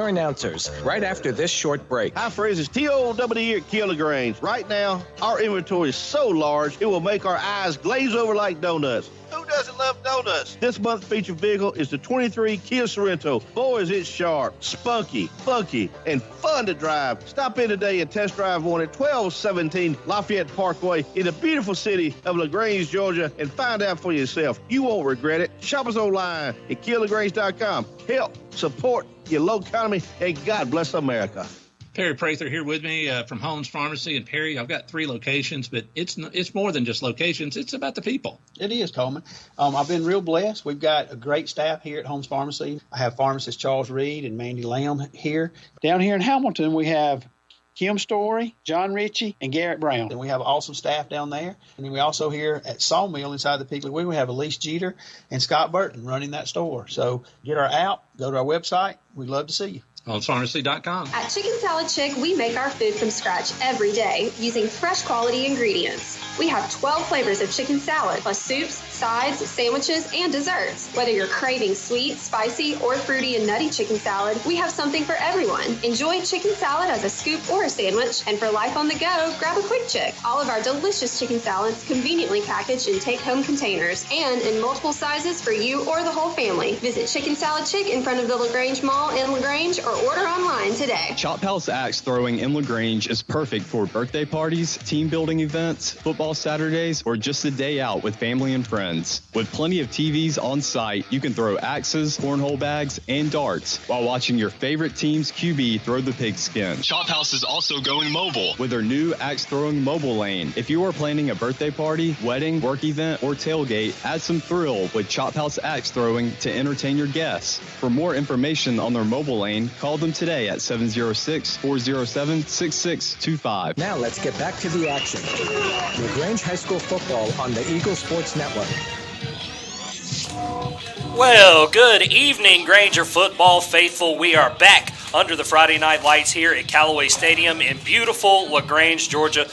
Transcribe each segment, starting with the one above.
our announcers right after this short break. Hi, friends. It's T.O.W. here at Kia LaGrange. Right now, our inventory is so large, it will make our eyes glaze over like donuts. Who doesn't love donuts? This month's featured vehicle is the 23 Kia Sorento. Boy, is it sharp, spunky, funky, and fun to drive. Stop in today and test drive one at 1217 Lafayette Parkway in the beautiful city of LaGrange, Georgia, and find out for yourself. You won't regret it. Shop us online at KiaLaGrange.com. Help support your local economy, and God bless America. Perry Prather here with me from Holmes Pharmacy in Perry. I've got 3 locations, but it's more than just locations. It's about the people. It is, Coleman. I've been real blessed. We've got a great staff here at Holmes Pharmacy. I have pharmacist Charles Reed and Mandy Lamb here. Down here in Hamilton, we have Kim Story, John Ritchie, and Garrett Brown. And we have awesome staff down there. And then we also here at Sawmill inside the Piggly Wiggly, we have Elise Jeter and Scott Burton running that store. So get our app, go to our website. We'd love to see you. HolmesPharmacy.com. At Chicken Salad Chick, we make our food from scratch every day using fresh quality ingredients. We have 12 flavors of chicken salad, plus soups, sides, sandwiches, and desserts. Whether you're craving sweet, spicy, or fruity and nutty chicken salad, we have something for everyone. Enjoy chicken salad as a scoop or a sandwich, and for life on the go, grab a quick chick. All of our delicious chicken salads conveniently packaged in take-home containers and in multiple sizes for you or the whole family. Visit Chicken Salad Chick in front of the LaGrange Mall in LaGrange or order online today. Chop House Axe Throwing in LaGrange is perfect for birthday parties, team building events, football Saturdays, or just a day out with family and friends. With plenty of TVs on site, you can throw axes, cornhole bags, and darts while watching your favorite team's QB throw the pigskin. Chop House is also going mobile with their new axe throwing mobile lane. If you are planning a birthday party, wedding, work event, or tailgate, add some thrill with Chop House Axe Throwing to entertain your guests. For more information on their mobile lane, call them today at 706-407-6625. Now let's get back to the action. LaGrange High School football on the Eagle Sports Network. Well, good evening, Granger football faithful. We are back under the Friday night lights here at Callaway Stadium in beautiful LaGrange, Georgia.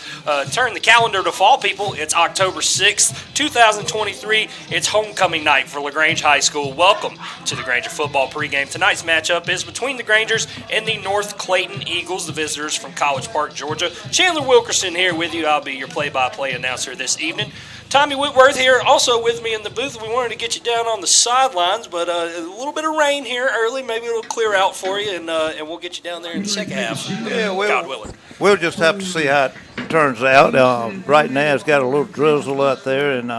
Turn the calendar to fall, people. It's October 6th, 2023. It's homecoming night for LaGrange High School. Welcome to the Granger football pregame. Tonight's matchup is between the Grangers and the North Clayton Eagles, the visitors from College Park, Georgia. Chandler Wilkerson here with you. I'll be your play-by-play announcer this evening. Tommy Whitworth here, also with me in the booth. We wanted to get you down on the sidelines, but a little bit of rain here early. Maybe it'll clear out for you, and we'll get you down there in the second half. Yeah, God willing. We'll just have to see how it turns out. Right now, it's got a little drizzle out there, and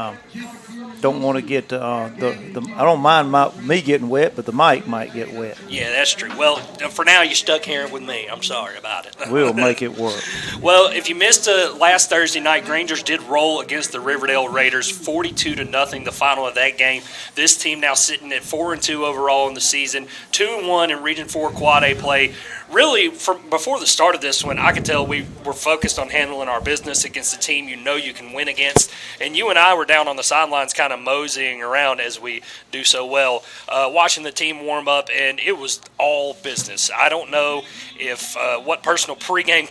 don't want to get I don't mind me getting wet, but the mic might get wet. Yeah, that's true. Well, for now, you're stuck here with me. I'm sorry about it. We'll make it work. Well, if you missed last Thursday night, Grangers did roll against the Riverdale Raiders 42-0, the final of that game. This team now sitting at 4-2 overall in the season, 2-1 in Region 4 Quad A play. Really, before the start of this one, I could tell we were focused on handling our business against a team you know you can win against. And you and I were down on the sidelines kind of moseying around as we do so well, watching the team warm up, and it was all business. I don't know if what personal pregame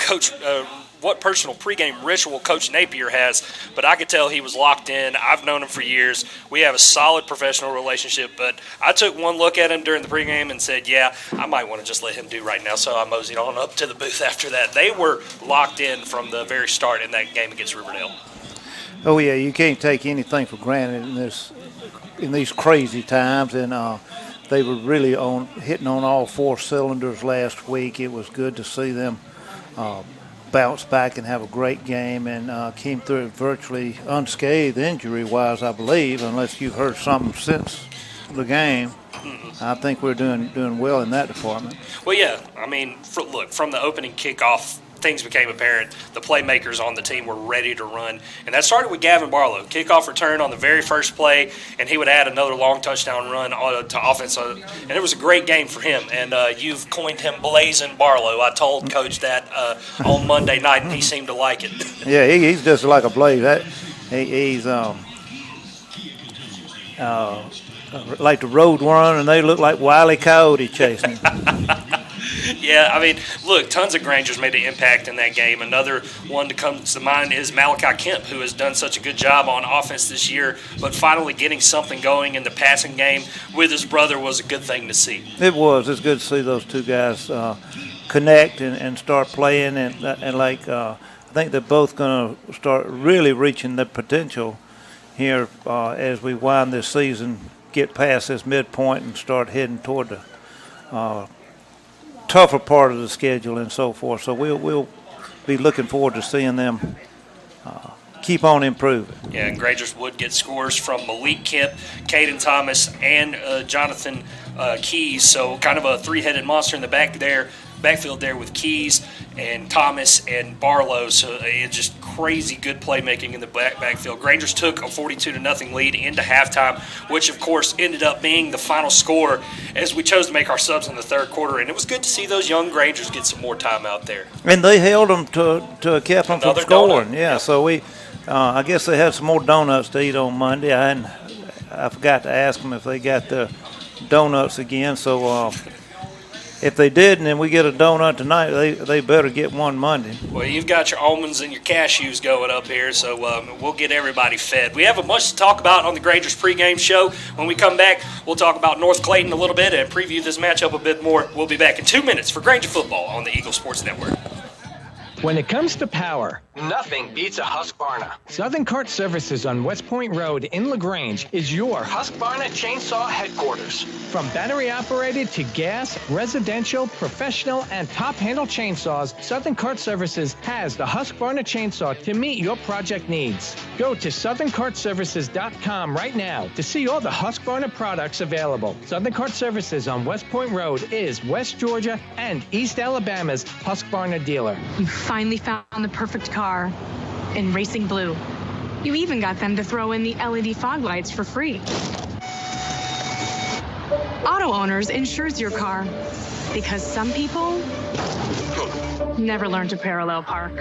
ritual Coach Napier has, but I could tell he was locked in. I've known him for years. We have a solid professional relationship, but I took one look at him during the pregame and said, yeah, I might want to just let him do right now, so I moseyed on up to the booth after that. They were locked in from the very start in that game against Riverdale. Oh, yeah, you can't take anything for granted in these crazy times, and they were really hitting on all 4 cylinders last week. It was good to see them bounce back and have a great game, and came through it virtually unscathed injury-wise, I believe, unless you've heard something since the game. I think we're doing well in that department. Well, yeah. I mean, look, from the opening kickoff, things became apparent. The playmakers on the team were ready to run, and that started with Gavin Barlow. Kickoff return on the very first play, and he would add another long touchdown run to offense, and it was a great game for him. And you've coined him Blazing Barlow. I told Coach that on Monday night, and he seemed to like it. Yeah, he's just like a blaze. He's like the road runner, and they look like Wile E. Coyote chasing him. Yeah, I mean, look, tons of Grangers made an impact in that game. Another one that comes to mind is Malachi Kemp, who has done such a good job on offense this year, but finally getting something going in the passing game with his brother was a good thing to see. It was. It's good to see those two guys connect and start playing, and like I think they're both going to start really reaching their potential here as we wind this season, get past this midpoint and start heading toward the tougher part of the schedule and so forth. So we'll be looking forward to seeing them keep on improving. Yeah, and Grangers would get scores from Malik Kemp, Caden Thomas, and Jonathan Keys. So kind of a three-headed monster in the backfield there with Keys and Thomas and Barlow. So it's just crazy good playmaking in the backfield. Grangers took a 42-0 lead into halftime, which of course ended up being the final score as we chose to make our subs in the third quarter. And it was good to see those young Grangers get some more time out there. And they held them to kept them from scoring. Donut. Yeah, so we. I guess they had some more donuts to eat on Monday. I forgot to ask them if they got the donuts again. So if they didn't and we get a donut tonight, they better get one Monday. Well, you've got your almonds and your cashews going up here, so we'll get everybody fed. We have a bunch to talk about on the Grangers pregame show. When we come back, we'll talk about North Clayton a little bit and preview this matchup a bit more. We'll be back in 2 minutes for Granger football on the Eagle Sports Network. When it comes to power, nothing beats a Husqvarna. Southern Cart Services on West Point Road in LaGrange is your Husqvarna chainsaw headquarters. From battery-operated to gas, residential, professional, and top-handle chainsaws, Southern Cart Services has the Husqvarna chainsaw to meet your project needs. Go to southerncartservices.com right now to see all the Husqvarna products available. Southern Cart Services on West Point Road is West Georgia and East Alabama's Husqvarna dealer. You finally found the perfect car in racing blue. You even got them to throw in the LED fog lights for free. Auto Owners insures your car because some people never learn to parallel park.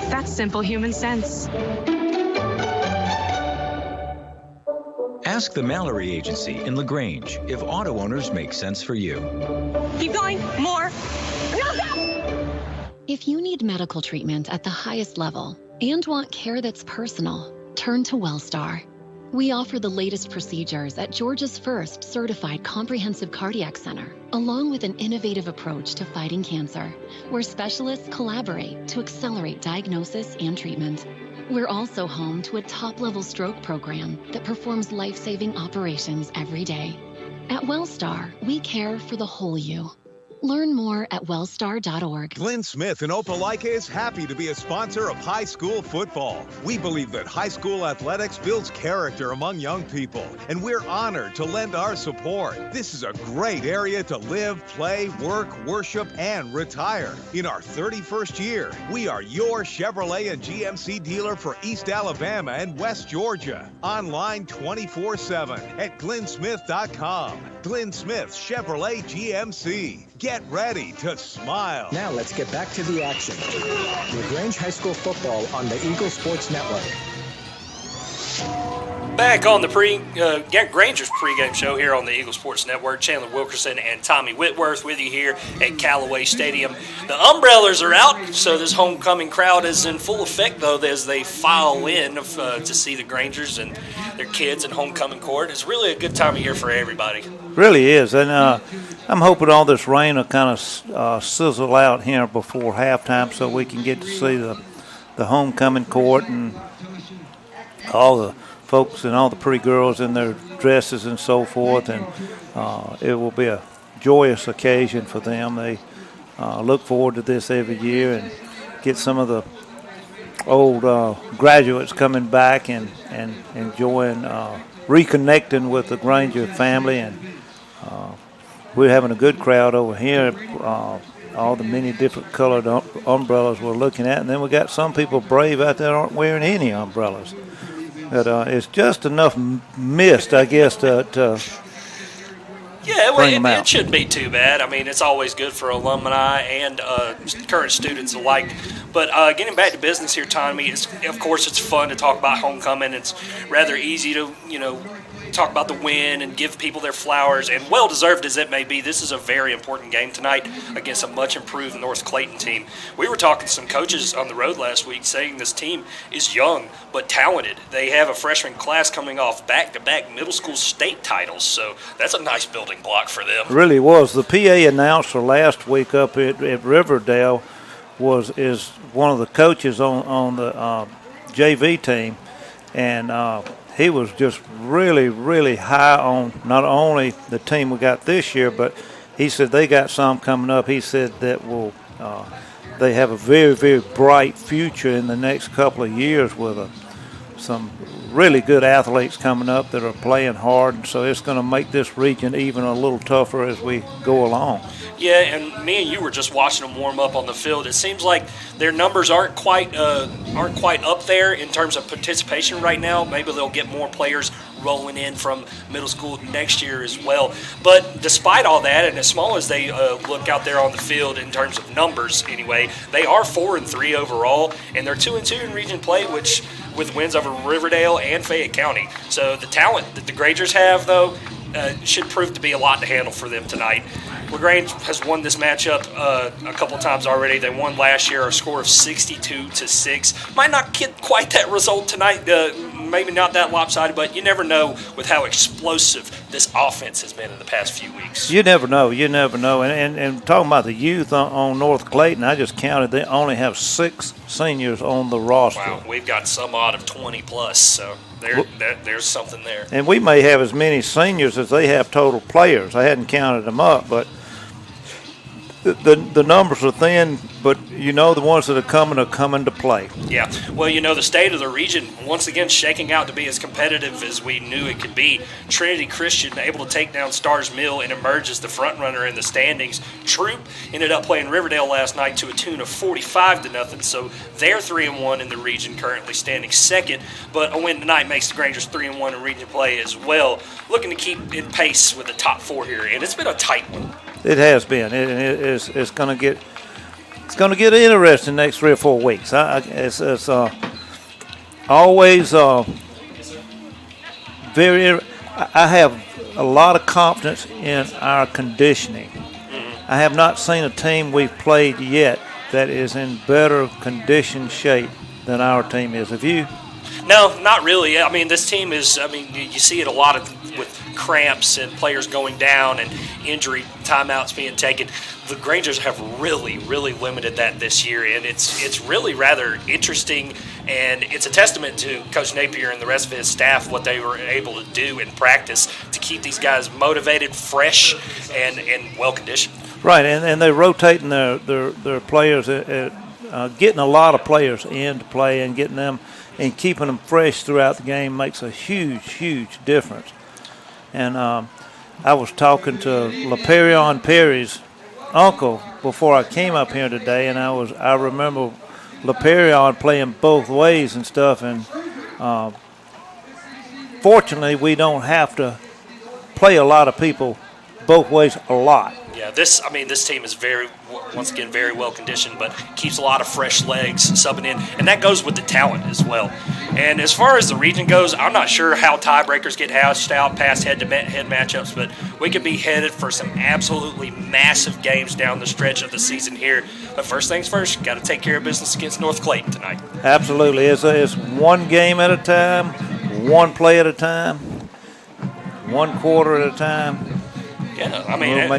That's simple human sense. Ask the Mallory Agency in LaGrange if auto owners make sense for you. Keep going. More. If you need medical treatment at the highest level and want care that's personal, turn to WellStar. We offer the latest procedures at Georgia's first certified comprehensive cardiac center, along with an innovative approach to fighting cancer, where specialists collaborate to accelerate diagnosis and treatment. We're also home to a top-level stroke program that performs life-saving operations every day. At WellStar, we care for the whole you. Learn more at wellstar.org. Glenn Smith in Opelika is happy to be a sponsor of high school football. We believe that high school athletics builds character among young people, and we're honored to lend our support. This is a great area to live, play, work, worship, and retire. In our 31st year, we are your Chevrolet and GMC dealer for East Alabama and West Georgia. Online 24/7 at glennsmith.com. Glenn Smith Chevrolet GMC. Get ready to smile. Now let's get back to the action. LaGrange High School football on the Eagle Sports Network. Back on the Granger's pregame show here on the Eagle Sports Network. Chandler Wilkerson and Tommy Whitworth with you here at Callaway Stadium. The umbrellas are out, so this homecoming crowd is in full effect, though, as they file in to see the Grangers and their kids in homecoming court. It's really a good time of year for everybody. Really is, and I'm hoping all this rain will kind of sizzle out here before halftime so we can get to see the homecoming court and all the folks and all the pretty girls in their dresses and so forth, and it will be a joyous occasion for them. They look forward to this every year and get some of the old graduates coming back and enjoying, reconnecting with the Granger family, and we're having a good crowd over here. All the many different colored umbrellas we're looking at, and then we got some people brave out there aren't wearing any umbrellas. But it's just enough mist, I guess, to yeah, bring them out. It shouldn't be too bad. I mean, it's always good for alumni and current students alike. But getting back to business here, Tommy, of course it's fun to talk about homecoming. It's rather easy to, talk about the win and give people their flowers, and well-deserved as it may be, this is a very important game tonight against a much-improved North Clayton team. We were talking to some coaches on the road last week saying this team is young but talented. They have a freshman class coming off back-to-back middle school state titles, so that's a nice building block for them. It really was. The PA announcer last week up at Riverdale is one of the coaches on the JV team, and he was just really, really high on not only the team we got this year, but he said they got some coming up. He said that they have a very, very bright future in the next couple of years with some really good athletes coming up that are playing hard, and so it's going to make this region even a little tougher as we go along. Yeah, and me and you were just watching them warm up on the field. It seems like their numbers aren't quite up there in terms of participation right now. Maybe they'll get more players rolling in from middle school next year as well. But despite all that, and as small as they look out there on the field in terms of numbers anyway, they are 4-3 overall, and they're 2-2 in region play, which with wins over Riverdale and Fayette County. So the talent that the Grangers have, though, should prove to be a lot to handle for them tonight. LaGrange has won this matchup a couple times already. They won last year a score of 62-6. Might not get quite that result tonight, maybe not that lopsided, but you never know with how explosive this offense has been in the past few weeks. You never know. And talking about the youth on North Clayton, I just counted. They only have 6 seniors on the roster. Wow, we've got some odd of 20+, so there's something there. And we may have as many seniors as they have total players. I hadn't counted them up, but the numbers are thin, but the ones that are coming to play. Yeah, well, the state of the region, once again, shaking out to be as competitive as we knew it could be. Trinity Christian able to take down Stars Mill and emerge as the front runner in the standings. Troop ended up playing Riverdale last night to a tune of 45-0, so they're 3-1 in the region, currently standing second, but a win tonight makes the Grangers 3-1 in region play as well, looking to keep in pace with the top 4 here, and it's been a tight one. It has been. It's going to get interesting the next 3 or 4 weeks. It's always very. I have a lot of confidence in our conditioning. Mm-hmm. I have not seen a team we've played yet that is in better condition shape than our team is. Have you? No, not really. I mean, this team is. I mean, you see it a lot with cramps and players going down and injury timeouts being taken. The Grangers have really, really limited that this year, and it's really rather interesting, and it's a testament to Coach Napier and the rest of his staff what they were able to do in practice to keep these guys motivated, fresh, and well-conditioned. Right, and they're rotating their players, getting a lot of players in to play and getting them and keeping them fresh throughout the game makes a huge, huge difference. And I was talking to LaPerion Perry's uncle before I came up here today, and I remember LaPerion playing both ways and stuff. And fortunately, we don't have to play a lot of people both ways a lot. Yeah, this team is once again very well conditioned, but keeps a lot of fresh legs subbing in, and that goes with the talent as well. And as far as the region goes, I'm not sure how tiebreakers get hashed out past head-to-head matchups, but we could be headed for some absolutely massive games down the stretch of the season here. But first things first, got to take care of business against North Clayton tonight. Absolutely, it's one game at a time, one play at a time, one quarter at a time. Yeah, I mean,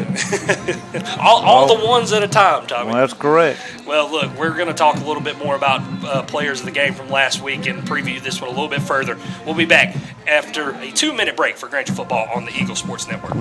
all the ones at a time, Tommy. Well, that's correct. Well, look, we're going to talk a little bit more about players of the game from last week and preview this one a little bit further. We'll be back after a 2-minute break for Granger Football on the Eagle Sports Network.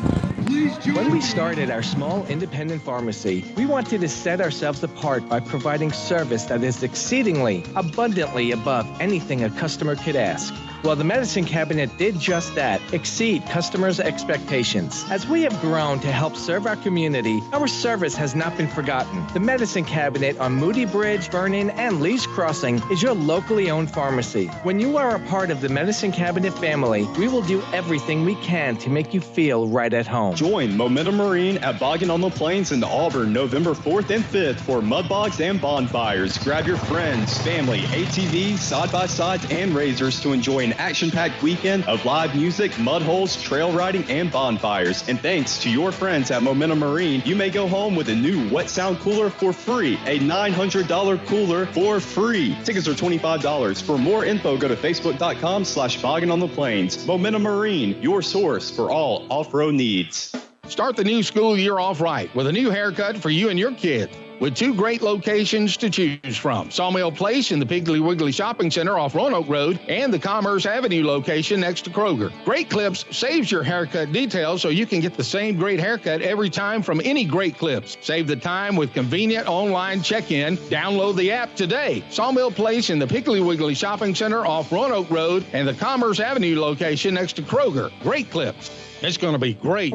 When we started our small independent pharmacy, we wanted to set ourselves apart by providing service that is exceedingly, abundantly above anything a customer could ask. Well, the Medicine Cabinet did just that, exceed customers' expectations. As we have grown to help serve our community, our service has not been forgotten. The Medicine Cabinet on Moody Bridge, Vernon, and Lee's Crossing is your locally owned pharmacy. When you are a part of the Medicine Cabinet family, we will do everything we can to make you feel right at home. Join Momentum Marine at Boggin on the Plains in Auburn November 4th and 5th for mud bogs and bonfires. Grab your friends, family, ATVs, side-by-sides, and razors to enjoy an an action-packed weekend of live music, mud holes, trail riding, and bonfires. And thanks to your friends at Momentum Marine, you may go home with a new Wet Sound cooler for free. A $900 cooler for free. Tickets are $25. For more info, go to facebook.com/Boggin on the Plains. Momentum Marine, your source for all off-road needs. Start the new school year off right with a new haircut for you and your kids. With 2 great locations to choose from, Sawmill Place in the Piggly Wiggly Shopping Center off Roanoke Road and the Commerce Avenue location next to Kroger. Great Clips saves your haircut details so you can get the same great haircut every time from any Great Clips. Save the time with convenient online check-in. Download the app today. Sawmill Place in the Piggly Wiggly Shopping Center off Roanoke Road and the Commerce Avenue location next to Kroger. Great Clips. It's going to be great.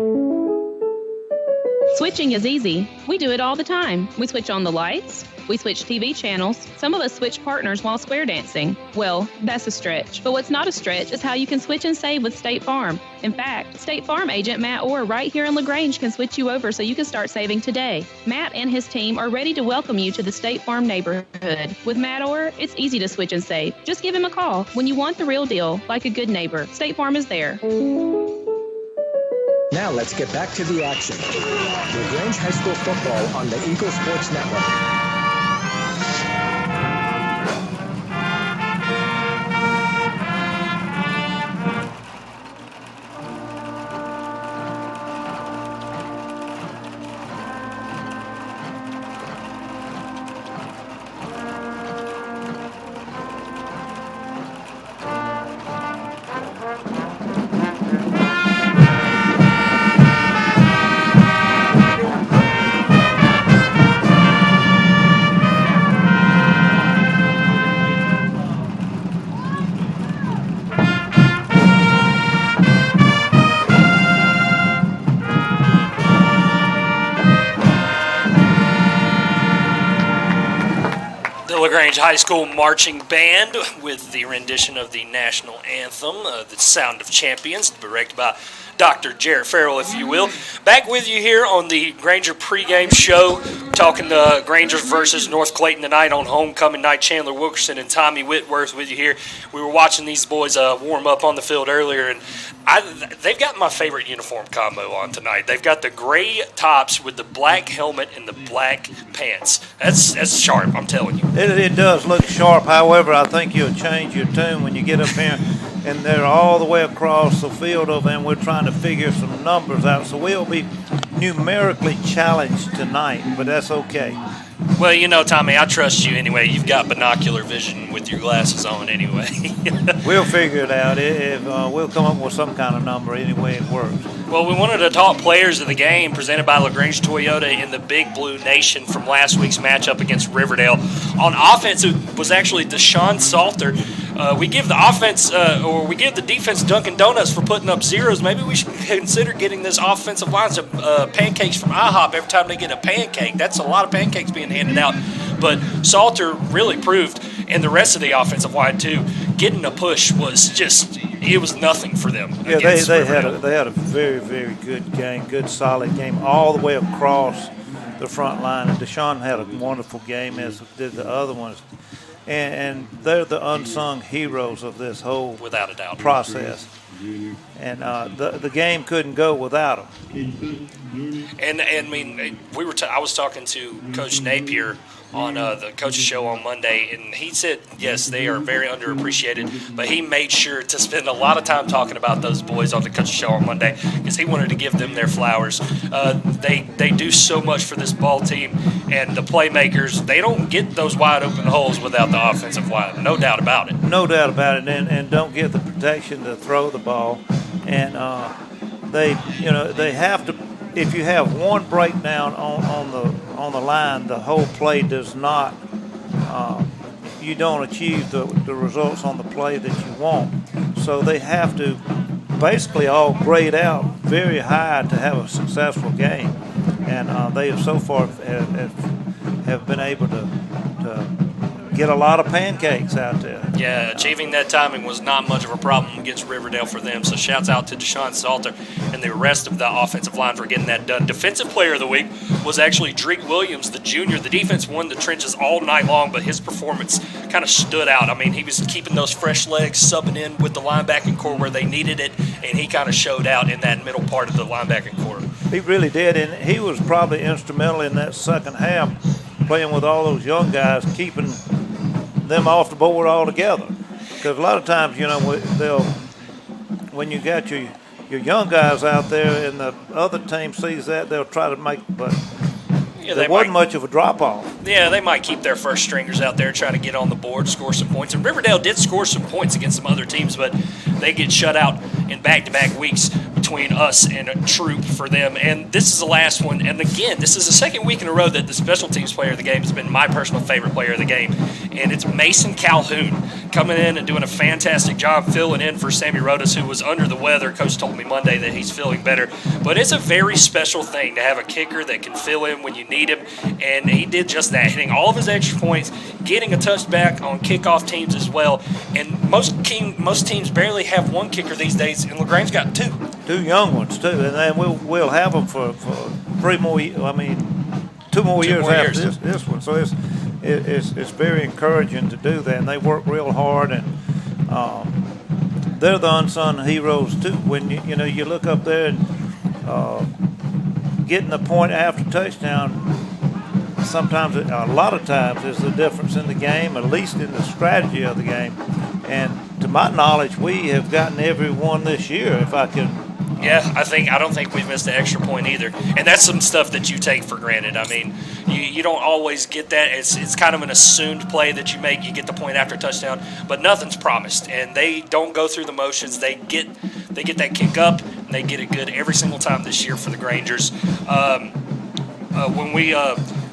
Switching is easy. We do it all the time. We switch on the lights. We switch TV channels. Some of us switch partners while square dancing. Well, that's a stretch. But what's not a stretch is how you can switch and save with State Farm. In fact, State Farm agent Matt Orr right here in LaGrange can switch you over so you can start saving today. Matt and his team are ready to welcome you to the State Farm neighborhood. With Matt Orr, it's easy to switch and save. Just give him a call. When you want the real deal, like a good neighbor, State Farm is there. Now let's get back to the action. LaGrange High School football on the Eagle Sports Network. LaGrange High School Marching Band with the rendition of the national anthem, The Sound of Champions, directed by Dr. Jared Farrell, if you will. Back with you here on the Granger pregame show, talking to Grangers versus North Clayton tonight on homecoming night. Chandler Wilkerson and Tommy Whitworth with you here. We were watching these boys warm up on the field earlier, and they've got my favorite uniform combo on tonight. They've got the gray tops with the black helmet and the black pants. That's sharp, I'm telling you. It does look sharp. However, I think you'll change your tune when you get up here, and they're all the way across the field over, and we're trying to figure some numbers out. So we'll be numerically challenged tonight, but that's okay. Well, you know, Tommy, I trust you anyway. You've got binocular vision with your glasses on anyway. We'll figure it out. We'll come up with some kind of number any way it works. Well, we wanted to talk players of the game presented by LaGrange Toyota in the Big Blue Nation from last week's matchup against Riverdale. On offense, it was actually Deshaun Salter. We give the defense Dunkin' Donuts for putting up zeros. Maybe we should consider getting this offensive line some pancakes from IHOP every time they get a pancake. That's a lot of pancakes being handed out. But Salter really proved, and the rest of the offensive line too, getting a push was just, it was nothing for them. Yeah, they had a very, very good game, good solid game all the way across the front line. And Deshaun had a wonderful game, as did the other ones. And they're the unsung heroes of this whole without a doubt process. And the game couldn't go without them. And I mean, I was talking to Coach Napier on the coach's show on Monday, and he said, yes, they are very underappreciated, but he made sure to spend a lot of time talking about those boys on the coach's show on Monday because he wanted to give them their flowers. They do so much for this ball team, and the playmakers, they don't get those wide open holes without the offensive line, no doubt about it. No doubt about it, and don't get the protection to throw the ball, and they have to. If you have one breakdown on the line, the whole play does not. You don't achieve the results on the play that you want. So they have to basically all grade out very high to have a successful game, and they have so far have been able to get a lot of pancakes out there. Yeah, achieving that timing was not much of a problem against Riverdale for them. So shouts out to Deshaun Salter and the rest of the offensive line for getting that done. Defensive player of the week was actually Drake Williams, the junior. The defense won the trenches all night long, but his performance kind of stood out. I mean, he was keeping those fresh legs, subbing in with the linebacking core where they needed it, and he kind of showed out in that middle part of the linebacking core. He really did, and he was probably instrumental in that second half, playing with all those young guys, keeping them off the board altogether. Because a lot of times, you know, when you got your young guys out there and the other team sees that, they'll try to make, but there wasn't much of a drop-off. Yeah, they might keep their first stringers out there, try to get on the board, score some points. And Riverdale did score some points against some other teams, but they get shut out in back-to-back weeks between us and a Troop for them. And this is the last one. And again, this is the second week in a row that the special teams player of the game has been my personal favorite player of the game. And it's Mason Calhoun coming in and doing a fantastic job filling in for Sammy Rodas, who was under the weather. Coach told me Monday that he's feeling better. But it's a very special thing to have a kicker that can fill in when you need him. And he did just that, hitting all of his extra points, getting a touchback on kickoff teams as well. And most teams barely have one kicker these days, and LaGrange got two. Two young ones, too. And then we'll have them for 2 more years after this one. So it's very encouraging to do that, and they work real hard, and they're the unsung heroes too. When you look up there and getting a point after touchdown, sometimes a lot of times is the difference in the game, at least in the strategy of the game. And to my knowledge, we have gotten every one this year. If I can. Yeah, I don't think we've missed an extra point either, and that's some stuff that you take for granted. I mean, you don't always get that. It's kind of an assumed play that you make. You get the point after touchdown, but nothing's promised, and they don't go through the motions. They get that kick up, and they get it good every single time this year for the Grangers.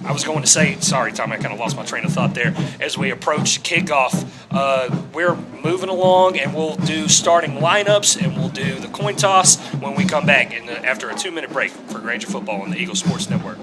I was going to say, sorry, Tommy, I kind of lost my train of thought there. As we approach kickoff, we're moving along, and we'll do starting lineups, and we'll do the coin toss when we come back after a 2-minute break for Granger Football on the Eagle Sports Network.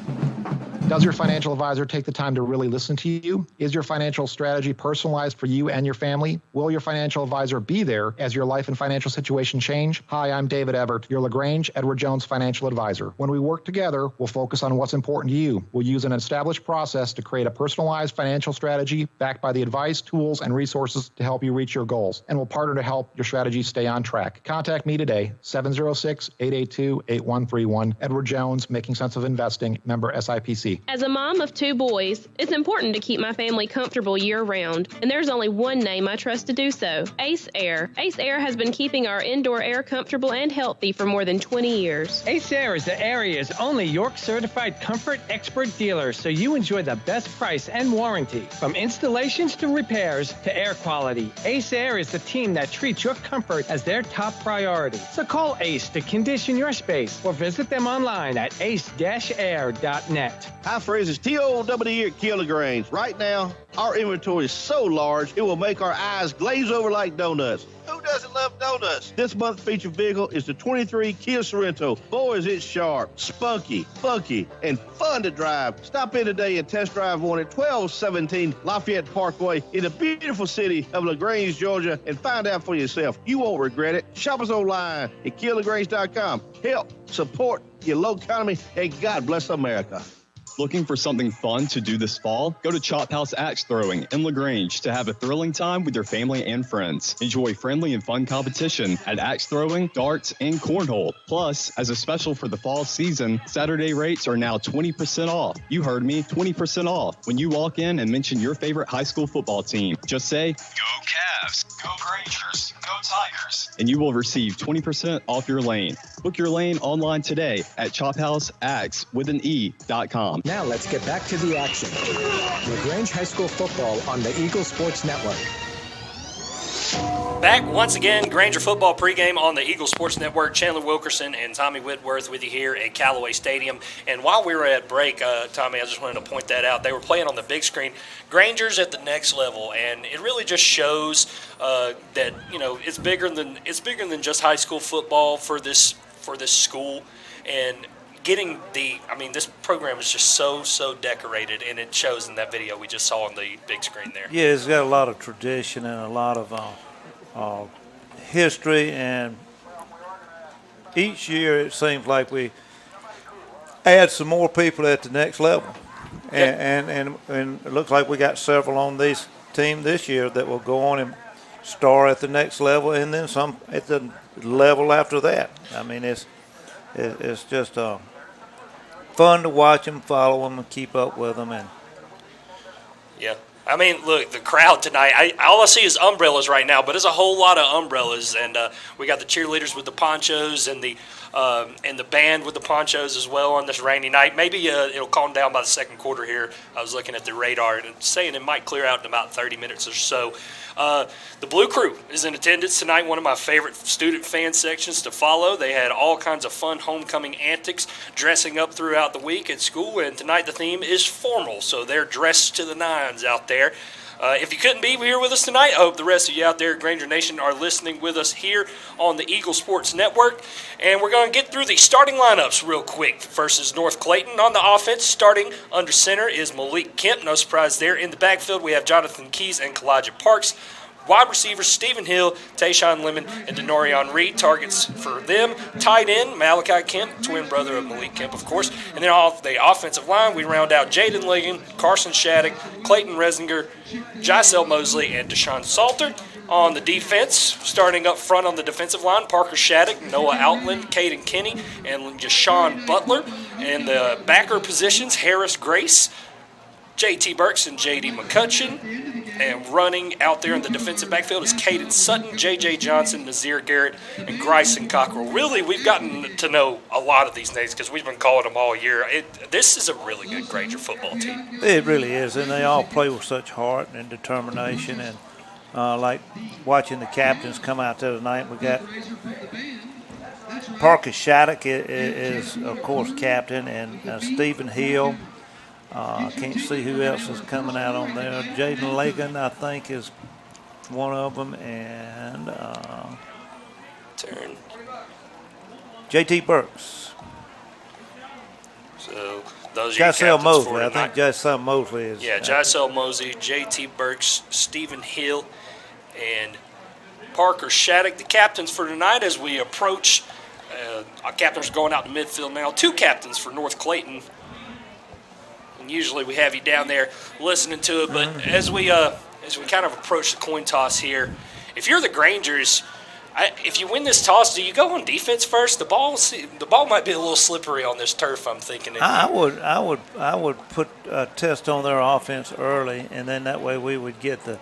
Does your financial advisor take the time to really listen to you? Is your financial strategy personalized for you and your family? Will your financial advisor be there as your life and financial situation change? Hi, I'm David Everett, your LaGrange Edward Jones financial advisor. When we work together, we'll focus on what's important to you. We'll use an established process to create a personalized financial strategy backed by the advice, tools, and resources to help you reach your goals. And we'll partner to help your strategy stay on track. Contact me today, 706-882-8131. Edward Jones, Making Sense of Investing, member SIPC. As a mom of 2 boys, it's important to keep my family comfortable year-round, and there's only one name I trust to do so, Ace Air. Ace Air has been keeping our indoor air comfortable and healthy for more than 20 years. Ace Air is the area's only York-certified comfort expert dealer, so you enjoy the best price and warranty. From installations to repairs to air quality, Ace Air is the team that treats your comfort as their top priority. So call Ace to condition your space or visit them online at ace-air.net. Hi, friends. It's T.O.W. here at LaGrange. Right now, our inventory is so large, it will make our eyes glaze over like donuts. Who doesn't love donuts? This month's featured vehicle is the 23 Kia Sorento. Boy, is it sharp, spunky, funky, and fun to drive. Stop in today and test drive one at 1217 Lafayette Parkway in the beautiful city of LaGrange, Georgia, and find out for yourself. You won't regret it. Shop us online at KiaLaGrange.com. Help support your local economy, and God bless America. Looking for something fun to do this fall? Go to Chop House Axe Throwing in LaGrange to have a thrilling time with your family and friends. Enjoy friendly and fun competition at axe throwing, darts, and cornhole. Plus, as a special for the fall season, Saturday rates are now 20% off. You heard me, 20% off. When you walk in and mention your favorite high school football team, just say, "Go Cavs, go Grangers, go Tigers," and you will receive 20% off your lane. Book your lane online today at chophouseaxe.com. Now let's get back to the action. LaGrange High School football on the Eagle Sports Network. Back once again, Granger football pregame on the Eagle Sports Network. Chandler Wilkerson and Tommy Whitworth with you here at Callaway Stadium. And while we were at break, Tommy, I just wanted to point that out. They were playing on the big screen. Granger's at the next level, and it really just shows that it's bigger than just high school football for this school. And getting this program is just so decorated, and it shows in that video we just saw on the big screen there. Yeah, it's got a lot of tradition and a lot of history, and each year it seems like we add some more people at the next level. And it looks like we got several on this team this year that will go on and star at the next level, and then some at the level after that. I mean, it's just fun to watch them, follow them, and keep up with them. And yeah. I mean, look, the crowd tonight, all I see is umbrellas right now, but there's a whole lot of umbrellas. And we got the cheerleaders with the ponchos and the band with the ponchos as well on this rainy night. Maybe it'll calm down by the second quarter here. I was looking at the radar and it's saying it might clear out in about 30 minutes or so. The Blue Crew is in attendance tonight, one of my favorite student fan sections to follow. They had all kinds of fun homecoming antics, dressing up throughout the week at school, and tonight the theme is formal, so they're dressed to the nines out there. If you couldn't be here with us tonight, I hope the rest of you out there at Granger Nation are listening with us here on the Eagle Sports Network. And we're going to get through the starting lineups real quick versus North Clayton. On the offense, starting under center is Malik Kemp. No surprise there. In the backfield, we have Jonathan Keys and Kalijah Parks. Wide receivers, Stephen Hill, Tayshawn Lemon, and Denorion Reed. Targets for them. Tight end, Malachi Kemp, twin brother of Malik Kemp, of course. And then off the offensive line, we round out Jaden Ligon, Carson Shattuck, Clayton Resinger, Jysel Mosley, and Deshaun Salter. On the defense, starting up front on the defensive line, Parker Shattuck, Noah Outland, Caden Kinney, and Jashawn Butler. And the backer positions, Harris Grace, J.T. Burks, and J.D. McCutcheon. And running out there in the defensive backfield is Caden Sutton, J.J. Johnson, Nazir Garrett, and Bryson Cockrell. Really, we've gotten to know a lot of these names because we've been calling them all year. This is a really good Granger football team. It really is, and they all play with such heart and determination. And like watching the captains come out there tonight, we got Parker Shattuck is of course, captain, and Stephen Hill. Can't see who else is coming out on there. Jaden Lagan, I think, is one of them, and J.T. Burks. So those are your Jysel captains Mosley. for I think Jysel Mosley is. Yeah, Jysel Mosley, J.T. Burks, Stephen Hill, and Parker Shattuck. The captains for tonight as we approach. Our captains are going out to midfield now. Two captains for North Clayton. Usually we have you down there listening to it, but as we kind of approach the coin toss here, if you're the Grangers, if you win this toss, do you go on defense first? The ball might be a little slippery on this turf, I'm thinking. I would put a test on their offense early, and then that way we would get the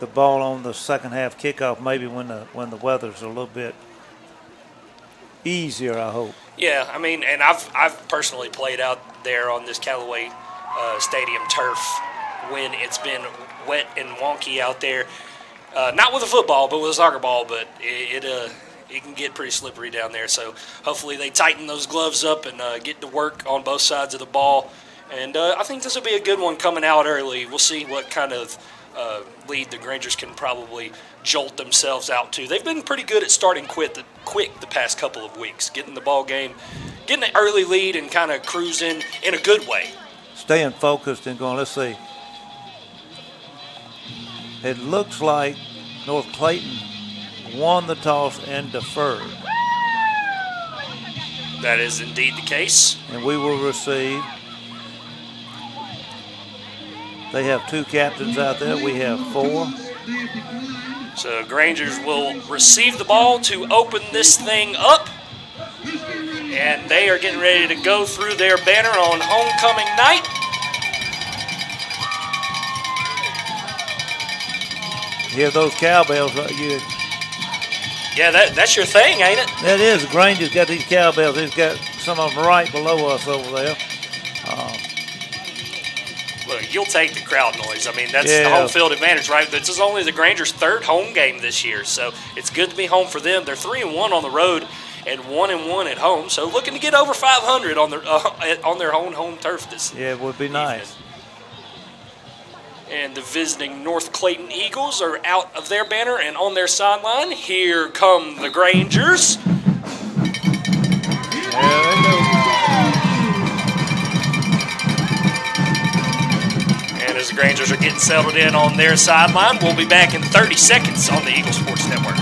ball on the second half kickoff, maybe when the weather's a little bit easier, I hope. Yeah, I mean, and I've personally played out there on this Callaway Stadium turf when it's been wet and wonky out there. Not with a football, but with a soccer ball. But it can get pretty slippery down there. So hopefully they tighten those gloves up and get to work on both sides of the ball. And I think this will be a good one coming out early. We'll see what kind of lead the Grangers can probably jolt themselves out to. They've been pretty good at starting quick the past couple of weeks, getting the ball game, getting an early lead and kind of cruising in a good way. Staying focused and going, let's see. It looks like North Clayton won the toss and deferred. That is indeed the case. And we will receive. They have two captains out there. We have four. So Grangers will receive the ball to open this thing up. And they are getting ready to go through their banner on homecoming night. Hear those cowbells? Yeah, that's your thing, ain't it? That is. Granger's got these cowbells. He's got some of them right below us over there. Look, you'll take the crowd noise. I mean, that's the home field advantage, right? This is only the Grangers' third home game this year, so it's good to be home for them. They're 3-1 on the road and 1-1 at home, so looking to get over 500 on their own home turf this Yeah, it would be nice. And the visiting North Clayton Eagles are out of their banner and on their sideline. Here come the Grangers. There they go. as the Grangers are getting settled in on their sideline. We'll be back in 30 seconds on the Eagle Sports Network.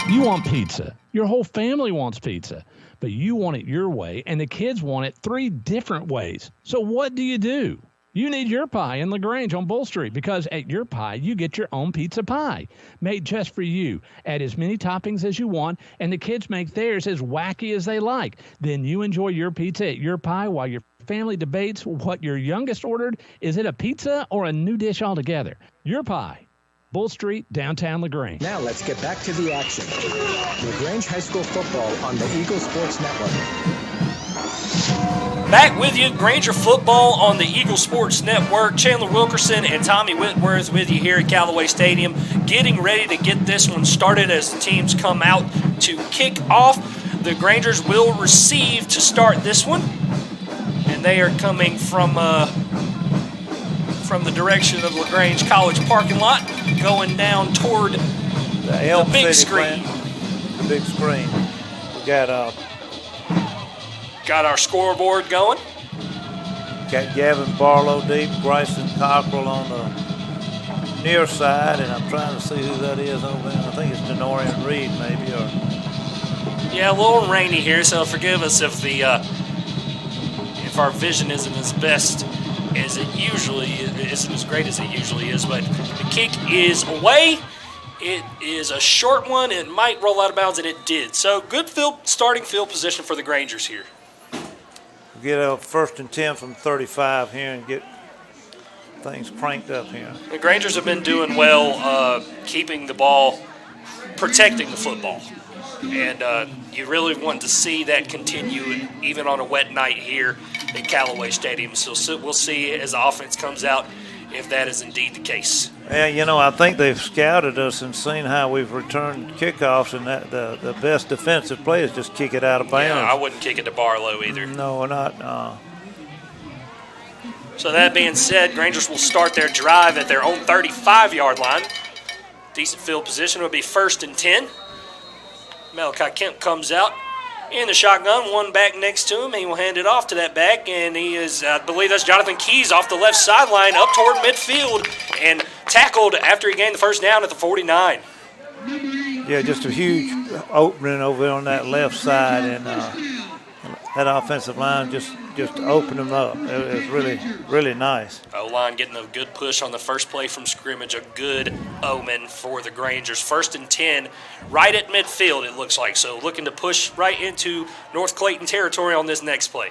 You want pizza. Your whole family wants pizza. But you want it your way, and the kids want it 3 different ways. So what do? You need Your Pie in LaGrange on Bull Street, because at Your Pie, you get your own pizza pie, made just for you. Add as many toppings as you want, and the kids make theirs as wacky as they like. Then you enjoy your pizza at Your Pie while your family debates what your youngest ordered. Is it a pizza or a new dish altogether? Your Pie, Bull Street, downtown LaGrange. Now let's get back to the action. LaGrange High School football on the Eagle Sports Network. Back with you, Granger football on the Eagle Sports Network. Chandler Wilkerson and Tommy Whitworth with you here at Callaway Stadium, getting ready to get this one started as the teams come out to kick off. The Grangers will receive to start this one, and they are coming from the direction of LaGrange College parking lot, going down toward the big screen. The big screen. We got our scoreboard going. Got Gavin Barlow deep, Bryson Cockrell on the near side, and I'm trying to see who that is over there. I think it's Denorian Reed, maybe. Yeah, a little rainy here, so forgive us if our vision isn't as best as it usually isn't as great as it usually is. But the kick is away. It is a short one. It might roll out of bounds, and it did. So good starting field position for the Grangers here. Get a 1st and 10 from 35 here and get things cranked up here. The Grangers have been doing well keeping the ball, protecting the football. And you really want to see that continue even on a wet night here at Callaway Stadium. So we'll see as the offense comes out if that is indeed the case. Yeah, I think they've scouted us and seen how we've returned kickoffs, and that the best defensive play is just kick it out of bounds. Yeah, I wouldn't kick it to Barlow either. No, not. So that being said, Grangers will start their drive at their own 35-yard line. Decent field position would be 1st and 10. Malachi Kemp comes out in the shotgun, one back next to him. He will hand it off to that back, and he is, I believe that's Jonathan Keys off the left sideline up toward midfield and tackled after he gained the first down at the 49. Yeah, just a huge opening over on that left side, and that offensive line just opened them up. It was really, really nice. O-line getting a good push on the first play from scrimmage, a good omen for the Grangers. 1st and 10, right at midfield, it looks like. So looking to push right into North Clayton territory on this next play.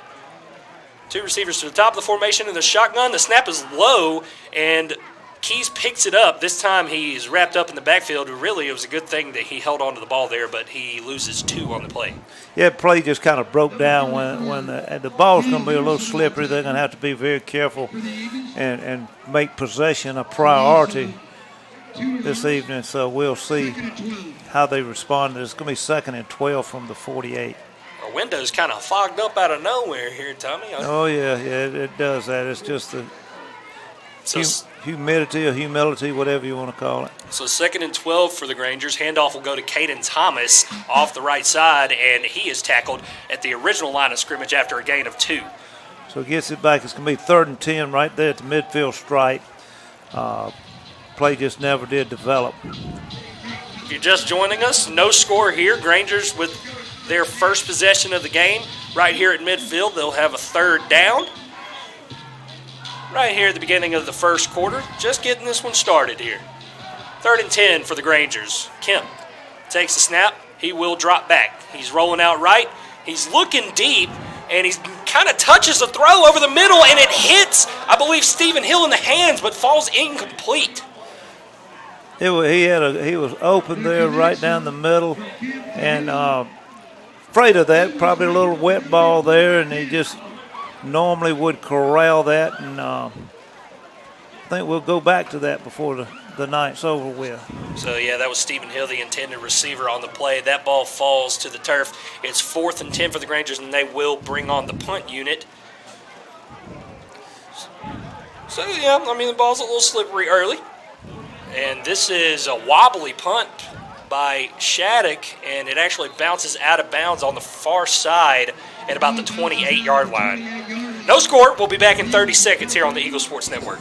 2 receivers to the top of the formation in the shotgun. The snap is low, and Keys picks it up. This time he's wrapped up in the backfield. Really, it was a good thing that he held on to the ball there, but he loses 2 on the play. Yeah, the play just kind of broke down when the ball's going to be a little slippery. They're going to have to be very careful and make possession a priority this evening. So we'll see how they respond. It's going to be 2nd and 12 from the 48. Our window's kind of fogged up out of nowhere here, Tommy. Oh, yeah, it does that. It's just the humidity or humility, whatever you want to call it. So 2nd and 12 for the Grangers. Handoff will go to Caden Thomas off the right side, and he is tackled at the original line of scrimmage after a gain of 2. So gets it back. It's going to be 3rd and 10 right there at the midfield stripe. Play just never did develop. If you're just joining us, no score here. Grangers with their first possession of the game right here at midfield. They'll have a 3rd down. Right here at the beginning of the first quarter, just getting this one started here. 3rd and 10 for the Grangers. Kemp takes the snap. He will drop back. He's rolling out right. He's looking deep, and he kind of touches the throw over the middle, and it hits, I believe, Stephen Hill in the hands, but falls incomplete. He was open there right down the middle, and afraid of that, probably a little wet ball there, and he just normally would corral that, and I think we'll go back to that before the night's over with. So, yeah, that was Stephen Hill, the intended receiver on the play. That ball falls to the turf. It's 4th and 10 for the Grangers, and they will bring on the punt unit. So, yeah, the ball's a little slippery early. And this is a wobbly punt by Shattuck, and it actually bounces out of bounds on the far side at about the 28-yard line. No score. We'll be back in 30 seconds here on the Eagle Sports Network.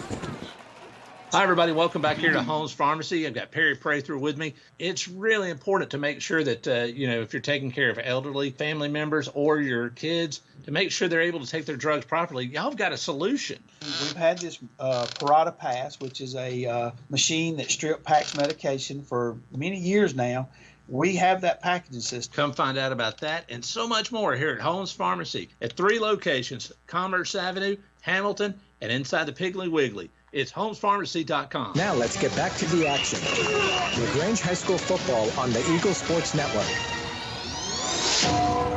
Hi, everybody. Welcome back here to Holmes Pharmacy. I've got Perry Prather with me. It's really important to make sure that, if you're taking care of elderly family members or your kids, to make sure they're able to take their drugs properly. Y'all have got a solution. We've had this Parata Pass, which is a machine that strip packs medication for many years now. We have that packaging system. Come find out about that and so much more here at Holmes Pharmacy at 3 locations, Commerce Avenue, Hamilton, and inside the Piggly Wiggly. It's homespharmacy.com. Now let's get back to the action. LaGrange High School football on the Eagle Sports Network.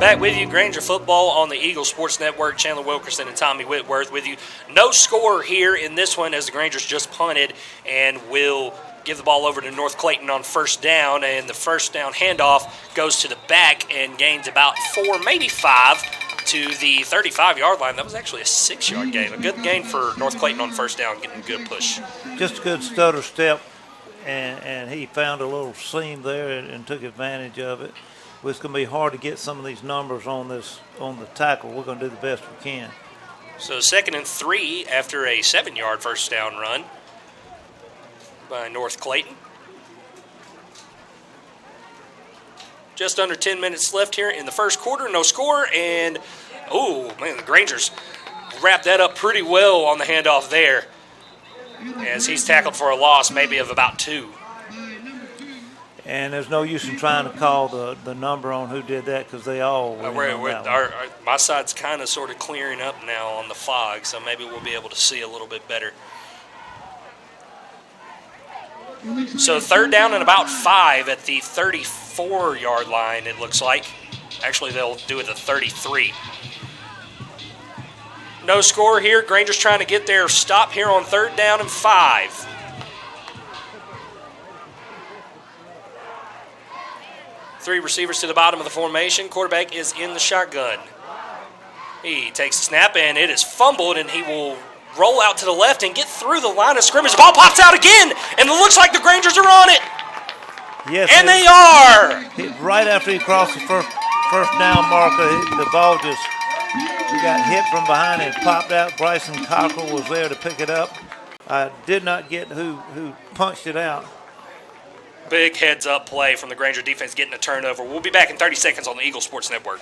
Back with you, Granger football on the Eagle Sports Network. Chandler Wilkerson and Tommy Whitworth with you. No score here in this one as the Grangers just punted and will give the ball over to North Clayton on first down, and the first down handoff goes to the back and gains about 4, maybe 5 to the 35-yard line. That was actually a 6-yard gain. A good gain for North Clayton on first down, getting a good push. Just a good stutter step, and he found a little seam there and took advantage of it. It's going to be hard to get some of these numbers on the tackle. We're going to do the best we can. So 2nd and 3 after a 7-yard first down run by North Clayton. Just under 10 minutes left here in the first quarter. No score, and, the Grangers wrapped that up pretty well on the handoff there as he's tackled for a loss maybe of about 2. And there's no use in trying to call the number on who did that because they all my side's kind of sort of clearing up now on the fog, so maybe we'll be able to see a little bit better. So 3rd down and about 5 at the 34-yard line, it looks like. Actually, they'll do it at 33. No score here. Granger's trying to get their stop here on 3rd down and 5. Three receivers to the bottom of the formation. Quarterback is in the shotgun. He takes a snap, and it is fumbled, and he will roll out to the left and get through the line of scrimmage. The ball pops out again, and it looks like the Grangers are on it. Yes, and they are. Right after he crossed the first down marker, the ball just got hit from behind and popped out. Bryson Cockrell was there to pick it up. I did not get who punched it out. Big heads-up play from the Granger defense getting a turnover. We'll be back in 30 seconds on the Eagle Sports Network.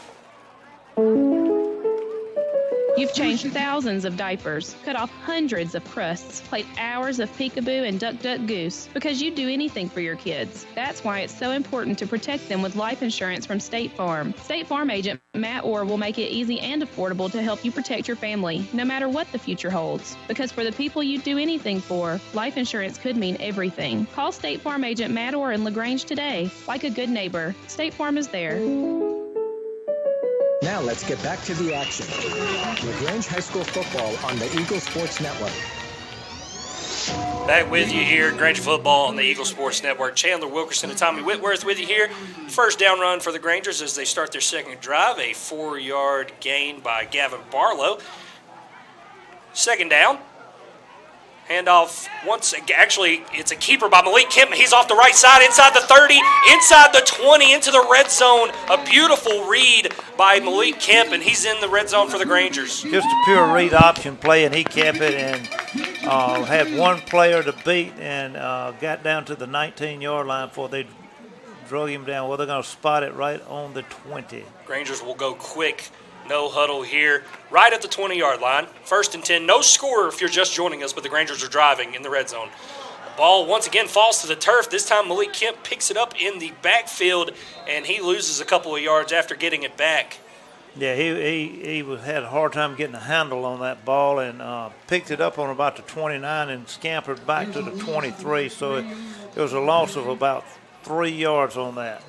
You've changed thousands of diapers, cut off hundreds of crusts, played hours of peekaboo and duck duck goose because you'd do anything for your kids. That's why it's so important to protect them with life insurance from State Farm. State Farm agent Matt Orr will make it easy and affordable to help you protect your family, no matter what the future holds. Because for the people you'd do anything for, life insurance could mean everything. Call State Farm agent Matt Orr in LaGrange today. Like a good neighbor, State Farm is there. Now let's get back to the action. LaGrange High School football on the Eagle Sports Network. Back with you here, Granger football on the Eagle Sports Network. Chandler Wilkerson and Tommy Whitworth with you here. First down run for the Grangers as they start their second drive. A 4-yard gain by Gavin Barlow. 2nd down. Handoff it's a keeper by Malik Kemp. He's off the right side, inside the 30, inside the 20, into the red zone. A beautiful read by Malik Kemp, and he's in the red zone for the Grangers. Just a pure read option play, and he kept it and had one player to beat and got down to the 19-yard line before they drug him down. Well, they're going to spot it right on the 20. Grangers will go quick. No huddle here, right at the 20-yard line. 1st and 10, no score if you're just joining us, but the Grangers are driving in the red zone. The ball once again falls to the turf. This time Malik Kemp picks it up in the backfield, and he loses a couple of yards after getting it back. Yeah, he had a hard time getting a handle on that ball and picked it up on about the 29 and scampered back to the 23, so it was a loss of about 3 yards on that.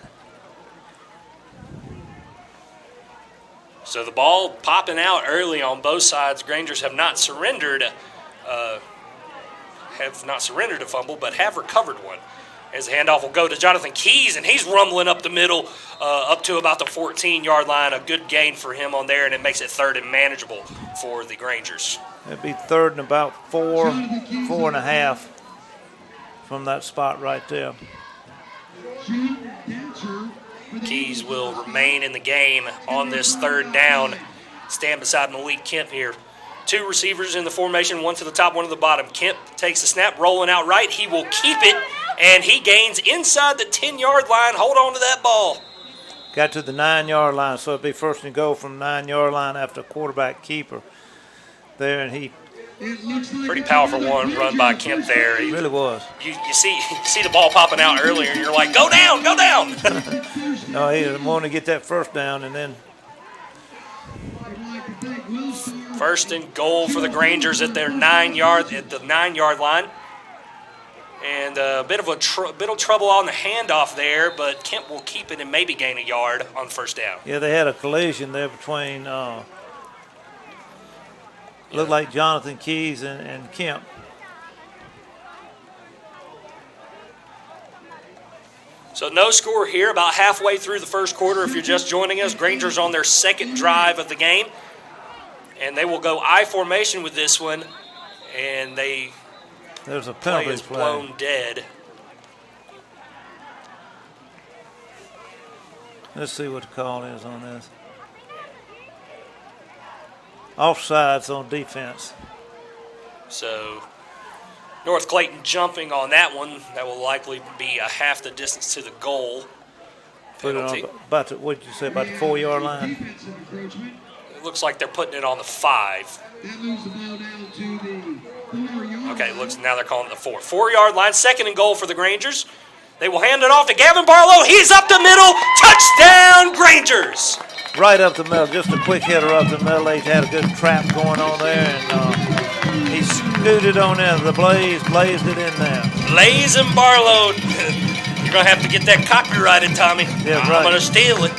So the ball popping out early on both sides. Grangers have not surrendered a fumble, but have recovered one. As the handoff will go to Jonathan Keys, and he's rumbling up the middle up to about the 14-yard line. A good gain for him on there, and it makes it 3rd and manageable for the Grangers. It'd be 3rd and about 4.5 from that spot right there. Keys will remain in the game on this 3rd down. Stand beside Malik Kemp here. Two receivers in the formation, one to the top, one to the bottom. Kemp takes the snap, rolling out right. He will keep it, and he gains inside the 10-yard line. Hold on to that ball. Got to the 9-yard line, so it'd be first and goal from the 9-yard line after a quarterback keeper there, and he. Pretty powerful run by Kemp there. It really was. You see the ball popping out earlier, and you're like, go down, go down. No, he wanted to get that first down, and then. First and goal for the Grangers at their 9-yard line. And a bit of trouble on the handoff there, but Kemp will keep it and maybe gain a yard on first down. Yeah, they had a collision there between looked like Jonathan Keys and Kemp. So no score here, about halfway through the first quarter if you're just joining us. Grangers on their second drive of the game. And they will go I formation with this one, and there's a penalty play is blown dead. Let's see what the call is on this. Offsides on defense. So North Clayton jumping on that one. That will likely be a half the distance to the goal. Penalty. What did you say, about the 4-yard line? It looks like they're putting it on the 5. Okay, now they're calling it the 4. 4-yard line, second and goal for the Grangers. They will hand it off to Gavin Barlow. He's up the middle. Touchdown, Grangers. Right up the middle, just a quick hitter up the middle. They had a good trap going on there, and he scooted on in. The blazed it in there. Blaze and Barlow. You're going to have to get that copyrighted, Tommy. Yeah, right. I'm going to steal it.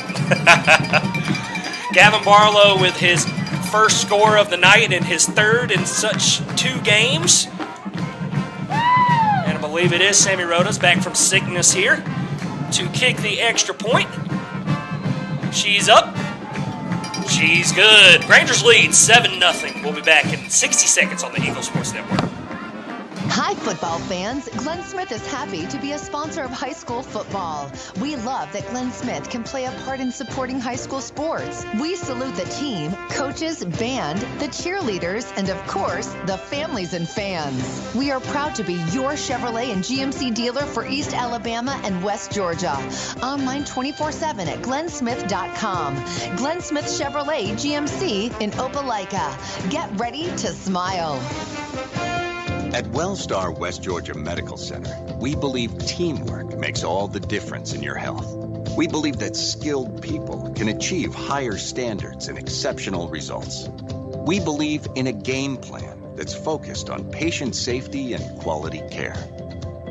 Gavin Barlow with his first score of the night and his third in such 2 games. And I believe it is Sammy Rodas back from sickness here to kick the extra point. She's up. She's good. Rangers lead 7-0. We'll be back in 60 seconds on the Eagle Sports Network. Hi, football fans. Glenn Smith is happy to be a sponsor of high school football. We love that Glenn Smith can play a part in supporting high school sports. We salute the team, coaches, band, the cheerleaders, and of course, the families and fans. We are proud to be your Chevrolet and GMC dealer for East Alabama and West Georgia. Online 24/7 at glennsmith.com. Glenn Smith Chevrolet GMC in Opelika. Get ready to smile. At Wellstar West Georgia Medical Center, we believe teamwork makes all the difference in your health. We believe that skilled people can achieve higher standards and exceptional results. We believe in a game plan that's focused on patient safety and quality care.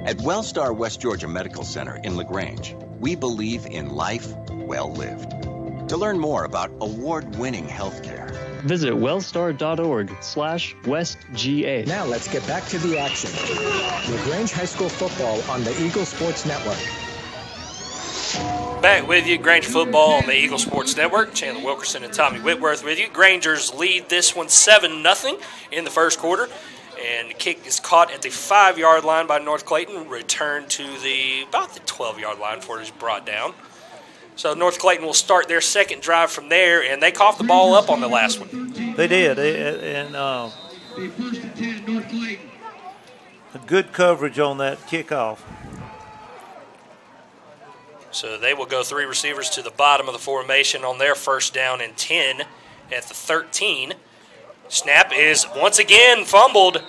At Wellstar West Georgia Medical Center in LaGrange, we believe in life well lived. To learn more about award-winning healthcare, visit wellstar.org/westga. Now let's get back to the action. LaGrange High School football on the Eagle Sports Network. Back with you, Granger football on the Eagle Sports Network. Chandler Wilkerson and Tommy Whitworth with you. Grangers lead this one 7-0 in the first quarter. And the kick is caught at the 5-yard line by North Clayton. Returned to about the 12-yard line before it is brought down. So North Clayton will start their second drive from there, and they coughed the ball up on the last one. They did, a good coverage on that kickoff. So they will go 3 receivers to the bottom of the formation on their first down and 10 at the 13. Snap is once again fumbled,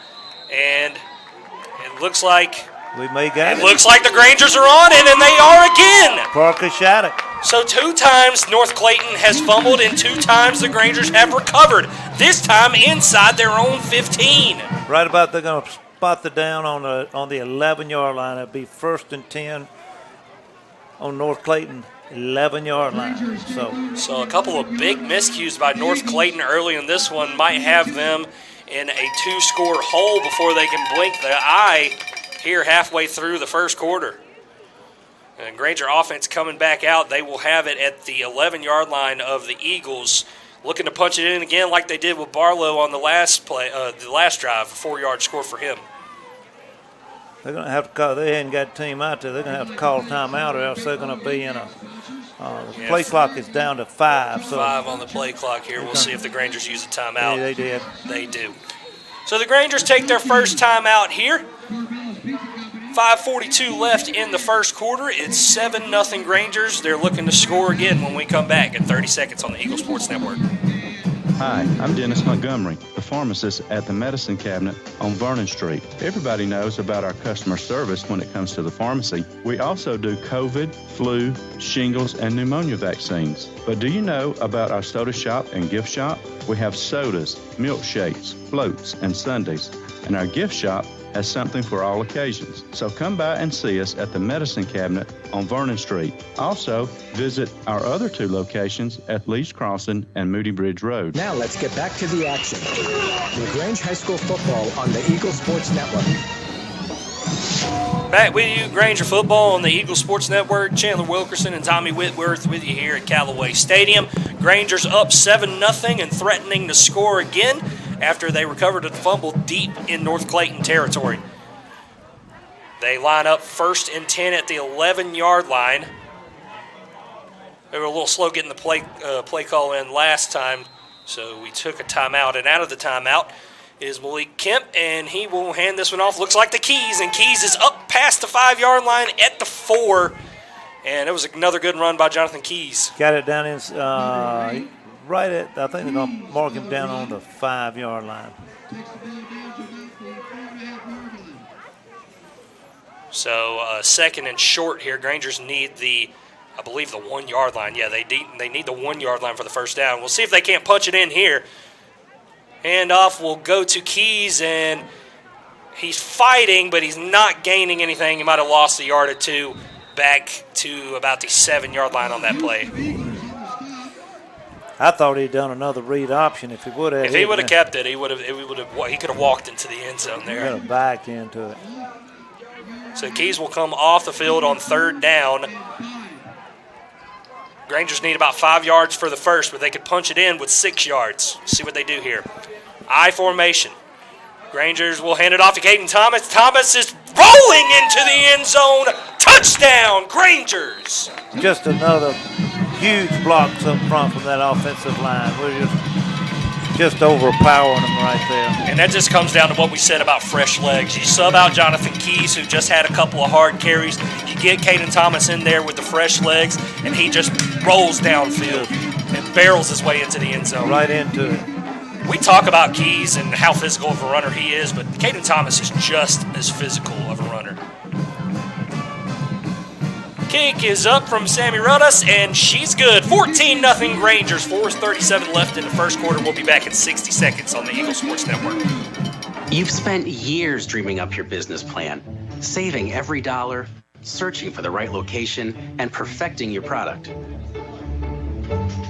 and it looks like looks like the Grangers are on it, and they are again. Parker Shattuck. So 2 times North Clayton has fumbled, and 2 times the Grangers have recovered. This time inside their own 15. Right about, they're going to spot the down on the 11-yard line. It'll be 1st and 10 on North Clayton 11-yard line. So a couple of big miscues by North Clayton early in this one might have them in a 2-score hole before they can blink the eye here halfway through the first quarter. And Granger offense coming back out. They will have it at the 11-yard line of the Eagles, looking to punch it in again like they did with Barlow on the last play, the last drive, a 4-yard score for him. They're going to have to call. They hadn't got a team out there. They're going to have to call timeout, or else they're going to be in a. The play clock is down to 5. So 5 on the play clock here. We'll see if the Grangers use a timeout. Yeah, they did. They do. So the Grangers take their first timeout here. 5:42 left in the first quarter. It's 7-0 Grangers. They're looking to score again when we come back in 30 seconds on the Eagle Sports Network. Hi, I'm Dennis Montgomery, the pharmacist at the Medicine Cabinet on Vernon Street. Everybody knows about our customer service when it comes to the pharmacy. We also do COVID, flu, shingles, and pneumonia vaccines. But do you know about our soda shop and gift shop? We have sodas, milkshakes, floats, and sundaes. And our gift shop has something for all occasions. So come by and see us at the Medicine Cabinet on Vernon Street. Also, visit our other 2 locations at Lee's Crossing and Moody Bridge Road. Now let's get back to the action. LaGrange High School football on the Eagle Sports Network. Back with you, Granger football on the Eagle Sports Network. Chandler Wilkerson and Tommy Whitworth with you here at Callaway Stadium. Grangers up 7-0 and threatening to score again after they recovered a fumble deep in North Clayton territory. They line up 1st and 10 at the 11-yard line. They were a little slow getting the play call in last time, so we took a timeout. And out of the timeout is Malik Kemp, and he will hand this one off. Looks like to Keys, and Keys is up past the 5-yard line at the 4. And it was another good run by Jonathan Keys. Got it down in right at, I think they're going to mark him down on the 5-yard line. So 2nd and short here. Grangers need I believe the 1-yard line. Yeah, they need the 1-yard line for the first down. We'll see if they can't punch it in here. Handoff will go to Keys, and he's fighting, but he's not gaining anything. He might have lost a yard or 2 back to about the 7-yard line on that play. I thought he'd done another read option if he would have. If he would have kept it, he could have walked into the end zone there. He could have backed into it. So Keys will come off the field on 3rd down. Grangers need about 5 yards for the first, but they could punch it in with 6 yards. See what they do here. I formation. Grangers will hand it off to Clayton Thomas. Thomas is rolling into the end zone. Touchdown, Grangers! Just another huge blocks up front from that offensive line. We're just overpowering them right there. And that just comes down to what we said about fresh legs. You sub out Jonathan Keys, who just had a couple of hard carries. You get Clayton Thomas in there with the fresh legs, and he just rolls downfield and barrels his way into the end zone. Right into it. We talk about Keys and how physical of a runner he is, but Clayton Thomas is just as physical of a runner. Kick is up from Sammy Ruddas, and she's good. 14-0 Grangers. 4:37 left in the first quarter. We'll be back in 60 seconds on the Eagle Sports Network. You've spent years dreaming up your business plan, saving every dollar, searching for the right location, and perfecting your product.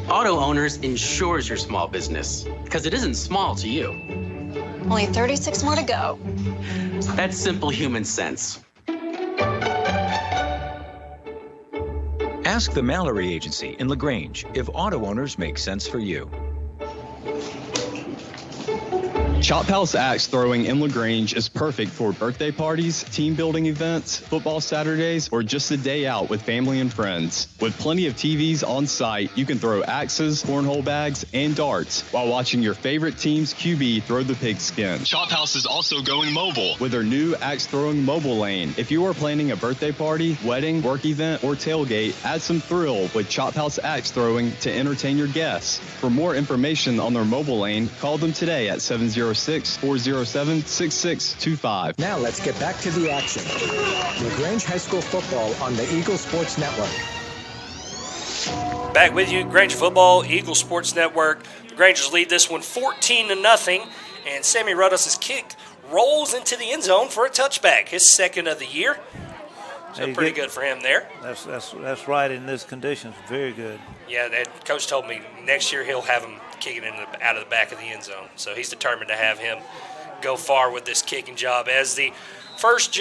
Auto Owners insures your small business because it isn't small to you. Only 36 more to go. That's simple human sense. Ask the Mallory Agency in LaGrange if auto owners make sense for you. Chop House Axe Throwing in LaGrange is perfect for birthday parties, team building events, football Saturdays, or just a day out with family and friends. With plenty of TVs on site, you can throw axes, cornhole bags, and darts while watching your favorite team's QB throw the pigskin. Chop House is also going mobile with their new axe throwing mobile lane. If you are planning a birthday party, wedding, work event, or tailgate, add some thrill with Chop House Axe Throwing to entertain your guests. For more information on their mobile lane, call them today at 706-407-6625. Now let's get back to the action. LaGrange High School football on the Eagle Sports Network. Back with you, Granger football, Eagle Sports Network. The Grangers lead this one 14-0, and Sammy Ruddas' kick rolls into the end zone for a touchback, his 2nd of the year. So pretty good for him there. That's right in this conditions. Very good. Yeah, Coach told me next year he'll have him kicking out of the back of the end zone. So he's determined to have him go far with this kicking job as the first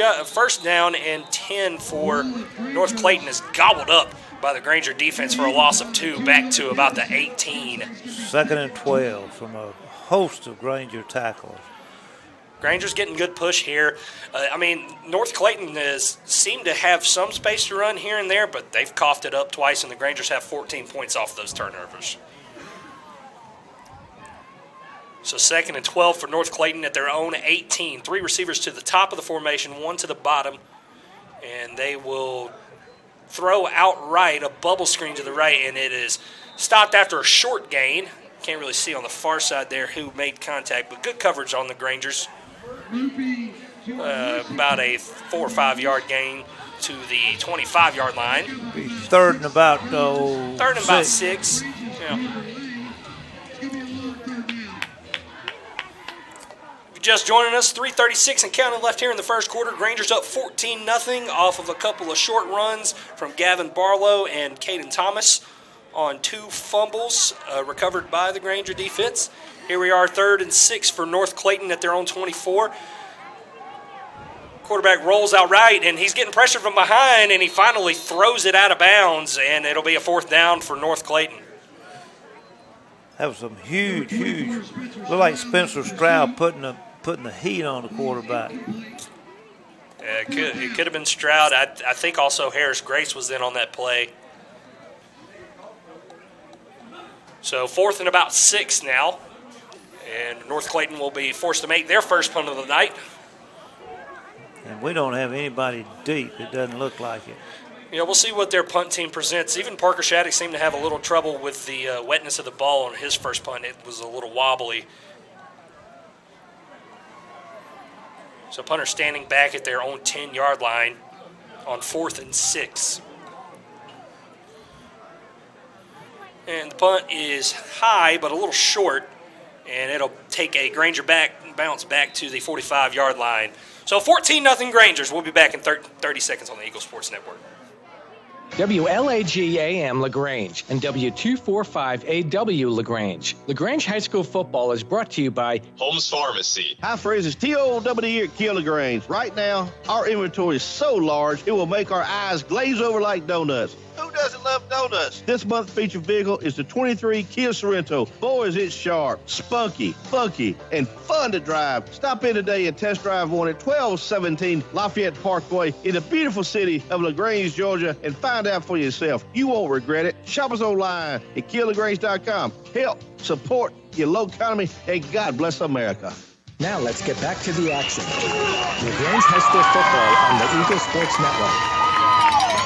down and 10 for North Clayton is gobbled up by the Granger defense for a loss of 2 back to about the 18. 2nd and 12 from a host of Granger tacklers. Granger's getting good push here. North Clayton seemed to have some space to run here and there, but they've coughed it up twice, and the Grangers have 14 points off those turnovers. So 2nd and 12 for North Clayton at their own 18. 3 receivers to the top of the formation, 1 to the bottom, and they will throw outright, a bubble screen to the right, and it is stopped after a short gain. Can't really see on the far side there who made contact, but good coverage on the Grangers. About a 4 or 5 yard gain to the 25-yard line. Third and about 6. Yeah. Just joining us, 3:36 and counting left here in the first quarter. Granger's up 14-0 off of a couple of short runs from Gavin Barlow and Caden Thomas on 2 fumbles recovered by the Granger defense. Here we are, 3rd and 6 for North Clayton at their own 24. Quarterback rolls out right, and he's getting pressure from behind, and he finally throws it out of bounds, and it'll be a 4th down for North Clayton. That was some huge. Looked like Spencer Stroud putting the heat on the quarterback. It could have been Stroud. I think also Harris Grace was in on that play. So 4th and about 6 now. And North Clayton will be forced to make their first punt of the night. And we don't have anybody deep. It doesn't look like it. We'll see what their punt team presents. Even Parker Shattuck seemed to have a little trouble with the wetness of the ball on his first punt. It was a little wobbly. So punter standing back at their own 10-yard line on 4th and 6. And the punt is high but a little short, and it'll take a Granger bounce back to the 45-yard line. So 14-0 Grangers. We'll be back in 30 seconds on the Eagle Sports Network. WLAG AM LaGrange and W245AW LaGrange. LaGrange High School football is brought to you by Holmes Pharmacy. Hi, friends. It's T.O.W. here at Kia LaGrange. Right now, our inventory is so large, it will make our eyes glaze over like donuts. Who doesn't love donuts? This month's featured vehicle is the 23 Kia Sorento. Boy, is it sharp, spunky, funky, and fun to drive. Stop in today and test drive one at 1217 Lafayette Parkway in the beautiful city of LaGrange, Georgia, and find out for yourself. You won't regret it. Shop us online at KiaLaGrange.com. Help support your local economy, and God bless America. Now let's get back to the action. LaGrange High School football on the Eagle Sports Network.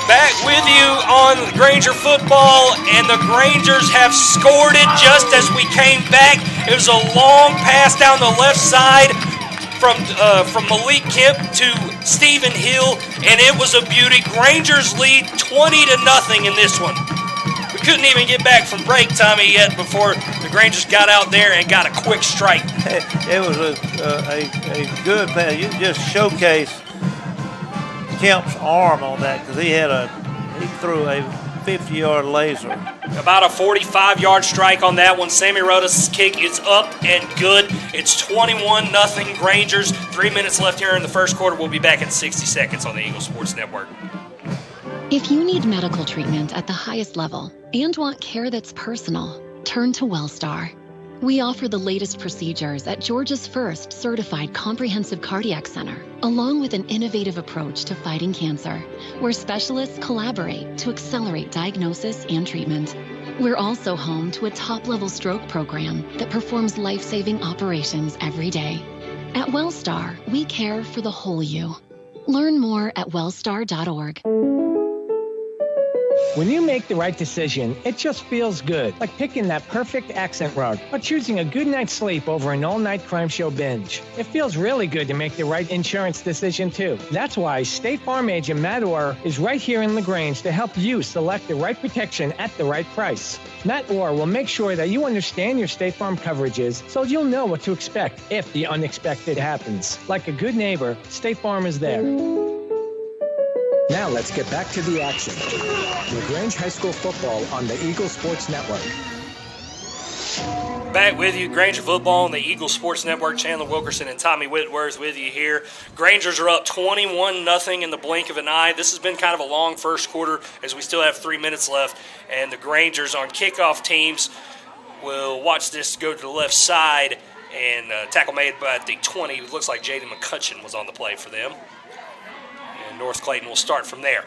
Back with you on Granger football, and the Grangers have scored it just as we came back. It was a long pass down the left side from Malik Kemp to Stephen Hill, and it was a beauty. Grangers lead 20-0 in this one. We couldn't even get back from break time yet before the Grangers got out there and got a quick strike. It was a good pass. You just showcase Kemp's arm on that because he threw a 50-yard laser. About a 45-yard strike on that one. Sammy Rodas' kick is up and good. It's 21-0 Grangers. 3 minutes left here in the first quarter. We'll be back in 60 seconds on the Eagle Sports Network. If you need medical treatment at the highest level and want care that's personal, turn to WellStar. We offer the latest procedures at Georgia's first certified comprehensive cardiac center, along with an innovative approach to fighting cancer, where specialists collaborate to accelerate diagnosis and treatment. We're also home to a top-level stroke program that performs life-saving operations every day. At WellStar, we care for the whole you. Learn more at wellstar.org. When you make the right decision, it just feels good, like picking that perfect accent rug or choosing a good night's sleep over an all-night crime show binge. It feels really good to make the right insurance decision, too. That's why State Farm agent Matt Orr is right here in LaGrange to help you select the right protection at the right price. Matt Orr will make sure that you understand your State Farm coverages so you'll know what to expect if the unexpected happens. Like a good neighbor, State Farm is there. Now let's get back to the action. LaGrange High School football on the Eagle Sports Network. Back with you, Granger football on the Eagle Sports Network. Chandler Wilkerson and Tommy Whitworth with you here. Grangers are up 21-0 in the blink of an eye. This has been kind of a long first quarter as we still have 3 minutes left. And the Grangers on kickoff teams will watch this go to the left side. And tackle made by the 20. It looks like Jaden McCutcheon was on the play for them. And North Clayton will start from there.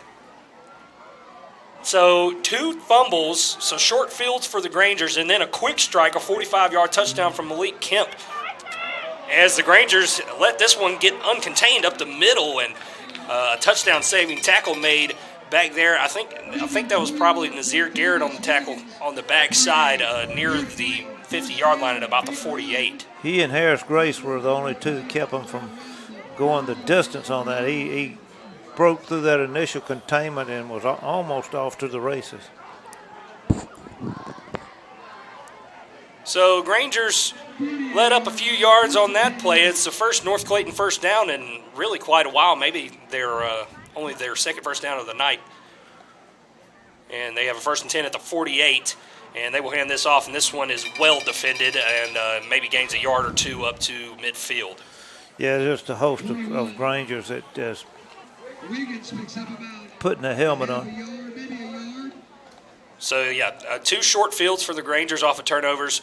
So 2 fumbles, so short fields for the Grangers, and then a quick strike, a 45-yard touchdown from Malik Kemp. As the Grangers let this one get uncontained up the middle, and a touchdown-saving tackle made back there. I think that was probably Nazir Garrett on the tackle on the backside near the 50-yard line at about the 48. He and Harris Grace were the only 2 that kept him from going the distance on that. He broke through that initial containment and was almost off to the races. So Grangers let up a few yards on that play. It's the first North Clayton first down in really quite a while. Maybe only their second first down of the night. And they have a 1st and 10 at the 48. And they will hand this off, and this one is well defended and maybe gains a yard or 2 up to midfield. Yeah, just a host of Grangers that just putting a helmet on. So, yeah, 2 short fields for the Grangers off of turnovers.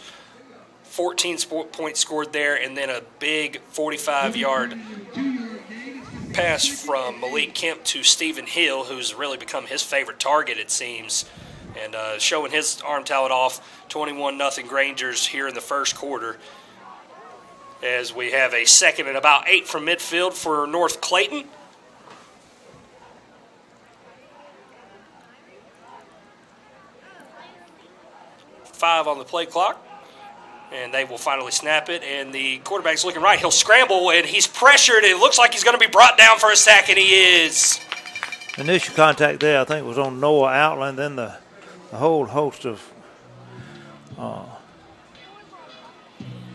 14 points scored there, and then a big 45-yard pass from Malik Kemp to Stephen Hill, who's really become his favorite target, it seems. And showing his arm talent off, 21-0 Grangers here in the first quarter. As we have a 2nd and about 8 from midfield for North Clayton. Five on the play clock. And they will finally snap it. And the quarterback's looking right. He'll scramble, and he's pressured. It looks like he's going to be brought down for a sack, and he is. Initial contact there, I think, was on Noah Outland. Then the whole host of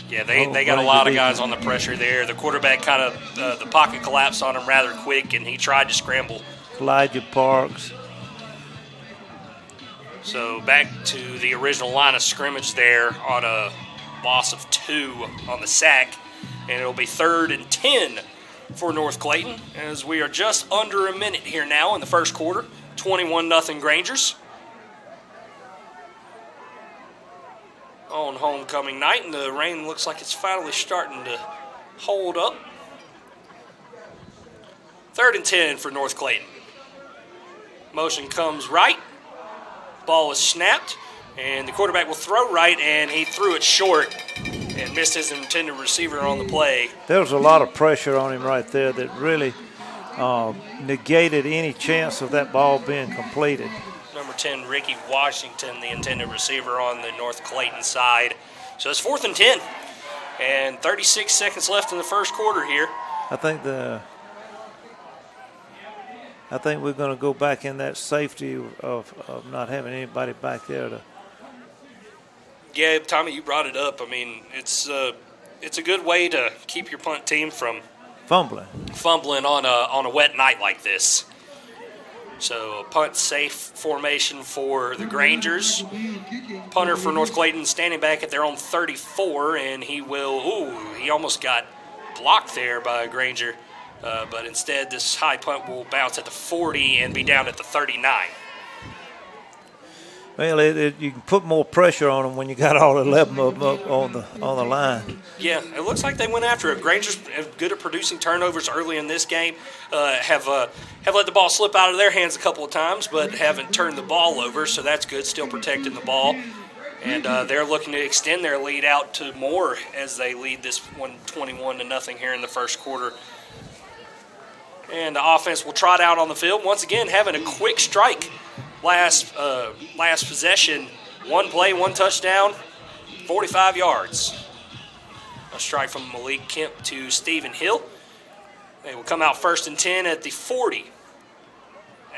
they got a lot of guys on the pressure there. The quarterback kind of the pocket collapsed on him rather quick, and he tried to scramble. Elijah Parks. So back to the original line of scrimmage there on a loss of 2 on the sack, and it'll be 3rd and 10 for North Clayton as we are just under a minute here now in the first quarter. 21-0 Grangers. On homecoming night, and the rain looks like it's finally starting to hold up. 3rd and 10 for North Clayton. Motion comes right. Ball is snapped, and the quarterback will throw right, and he threw it short and missed his intended receiver on the play. There was a lot of pressure on him right there that really negated any chance of that ball being completed. Number 10, Ricky Washington, the intended receiver on the North Clayton side. So it's 4th and 10, and 36 seconds left in the first quarter here. I think we're going to go back in that safety of not having anybody back there to. Yeah, Tommy, you brought it up. I mean, it's a good way to keep your punt team from fumbling on a wet night like this. So a punt safe formation for the Grangers. Punter for North Clayton standing back at their own 34, and he almost got blocked there by a Granger. But instead, this high punt will bounce at the 40 and be down at the 39. Well, you can put more pressure on them when you got all 11 of them up on the line. Yeah, it looks like they went after it. Grangers are good at producing turnovers early in this game. Have let the ball slip out of their hands a couple of times, but haven't turned the ball over, so that's good. Still protecting the ball. And they're looking to extend their lead out to more as they lead this one 21-0 here in the first quarter. And the offense will trot out on the field. Once again, having a quick strike. Last possession, 1 play, 1 touchdown, 45 yards. A strike from Malik Kemp to Stephen Hill. They will come out 1st and 10 at the 40.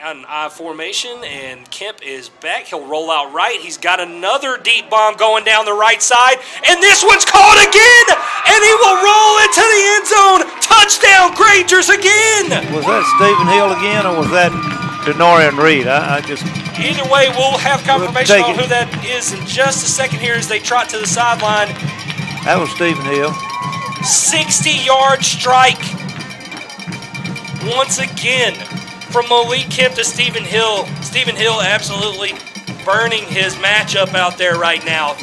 Out in I formation, and Kemp is back. He'll roll out right. He's got another deep bomb going down the right side, and this one's caught again, and he will roll into the end zone. Touchdown, Grangers again. Was that Stephen Hill again, or was that Denorian Reed? Either way, we'll have confirmation on who that is in just a second here as they trot to the sideline. That was Stephen Hill. 60-yard strike once again from Malik Kemp to Stephen Hill. Stephen Hill absolutely burning his matchup out there right now.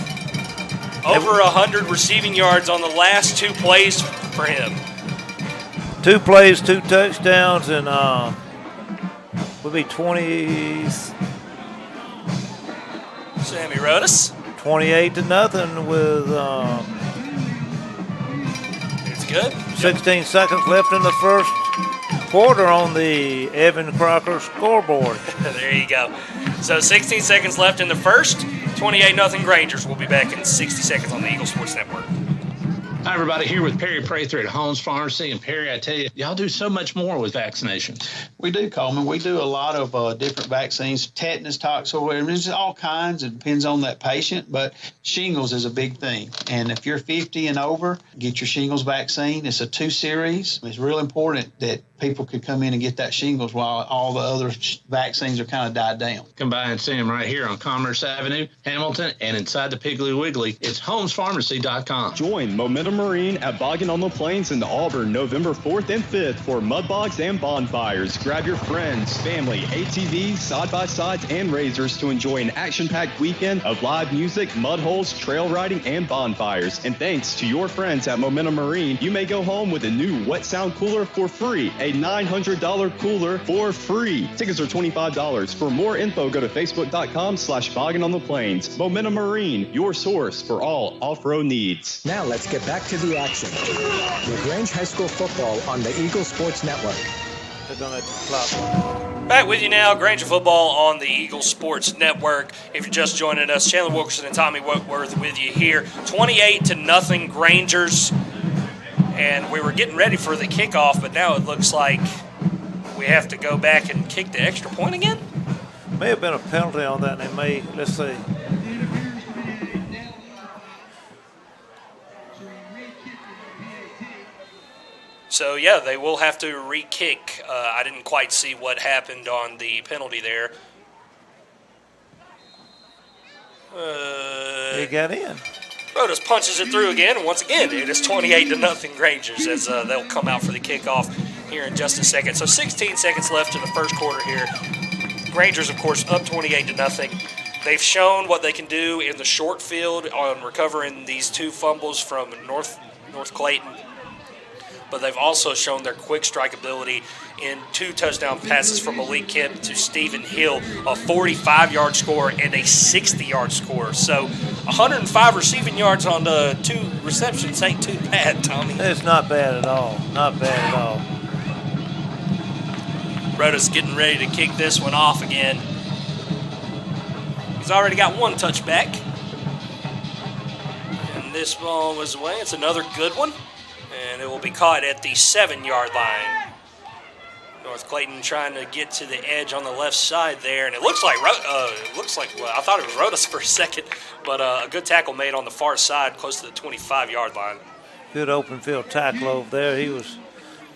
Over 100 receiving yards on the last 2 plays for him. 2 plays, 2 touchdowns, and would be 20. Sammy Rodas. 28-0 with it's good. 16 seconds left in the first quarter on the Evan Crocker scoreboard. There you go. So 16 seconds left in the first. 28-0 Grangers. We'll be back in 60 seconds on the Eagle Sports Network. Hi, everybody. Here with Perry Prather at Holmes Pharmacy. And, Perry, I tell you, y'all do so much more with vaccinations. We do, Coleman. We do a lot of different vaccines, tetanus, toxoid, there's all kinds. It depends on that patient, but shingles is a big thing. And if you're 50 and over, get your shingles vaccine. It's a 2 series. It's real important that people could come in and get that shingles while all the other vaccines are kind of died down. Come by and see them right here on Commerce Avenue, Hamilton, and inside the Piggly Wiggly. It's homespharmacy.com. Join Momentum Marine at Boggin on the Plains in Auburn November 4th and 5th for mud bogs and bonfires. Grab your friends, family, ATVs, side-by-sides, and razors to enjoy an action-packed weekend of live music, mud holes, trail riding, and bonfires. And thanks to your friends at Momentum Marine, you may go home with a new Wet Sound cooler for free, a $900 cooler for free. Tickets are $25. For more info, go to facebook.com/Boggin on the Plains. Momentum Marine, your source for all off-road needs. Now let's get back to the action. LaGrange High School football on the Eagle Sports Network. Back with you now, Granger football on the Eagle Sports Network. If you're just joining us, Chandler Wilkerson and Tommy Whitworth with you here. 28-0 Grangers. And we were getting ready for the kickoff, but now it looks like we have to go back and kick the extra point again? May have been a penalty on that. They may, let's see. So, yeah, they will have to re-kick. I didn't quite see what happened on the penalty there. He got in. Rodas punches it through again, and once again, it is 28-0 Grangers as they'll come out for the kickoff here in just a second. So 16 seconds left in the first quarter here. Grangers, of course, up 28-0. They've shown what they can do in the short field on recovering these 2 fumbles from North Clayton. But they've also shown their quick strike ability in 2 touchdown passes from Malik Kemp to Stephen Hill, a 45-yard score and a 60-yard score. So 105 receiving yards on 2 receptions ain't too bad, Tommy. It's not bad at all. Not bad at all. Rodas getting ready to kick this one off again. He's already got 1 touchback. And this ball was away. It's another good one. And it will be caught at the 7-yard line. North Clayton trying to get to the edge on the left side there, and it looks like well, I thought it was Rodas for a second, but a good tackle made on the far side, close to the 25-yard line. Good open field tackle over there. He was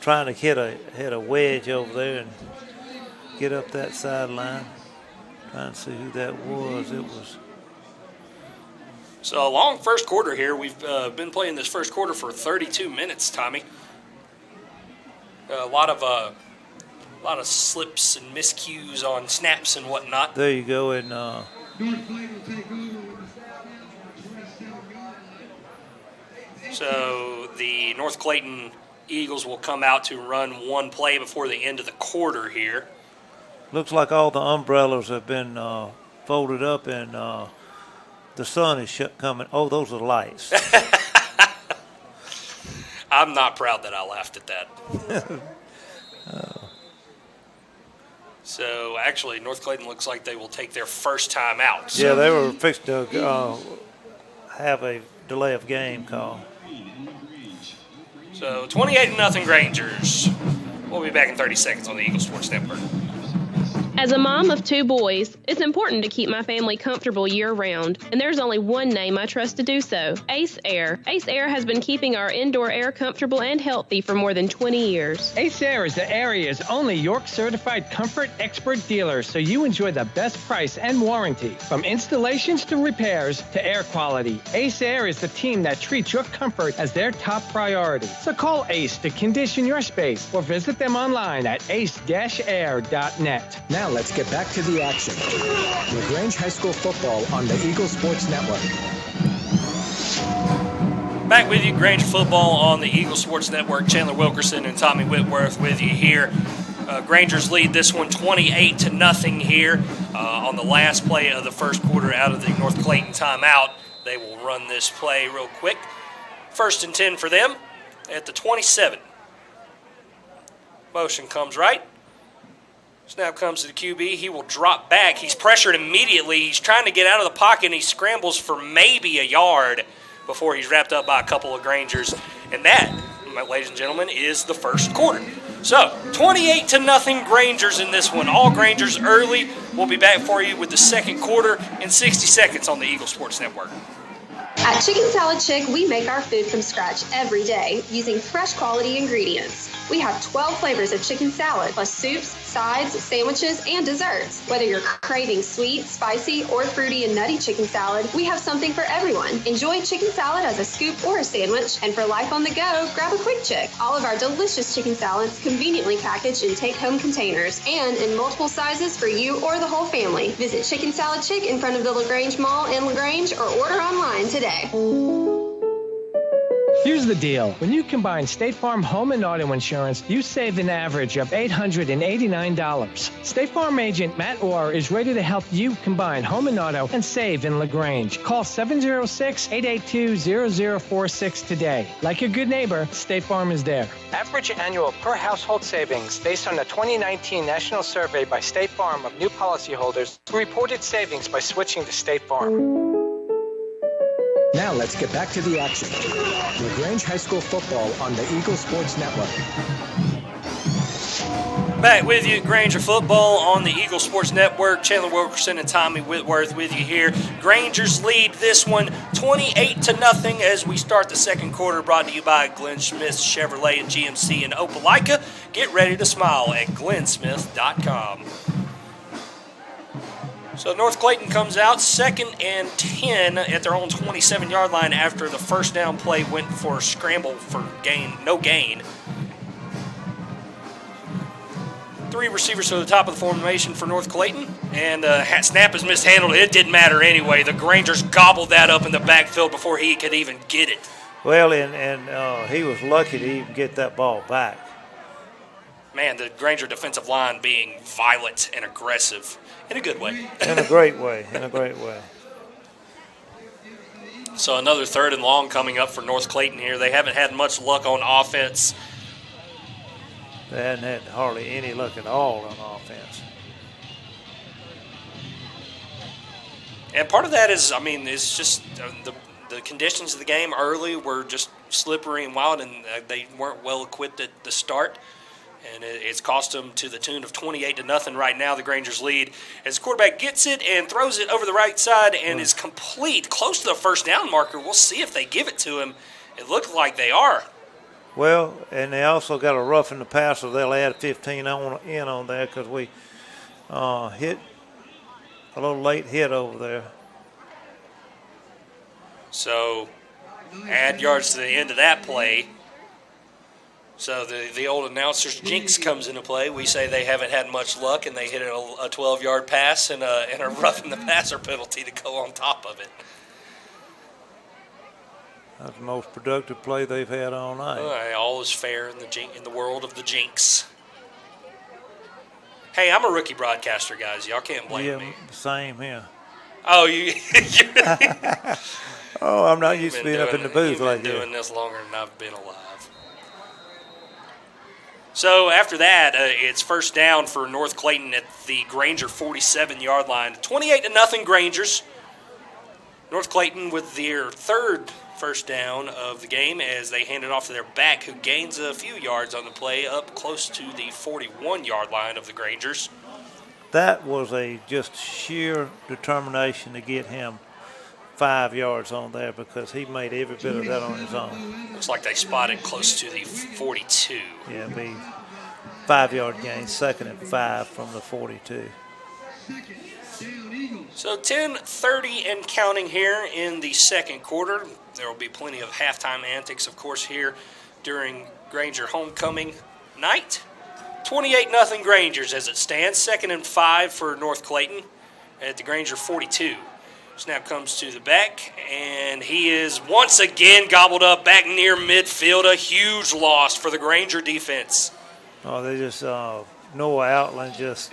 trying to hit a wedge over there and get up that sideline. Trying to see who that was. It was. So a long first quarter here. We've been playing this first quarter for 32 minutes, Tommy. A lot of slips and miscues on snaps and whatnot. There you go. And so the North Clayton Eagles will come out to run 1 play before the end of the quarter here. Looks like all the umbrellas have been folded up and the sun is coming. Oh, those are the lights. I'm not proud that I laughed at that. So, actually, North Clayton looks like they will take their first time out. So. Yeah, they were fixed to have a delay of game call. So, 28-0 Grangers. We'll be back in 30 seconds on the Eagle Sports Network. As a mom of 2 boys, it's important to keep my family comfortable year-round, and there's only one name I trust to do so, Ace Air. Ace Air has been keeping our indoor air comfortable and healthy for more than 20 years. Ace Air is the area's only York-certified comfort expert dealer, so you enjoy the best price and warranty. From installations to repairs to air quality, Ace Air is the team that treats your comfort as their top priority. So call Ace to condition your space or visit them online at ace-air.net. Now let's get back to the action. LaGrange High School football on the Eagle Sports Network. Back with you, Granger football on the Eagle Sports Network. Chandler Wilkerson and Tommy Whitworth with you here. Grangers lead this one 28-0 here on the last play of the first quarter out of the North Clayton timeout. They will run this play real quick. 1st and 10 for them at the 27. Motion comes right. Snap comes to the QB. He will drop back. He's pressured immediately. He's trying to get out of the pocket, and he scrambles for maybe a yard before he's wrapped up by a couple of Grangers. And that, ladies and gentlemen, is the first quarter. So, 28-0 Grangers in this one. All Grangers early. We'll be back for you with the second quarter in 60 seconds on the Eagle Sports Network. At Chicken Salad Chick, we make our food from scratch every day using fresh quality ingredients. We have 12 flavors of chicken salad, plus soups, sides, sandwiches, and desserts. Whether you're craving sweet, spicy, or fruity and nutty chicken salad, we have something for everyone. Enjoy chicken salad as a scoop or a sandwich, and for life on the go, grab a quick chick. All of our delicious chicken salads conveniently packaged in take-home containers and in multiple sizes for you or the whole family. Visit Chicken Salad Chick in front of the LaGrange Mall in LaGrange or order online today. Here's the deal. When you combine State Farm home and auto insurance, you save an average of $889. State Farm agent Matt Orr is ready to help you combine home and auto and save in LaGrange. Call 706-882-0046 today. Like a good neighbor, State Farm is there. Average annual per household savings based on the 2019 National Survey by State Farm of new policyholders who reported savings by switching to State Farm. Now let's get back to the action. LaGrange High School football on the Eagle Sports Network. Back with you, Granger football on the Eagle Sports Network. Chandler Wilkerson and Tommy Whitworth with you here. Grangers lead this one 28-0 as we start the second quarter, brought to you by Glenn Smith Chevrolet and GMC in Opelika. Get ready to smile at glennsmith.com. So North Clayton comes out 2nd and 10 at their own 27-yard line after the first down play went for a scramble for no gain. 3 receivers to the top of the formation for North Clayton, and snap is mishandled. It didn't matter anyway. The Grangers gobbled that up in the backfield before he could even get it. Well, and he was lucky to even get that ball back. Man, the Granger defensive line being violent and aggressive in a good way. In a great way, in a great way. So another 3rd and long coming up for North Clayton here. They haven't had much luck on offense. They hadn't had hardly any luck at all on offense. And part of that is, it's just the conditions of the game early were just slippery and wild, and they weren't well equipped at the start. And it's cost them to the tune of 28-0 right now. The Grangers lead as the quarterback gets it and throws it over the right side and is complete, close to the first down marker. We'll see if they give it to him. It looked like they are. Well, and they also got a roughing the passer. They'll add 15 on there because we hit a little late hit over there. So add yards to the end of that play. So the old announcer's jinx comes into play. We say they haven't had much luck, and they hit a 12-yard pass and a roughing the passer penalty to go on top of it. That's the most productive play they've had all night. All is fair in the world of the jinx. Hey, I'm a rookie broadcaster, guys. Y'all can't blame me. Same here. Oh, you? Oh, I'm not used to being up in the booth like that. You've been doing this longer than I've been alive. So after that, it's first down for North Clayton at the Granger 47-yard line. 28-0 Grangers. North Clayton with their 3rd first down of the game as they hand it off to their back, who gains a few yards on the play up close to the 41-yard line of the Grangers. That was a just sheer determination to get him 5 yards on there because he made every bit of that on his own. Looks like they spotted close to the 42. Yeah, be 5-yard gain, 2nd and 5 from the 42. So 10:30 and counting here in the second quarter. There will be plenty of halftime antics, of course, here during Granger homecoming night. 28-0 Grangers as it stands. 2nd and 5 for North Clayton at the Granger 42. Snap comes to the back, and he is once again gobbled up back near midfield. A huge loss for the Granger defense. Oh, they just Noah Outland just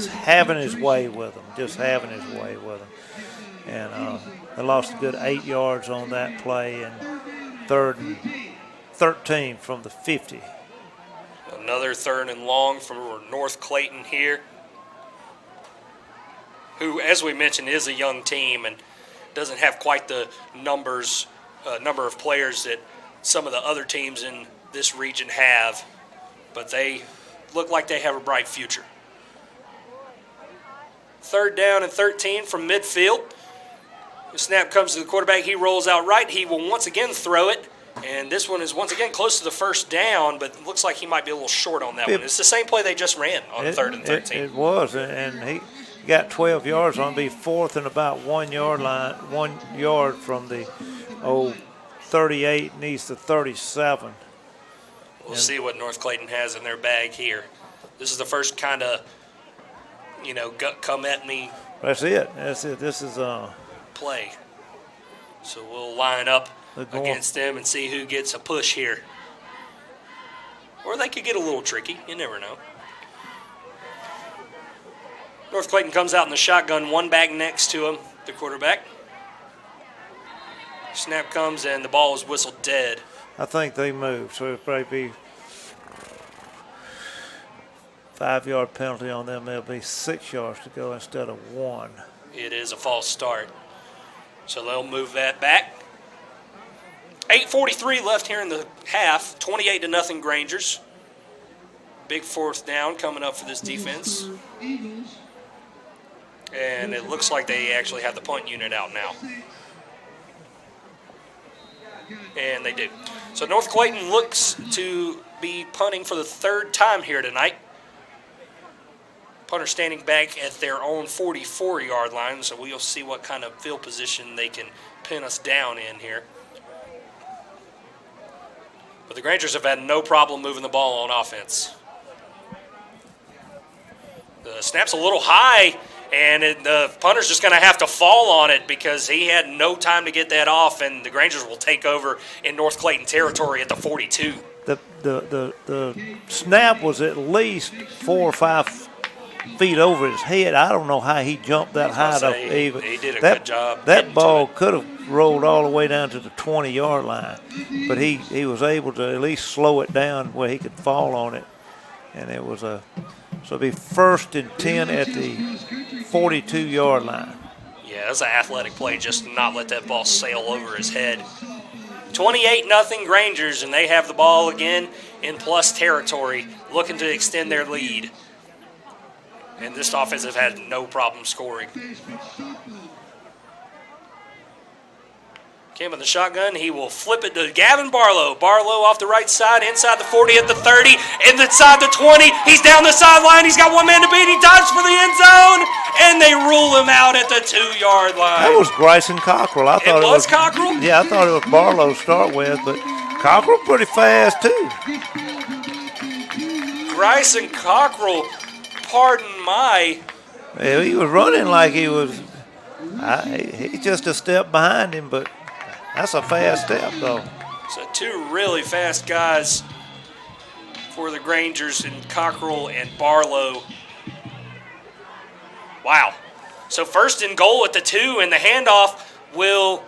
having his way with them, And they lost a good 8 yards on that play, and 3rd and 13 from the 50. Another 3rd and long for North Clayton here, who, as we mentioned, is a young team and doesn't have quite the number of players that some of the other teams in this region have, but they look like they have a bright future. 3rd down and 13 from midfield. The snap comes to the quarterback. He rolls out right. He will once again throw it, and this one is once again close to the 1st down, but it looks like he might be a little short on that one. It's the same play they just ran on 3rd and 13. It was, and he got 12 yards on be 4th and about 1 yard from the 38 needs to 37. We'll see what North Clayton has in their bag here. This is the first kind of, gut come at me. That's it. This is play. So we'll line up against them and see who gets a push here. Or they could get a little tricky. You never know. North Clayton comes out in the shotgun, one back next to him, the quarterback. Snap comes, and the ball is whistled dead. I think they moved, so it'll probably be 5-yard penalty on them. There'll be 6 yards to go instead of 1. It is a false start. So they'll move that back. 8:43 left here in the half. 28-0 Grangers. Big 4th down coming up for this defense. And it looks like they actually have the punt unit out now. And they do. So North Clayton looks to be punting for the 3rd time here tonight. Punter standing back at their own 44-yard line, so we'll see what kind of field position they can pin us down in here. But the Grangers have had no problem moving the ball on offense. The snap's a little high, and the punter's just going to have to fall on it because he had no time to get that off, and the Grangers will take over in North Clayton territory at the 42. The snap was at least 4 or 5 feet over his head. I don't know how he jumped that high. He did a good job. That ball could have rolled all the way down to the 20-yard line, but he was able to at least slow it down where he could fall on it, and it was so it'll be 1st and 10 at the 42-yard line. Yeah, that's an athletic play, just to not let that ball sail over his head. 28-0 Grangers, and they have the ball again in plus territory, looking to extend their lead. And this offense has had no problem scoring. Came in the shotgun. He will flip it to Gavin Barlow. Barlow off the right side, inside the 40 at the 30, inside the 20. He's down the sideline. He's got one man to beat. He dives for the end zone, and they rule him out at the 2-yard line. That was Bryson Cockrell. I thought it was Cockrell? Yeah, I thought it was Barlow to start with, but Cockrell pretty fast too. Bryson Cockrell, pardon my. Yeah, he was running like he was. He's just a step behind him, but that's a fast step, though. So 2 really fast guys for the Grangers, and Cockrell and Barlow. Wow. So 1st and goal at the 2, and the handoff will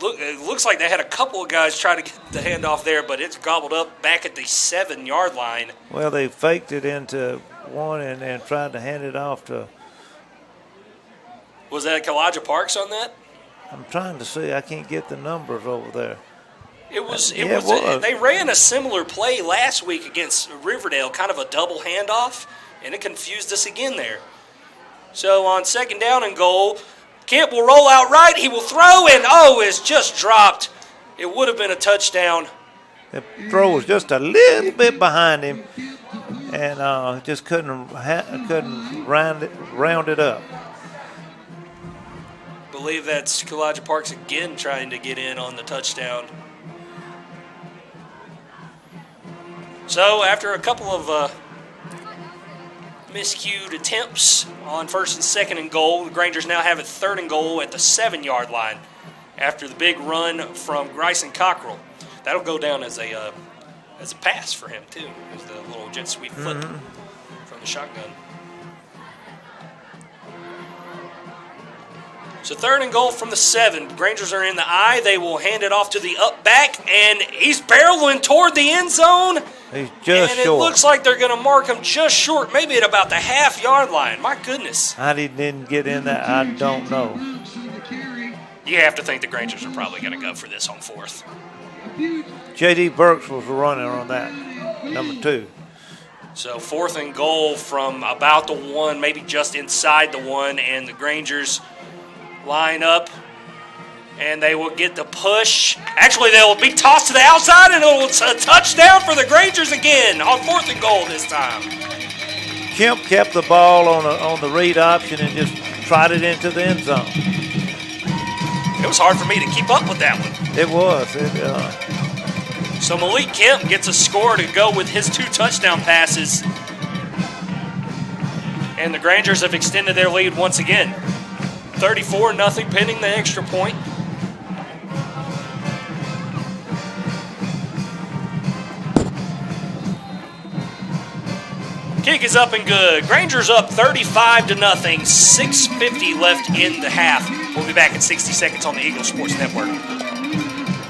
look. It looks like they had a couple of guys try to get the handoff there, but it's gobbled up back at the 7-yard line. Well, they faked it into one and tried to hand it off to. Was that Elijah Parks on that? I'm trying to see. I can't get the numbers over there. It was. They ran a similar play last week against Riverdale, kind of a double handoff, and it confused us again there. So on 2nd down and goal, Kemp will roll out right. He will throw, and it's just dropped. It would have been a touchdown. The throw was just a little bit behind him, and just couldn't round it up. I believe that's Elijah Parks again trying to get in on the touchdown. So after a couple of miscued attempts on 1st and 2nd and goal. The Grangers now have it 3rd and goal at the 7-yard line after the big run from Bryson Cockrell. That'll go down as a pass for him, too, as the little jet sweep flip from the shotgun. So 3rd and goal from the 7. Grangers are in the I. They will hand it off to the up back, and he's barreling toward the end zone. He's just and short. It looks like they're going to mark him just short, maybe at about the half-yard line. My goodness. How he didn't get in there, I don't know. You have to think the Grangers are probably going to go for this on 4th. J.D. Burks was the runner on that, number 2. So 4th and goal from about the 1, maybe just inside the 1, and the Grangers line up, and they will get the push. Actually, they will be tossed to the outside, and it's a touchdown for the Grangers again on 4th and goal this time. Kemp kept the ball on the read option and just trotted into the end zone. It was hard for me to keep up with that one. It was. So Malik Kemp gets a score to go with his 2 touchdown passes, and the Grangers have extended their lead once again. 34-0 pending the extra point. Kick is up and good. Grangers up 35-0. 6:50 left in the half. We'll be back in 60 seconds on the Eagle Sports Network.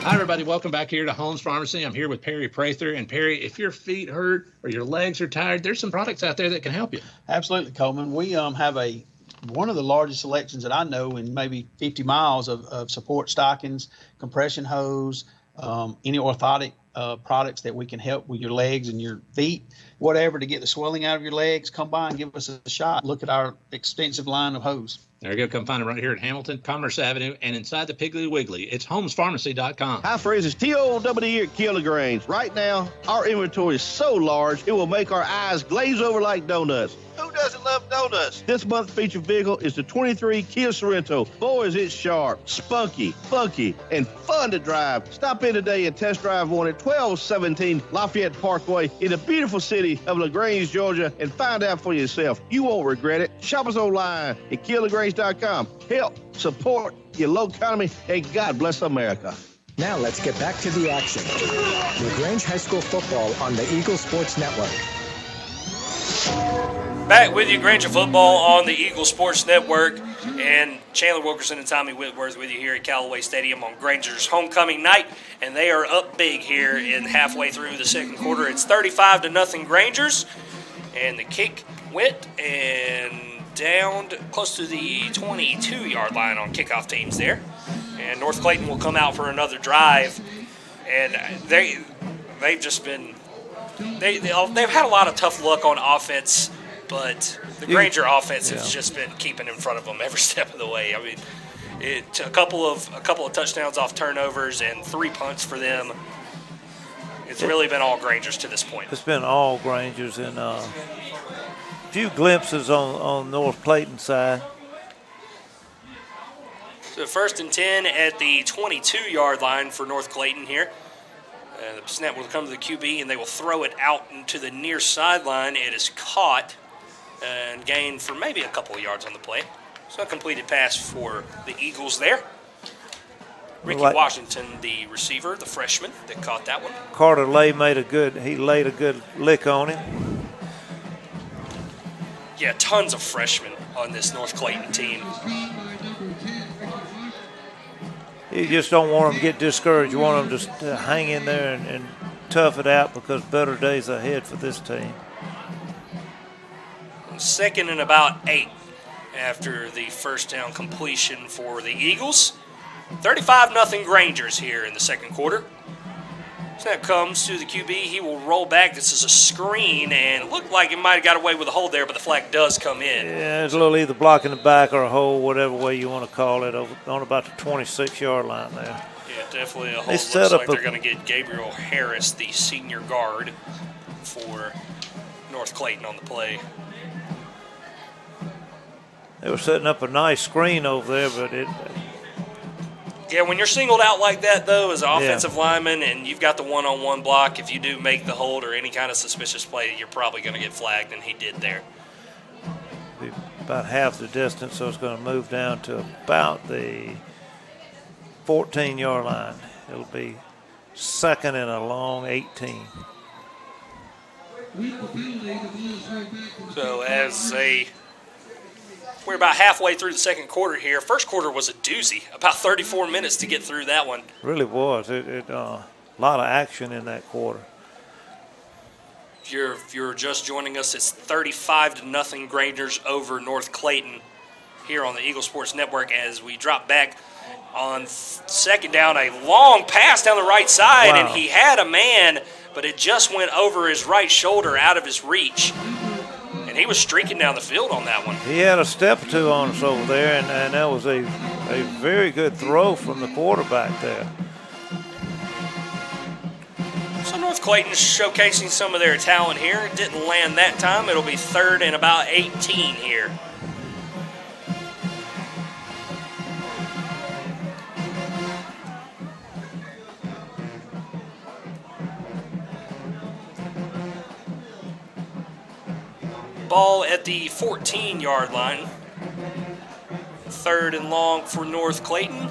Hi, everybody. Welcome back here to Holmes Pharmacy. I'm here with Perry Prather. And, Perry, if your feet hurt or your legs are tired, there's some products out there that can help you. Absolutely, Coleman. We have one of the largest selections that I know in maybe 50 miles of support stockings, compression hose, any orthotic products that we can help with your legs and your feet, whatever, to get the swelling out of your legs. Come by and give us a shot. Look at our extensive line of hose. There you go. Come find them right here at Hamilton, Commerce Avenue, and inside the Piggly Wiggly. It's homespharmacy.com. Hi, friends. It's T.O.W. here at LaGrange. Right now, our inventory is so large, it will make our eyes glaze over like donuts. Who doesn't love donuts? This month's featured vehicle is the 23 Kia Sorento. Boy, is it sharp, spunky, funky, and fun to drive. Stop in today and test drive one at 1217 Lafayette Parkway in the beautiful city of LaGrange, Georgia, and find out for yourself. You won't regret it. Shop us online at KiaLaGrange.com. Help support your local economy, and God bless America. Now let's get back to the action. LaGrange High School football on the Eagle Sports Network. Back with you, Granger football on the Eagle Sports Network, and Chandler Wilkerson and Tommy Whitworth with you here at Callaway Stadium on Granger's homecoming night, and they are up big here in halfway through the second quarter. It's 35-0 Grangers, and the kick went and down close to the 22-yard line on kickoff teams there, and North Clayton will come out for another drive, and they've just been they've had a lot of tough luck on offense. But the Granger offense has just been keeping in front of them every step of the way. I mean, it took a couple of touchdowns off turnovers and 3 punts for them. It's really been all Grangers to this point. It's been all Grangers, and a few glimpses on North Clayton side. So 1st and 10 at the 22-yard line for North Clayton here. The snap will come to the QB, and they will throw it out into the near sideline. It is caught and gained for maybe a couple of yards on the play. So a completed pass for the Eagles there. Ricky Washington, the receiver, the freshman that caught that one. Carter laid a good lick on him. Yeah, tons of freshmen on this North Clayton team. You just don't want them to get discouraged. You want them to hang in there and tough it out, because better days ahead for this team. 2nd and about 8 after the first down completion for the Eagles. 35-0 Grangers here in the second quarter. Snap comes to the QB. He will roll back. This is a screen, and it looked like it might have got away with a hold there, but the flag does come in. Yeah, it's a little either blocking the back or a hold, whatever way you want to call it, on about the 26-yard line there. Yeah, definitely a hold. Looks like they're going to get Gabriel Harris, the senior guard, for North Clayton on the play. They were setting up a nice screen over there, but it... Yeah, when you're singled out like that, though, as an offensive lineman, and you've got the one-on-one block, if you do make the hold or any kind of suspicious play, you're probably going to get flagged, and he did there. about half the distance, so it's going to move down to about the 14-yard line. It'll be second and a long 18. So we're about halfway through the second quarter here. First quarter was a doozy, about 34 minutes to get through that one. Really was. A lot of action in that quarter. If you're just joining us, it's 35-0 Grangers over North Clayton here on the Eagle Sports Network as we drop back on second down. A long pass down the right side, and he had a man, but it just went over his right shoulder out of his reach. And he was streaking down the field on that one. He had a step or two on us over there, and that was a very good throw from the quarterback there. So North Clayton's showcasing some of their talent here. It didn't land that time. It'll be third and about 18 here. Ball at the 14-yard line. Third and long for North Clayton.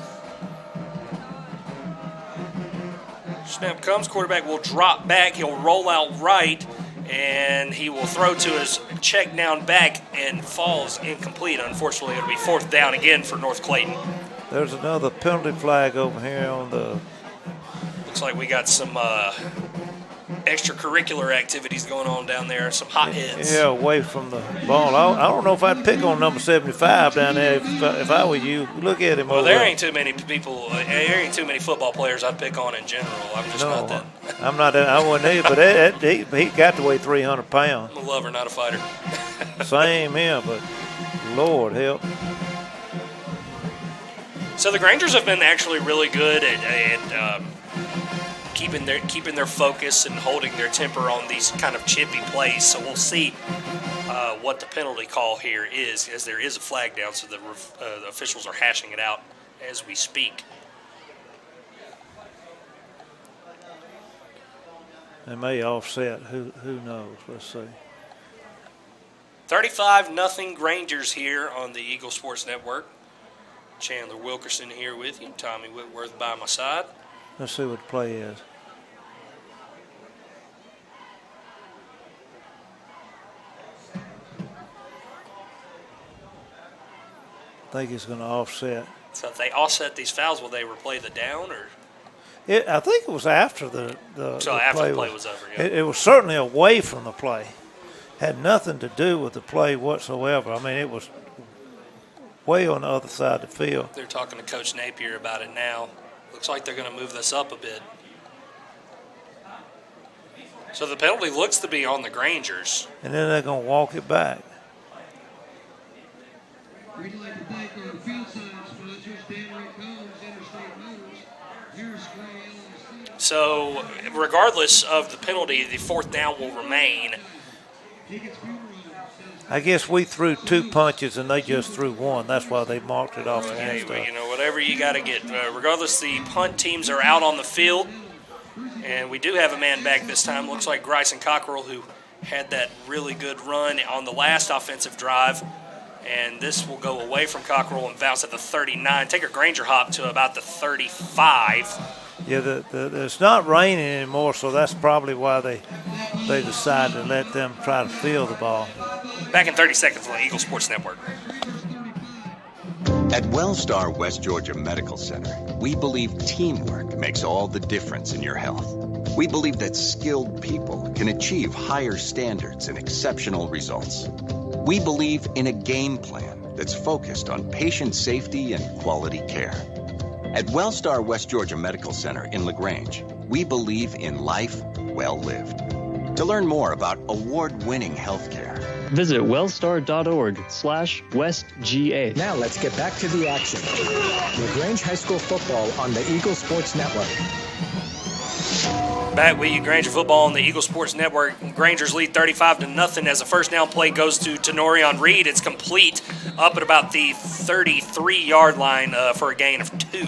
Snap comes, quarterback will drop back, he'll roll out right, and he will throw to his check down back and falls incomplete. Unfortunately, it'll be fourth down again for North Clayton. There's another penalty flag over here on the... Looks like we got some extracurricular activities going on down there, some hot hits. Yeah, away from the ball. I don't know if I'd pick on number 75 down there if I were you. Look at him. Well, there ain't too many people, there ain't too many football players I'd pick on in general. I'm just not that. I'm not that. I wouldn't either, but he got to weigh 300 pounds. I'm a lover, not a fighter. Same here, but Lord help. So the Grangers have been actually really good at keeping their focus and holding their temper on these kind of chippy plays. So we'll see what the penalty call here is, as there is a flag down, so the officials are hashing it out as we speak. They may offset. Who knows? Let's see. 35-0 Grangers here on the Eagle Sports Network. Chandler Wilkerson here with you. Tommy Whitworth by my side. Let's see what the play is. I think it's going to offset. So if they offset these fouls, will they replay the down? Or? I think it was after the after the play was over, yeah. It was certainly away from the play. Had nothing to do with the play whatsoever. I mean, it was way on the other side of the field. They're talking to Coach Napier about it now. Looks like they're going to move this up a bit. So the penalty looks to be on the Grangers. And then they're going to walk it back. We'd like to thank our field sign sponsors, Dan Combs, Interstate Motors. So regardless of the penalty, the fourth down will remain. I guess we threw 2 punches and they just threw 1. That's why they marked it off against us. You know, whatever you got to get. Regardless, the punt teams are out on the field. And we do have a man back this time. Looks like Bryson Cockrell, who had that really good run on the last offensive drive. And this will go away from Cockrell and bounce at the 39. Take a Granger hop to about the 35. Yeah, it's not raining anymore, so that's probably why they decided to let them try to field the ball. Back in 30 seconds on the Eagle Sports Network. At Wellstar West Georgia Medical Center, we believe teamwork makes all the difference in your health. We believe that skilled people can achieve higher standards and exceptional results. We believe in a game plan that's focused on patient safety and quality care. At Wellstar West Georgia Medical Center in LaGrange, we believe in life well lived. To learn more about award-winning healthcare, visit wellstar.org/WestGA. Now let's get back to the action. LaGrange High School football on the Eagle Sports Network. Back with you, Granger football on the Eagle Sports Network. Grangers lead 35-0 as the first down play goes to Tenorian Reed. It's complete up at about the 33-yard line for a gain of 2.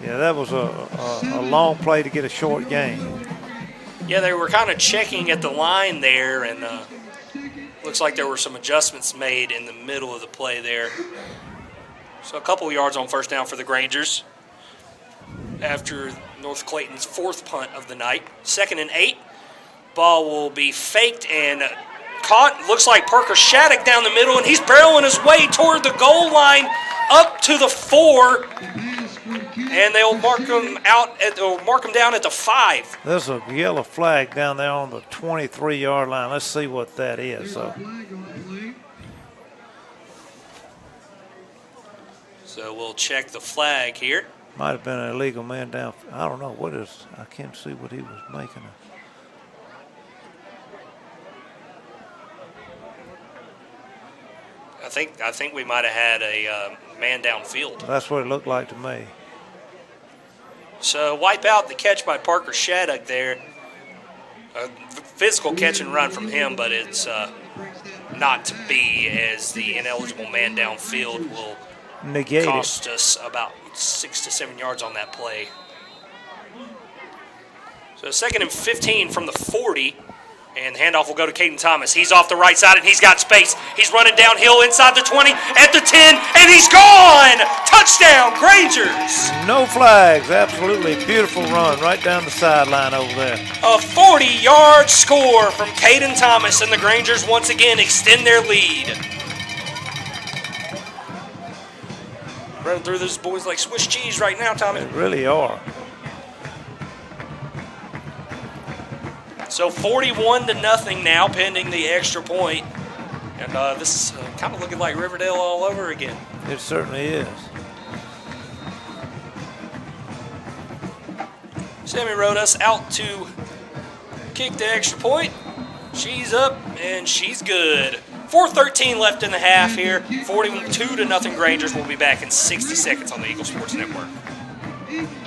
Yeah, that was a long play to get a short gain. Yeah, they were kind of checking at the line there, and Looks like there were some adjustments made in the middle of the play there. So a couple yards on first down for the Grangers after North Clayton's 4th punt of the night. 2nd and 8. Ball will be faked and caught. Looks like Parker Shattuck down the middle, and he's barreling his way toward the goal line up to the 4. And they'll mark him down at the 5. There's a yellow flag down there on the 23-yard line. Let's see what that is. So we'll check the flag here. Might have been an illegal man down. I don't know what is. I can't see what he was making. I think we might have had a man downfield. That's what it looked like to me. So wipe out the catch by Parker Shattuck there. A physical catch and run from him, but it's not to be, as the ineligible man downfield will cost us about 6 to 7 yards on that play. So 2nd and 15 from the 40. And the handoff will go to Clayton Thomas. He's off the right side, and he's got space. He's running downhill inside the 20, at the 10, and he's gone! Touchdown, Grangers! No flags. Absolutely beautiful run right down the sideline over there. A 40-yard score from Clayton Thomas, and the Grangers once again extend their lead. Running through those boys like Swiss cheese right now, Tommy. They really are. So 41-0 now, pending the extra point. And this is kind of looking like Riverdale all over again. It certainly is. Sammy Rodas out to kick the extra point. She's up, and she's good. 4:13 left in the half here. 42-0 Grangers. Will be back in 60 seconds on the Eagle Sports Network.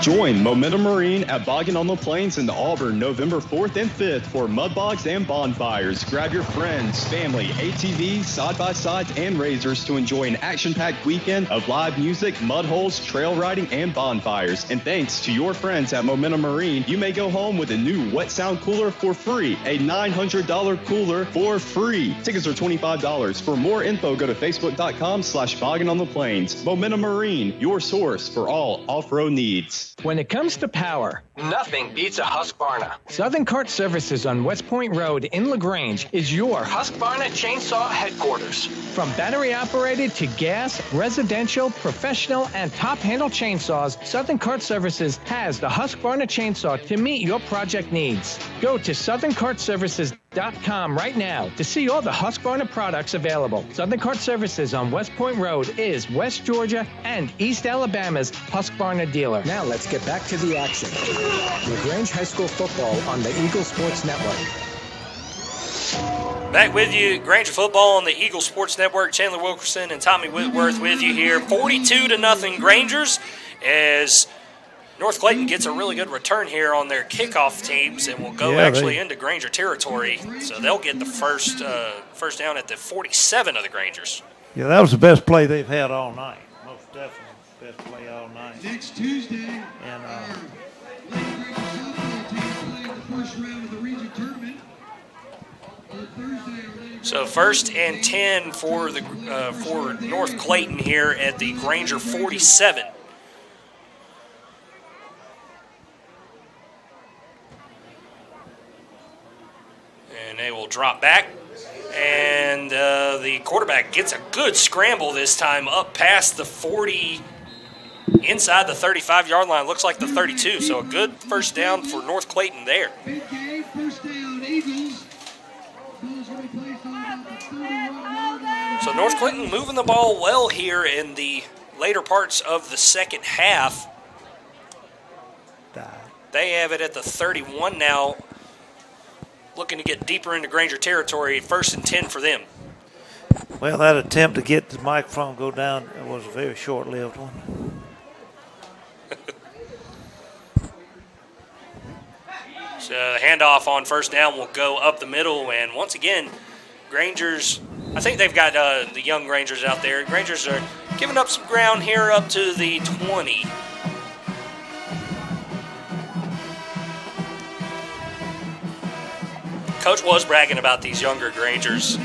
Join Momentum Marine at Boggin on the Plains in Auburn November 4th and 5th for mud bogs and bonfires. Grab your friends, family, ATVs, side-by-sides, and razors to enjoy an action-packed weekend of live music, mud holes, trail riding, and bonfires. And thanks to your friends at Momentum Marine, you may go home with a new Wet Sound cooler for free, a $900 cooler for free. Tickets are $25. For more info, go to facebook.com/Boggin on the Plains. Momentum Marine, your source for all off-road needs. When it comes to power, nothing beats a Husqvarna. Southern Kart Services on West Point Road in LaGrange is your Husqvarna chainsaw headquarters. From battery-operated to gas, residential, professional, and top-handle chainsaws, Southern Kart Services has the Husqvarna chainsaw to meet your project needs. Go to southernkartservices.com right now to see all the Husqvarna products available. Southern Kart Services on West Point Road is West Georgia and East Alabama's Husqvarna dealer. Now let's get back to the action. LaGrange High School football on the Eagle Sports Network. Back with you, Granger football on the Eagle Sports Network. Chandler Wilkerson and Tommy Whitworth with you here. 42-0 Grangers, as North Clayton gets a really good return here on their kickoff teams and will go into Granger territory. So they'll get the first down at the 47 of the Grangers. Yeah, that was the best play they've had all night. Most definitely best play all night. Next Tuesday, and first round of the region tournament. So 1st and 10 for the for North Clayton here at the Granger 47. And they will drop back. And the quarterback gets a good scramble this time up past the 40, inside the 35-yard line. Looks like the 32. So a good first down for North Clayton there. First down, Eagles. So North Clayton moving the ball well here in the later parts of the second half. They have it at the 31 now, looking to get deeper into Granger territory. 1st and 10 for them. Well, that attempt to get the microphone go down was a very short-lived one. So the handoff on first down will go up the middle, and once again, Grangers, I think they've got the young Grangers out there. Grangers are giving up some ground here up to the 20. Coach was bragging about these younger Grangers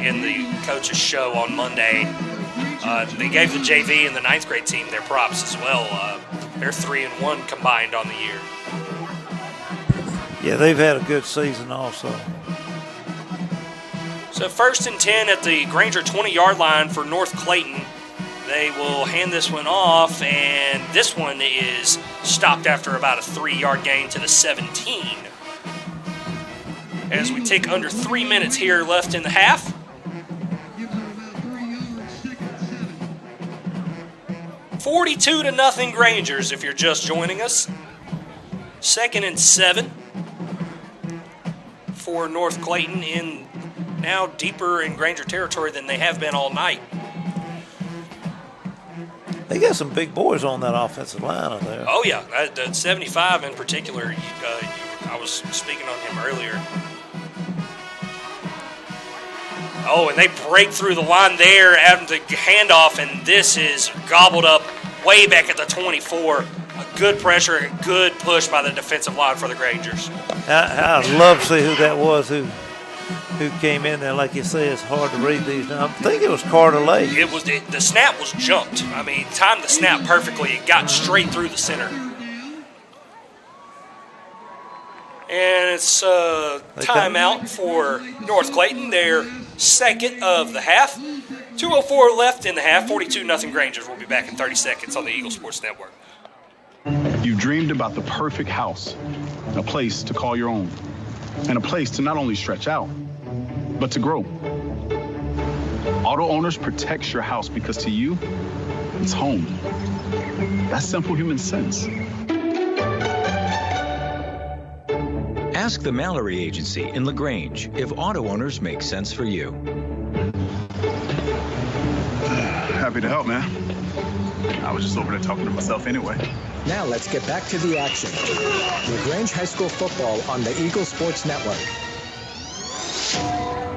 in the coach's show on Monday. They gave the JV and the 9th grade team their props as well. They're 3-1 combined on the year. Yeah, they've had a good season also. So 1st and 10 at the Granger 20-yard line for North Clayton. They will hand this one off, and this one is stopped after about a 3-yard gain to the 17. As we take under 3 minutes here left in the half. (42-0) Grangers if you're just joining us. 2nd and 7 for North Clayton, in now deeper in Granger territory than they have been all night. They got some big boys on that offensive line up there. Oh, yeah. 75 in particular, I was speaking on him earlier. Oh, and they break through the line there, having the handoff, and this is gobbled up way back at the 24. A good pressure and a good push by the defensive line for the Grangers. I'd love to see who that was who came in there. Like you say, it's hard to read these now. I think it was Carter Lake. The snap was jumped. I mean, timed the snap perfectly. It got straight through the center. And it's timeout for North Clayton, their 2nd of the half. 2:04 left in the half. 42-0 Grangers. We'll be back in 30 seconds on the Eagle Sports Network. You dreamed about the perfect house, a place to call your own, and a place to not only stretch out, but to grow. Auto Owners protects your house because to you, it's home. That's simple human sense. Ask the Mallory Agency in LaGrange if auto owners make sense for you. Happy to help, man. I was just over there talking to myself anyway. Now let's get back to the action. LaGrange High School football on the Eagle Sports Network.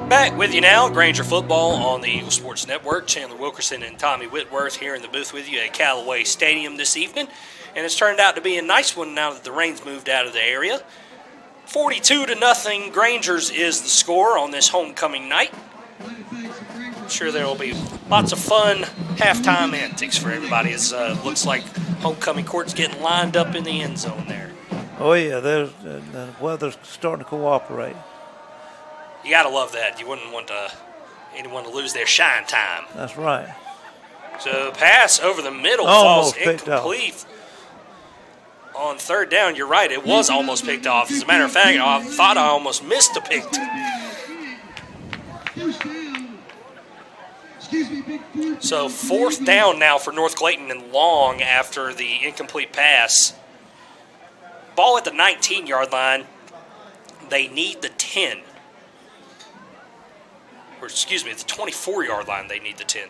Back with you now, Granger football on the Eagle Sports Network. Chandler Wilkerson and Tommy Whitworth here in the booth with you at Callaway Stadium this evening. And it's turned out to be a nice one now that the rain's moved out of the area. 42-0 Grangers is the score on this homecoming night. I'm sure there will be lots of fun halftime antics for everybody as looks like homecoming court's getting lined up in the end zone there. Oh, yeah, the weather's starting to cooperate. You got to love that. You wouldn't want anyone to lose their shine time. That's right. So pass over the middle almost falls incomplete. On 3rd down, you're right. It was almost picked off. As a matter of fact, I thought I almost missed a pick. So 4th down now for North Clayton and long after the incomplete pass. Ball at the 19-yard line. They need the 10. Or excuse me, at the 24-yard line they need the 10.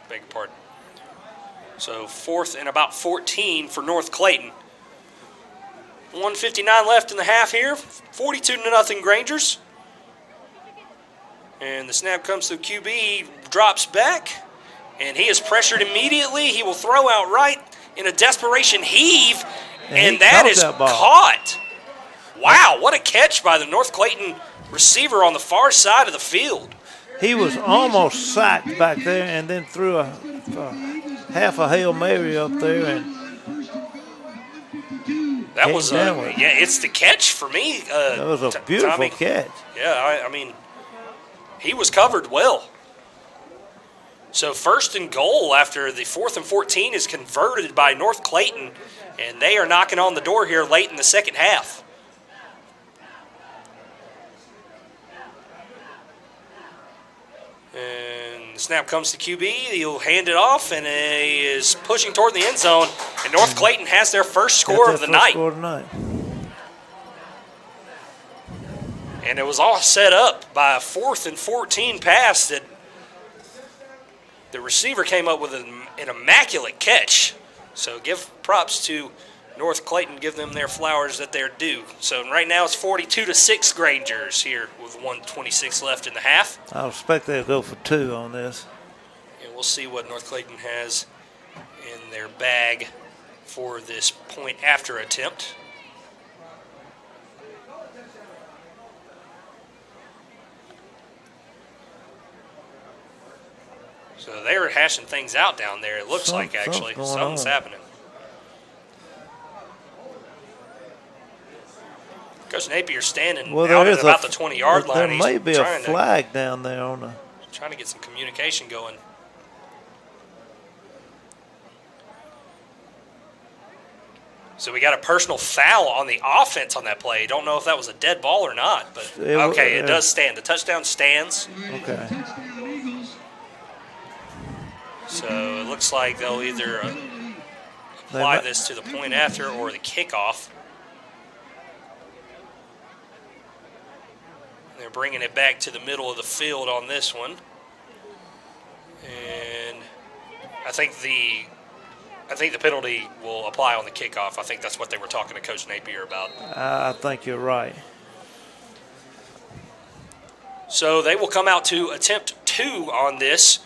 Beg your pardon. So 4th and about 14 for North Clayton. 1:59 left in the half here. 42-0 Grangers. And the snap comes to QB. He drops back. And he is pressured immediately. He will throw out right in a desperation heave. And that is caught. Wow, what a catch by the North Clayton receiver on the far side of the field. He was almost sacked back there and then threw a half a Hail Mary up there. And that was, it's the catch for me. That was a beautiful Tommy. catch. Yeah, I mean, he was covered well. So 1st and goal after the 4th and 14 is converted by North Clayton, and they are knocking on the door here late in the second half. And the snap comes to QB. He'll hand it off, and he is pushing toward the end zone. And North Clayton has their first score of the night. And it was all set up by a 4th and 14 pass that the receiver came up with an immaculate catch. So give props to North Clayton, give them their flowers that they're due. So right now it's 42-6 Grangers here with 1:26 left in the half. I expect they'll go for 2 on this. And we'll see what North Clayton has in their bag for this point after attempt. So they were hashing things out down there, it looks like, actually. Something's happening. Coach Napier standing out at about the 20-yard line. There may be a flag down there on the. Trying to get some communication going. So we got a personal foul on the offense on that play. Don't know if that was a dead ball or not, but okay, it does stand. The touchdown stands. Okay. So it looks like they'll either apply this to the point after or the kickoff. They're bringing it back to the middle of the field on this one. And I think the penalty will apply on the kickoff. I think that's what they were talking to Coach Napier about. I think you're right. So they will come out to attempt 2 on this.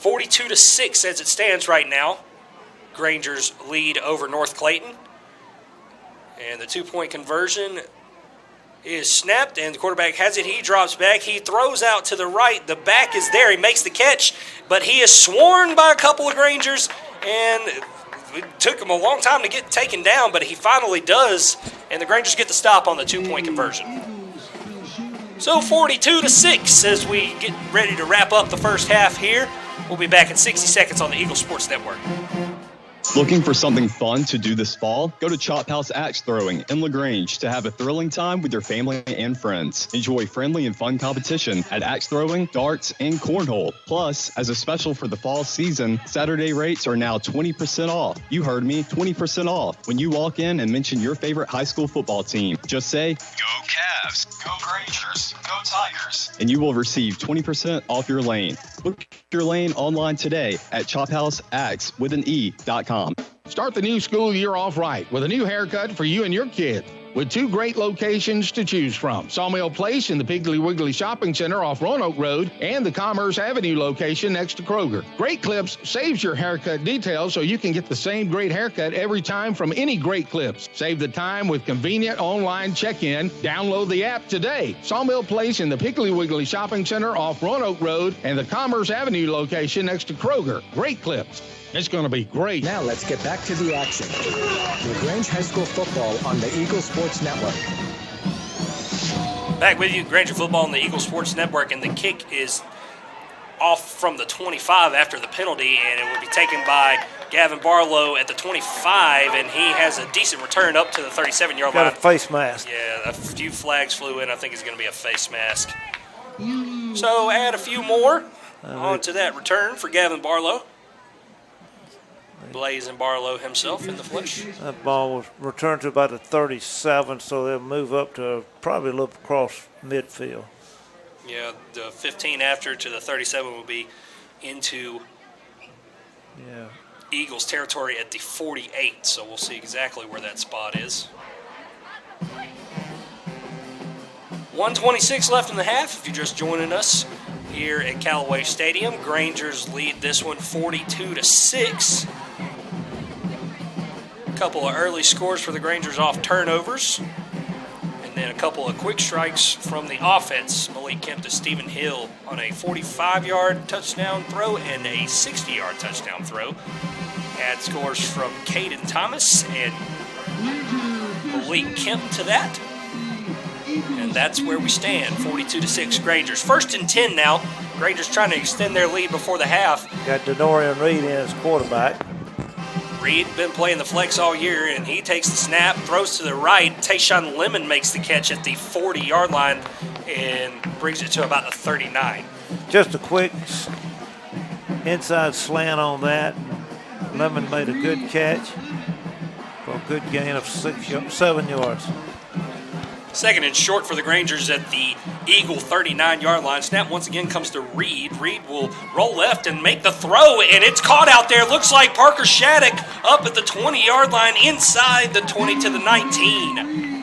42-6 as it stands right now. Granger's lead over North Clayton. And the 2-point conversion is snapped, and the quarterback has it. He drops back. He throws out to the right. The back is there. He makes the catch, but he is swarmed by a couple of Grangers, and it took him a long time to get taken down, but he finally does, and the Grangers get the stop on the 2-point conversion. So 42-6 as we get ready to wrap up the first half here. We'll be back in 60 seconds on the Eagle Sports Network. Looking for something fun to do this fall? Go to Chop House Axe Throwing in LaGrange to have a thrilling time with your family and friends. Enjoy friendly and fun competition at axe throwing, darts, and cornhole. Plus, as a special for the fall season, Saturday rates are now 20% off. You heard me, 20% off when you walk in and mention your favorite high school football team. Just say, "Go Cavs, go Grangers, go Tigers," and you will receive 20% off your lane. Book your lane online today at chophouseaxe.com. Start the new school year off right with a new haircut for you and your kid. With 2 great locations to choose from, Sawmill Place in the Piggly Wiggly Shopping Center off Roanoke Road and the Commerce Avenue location next to Kroger. Great Clips saves your haircut details so you can get the same great haircut every time from any Great Clips. Save the time with convenient online check-in. Download the app today. Sawmill Place in the Piggly Wiggly Shopping Center off Roanoke Road and the Commerce Avenue location next to Kroger. Great Clips. It's going to be great. Now let's get back to the action. LaGrange High School football on the Eagle Sports Network. Back with you, Granger football on the Eagle Sports Network, and the kick is off from the 25 after the penalty, and it will be taken by Gavin Barlow at the 25, and he has a decent return up to the 37-yard line. Got a face mask. Yeah, a few flags flew in. I think it's going to be a face mask. So add a few more onto that return for Gavin Barlow. Blazing Barlow himself in the flesh. That ball was returned to about the 37, so they'll move up to probably a little across midfield. Yeah, the 15 after to the 37 will be into Eagles territory at the 48, so we'll see exactly where that spot is. 1:26 left in the half. If you're just joining us here at Callaway Stadium, Grangers lead this one 42-6. A couple of early scores for the Grangers off turnovers, and then a couple of quick strikes from the offense. Malik Kemp to Stephen Hill on a 45-yard touchdown throw and a 60-yard touchdown throw. Add scores from Caden Thomas and Malik Kemp to that. And that's where we stand, 42-6 Grangers. 1st and 10 now. Grangers trying to extend their lead before the half. Got Denorian Reed in as quarterback. Reed been playing the flex all year, and he takes the snap, throws to the right. Tayshawn Lemon makes the catch at the 40-yard line and brings it to about the 39. Just a quick inside slant on that. Lemon made a good catch for a good gain of 7 yards. 2nd and short for the Grangers at the Eagle 39-yard line. Snap once again comes to Reed. Reed will roll left and make the throw, and it's caught out there. Looks like Parker Shattuck up at the 20-yard line, inside the 20 to the 19.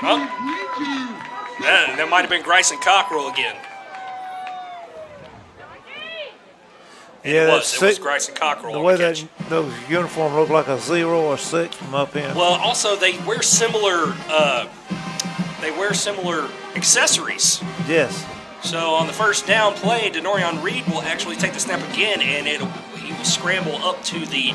Oh, that might have been Bryson Cockrell again. Yeah, it was Bryson Cockrell. The way that those uniforms look like a 0 or 6 from up in. Well, also they wear similar accessories. Yes. So on the first down play, Denorion Reed will actually take the snap again, and he will scramble up to the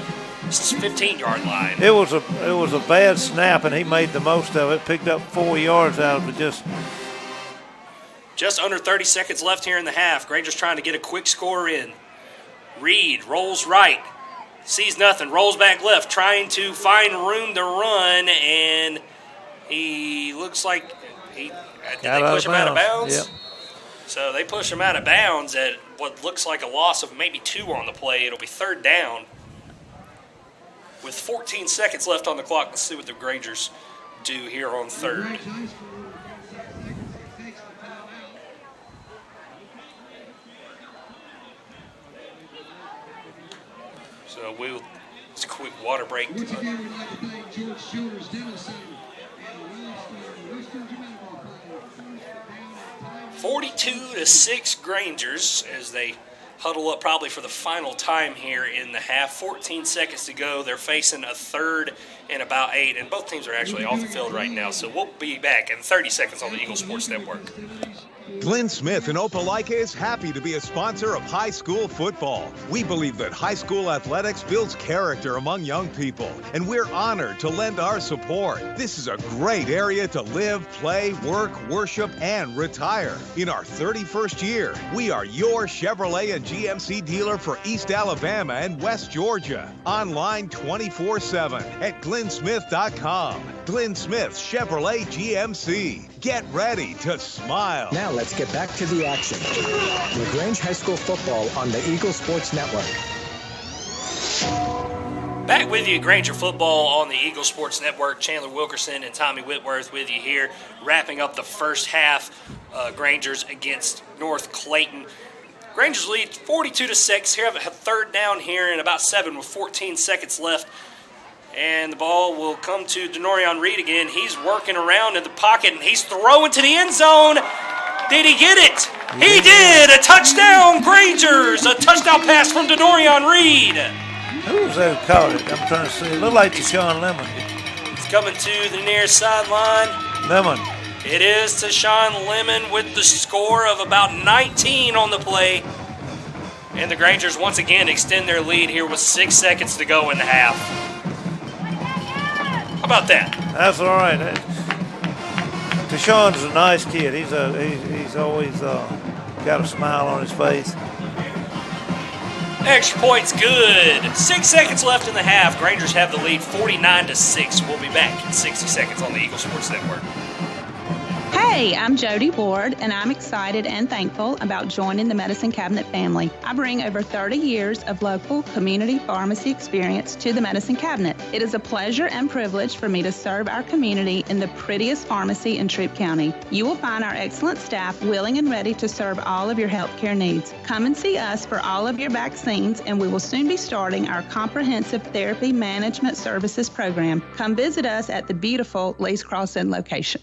15-yard line. It was a bad snap, and he made the most of it. Picked up 4 yards out of it. Just under 30 seconds left here in the half. Granger's trying to get a quick score in. Reed rolls right, sees nothing, rolls back left, trying to find room to run, and he looks like did they push him out of bounds? Yep. So they push him out of bounds at what looks like a loss of maybe 2 on the play. It'll be third down with 14 seconds left on the clock. Let's see what the Grangers do here on third. So it's a quick water break. 42-6 Grangers as they huddle up probably for the final time here in the half. 14 seconds to go. They're facing a third and about 8, and both teams are actually off the field right now. So we'll be back in 30 seconds on the Eagle Sports Network. Glenn Smith in Opelika is happy to be a sponsor of high school football. We believe that high school athletics builds character among young people, and we're honored to lend our support. This is a great area to live, play, work, worship, and retire. In our 31st year, we are your Chevrolet and GMC dealer for East Alabama and West Georgia. Online 24/7 at glennsmith.com. Glenn Smith Chevrolet GMC. Get ready to smile. Now let's get back to the action. LaGrange High School football on the Eagle Sports Network. Back with you, Granger football on the Eagle Sports Network. Chandler Wilkerson and Tommy Whitworth with you here, wrapping up the first half. Grangers against North Clayton. Grangers lead 42-6. Here have a third down here in about 7 with 14 seconds left. And the ball will come to Denorion Reed again. He's working around in the pocket, and he's throwing to the end zone. Did he get it? He did! A touchdown, Grangers! A touchdown pass from Denorion Reed. Who was that who caught it? I'm trying to see. It looked like Tashawn Lemon. It's coming to the near sideline. Lemon. It is Tashawn Lemon with the score of about 19 on the play. And the Grangers once again extend their lead here with 6 seconds to go in the half. How about that? That's all right. Tashawn's a nice kid. He's always got a smile on his face. Extra point's good. 6 seconds left in the half. Grangers have the lead 49-6. We'll be back in 60 seconds on the Eagle Sports Network. Hey, I'm Jody Ward, and I'm excited and thankful about joining the Medicine Cabinet family. I bring over 30 years of local community pharmacy experience to the Medicine Cabinet. It is a pleasure and privilege for me to serve our community in the prettiest pharmacy in Troup County. You will find our excellent staff willing and ready to serve all of your healthcare needs. Come and see us for all of your vaccines, and we will soon be starting our comprehensive therapy management services program. Come visit us at the beautiful Lee's Crossing location.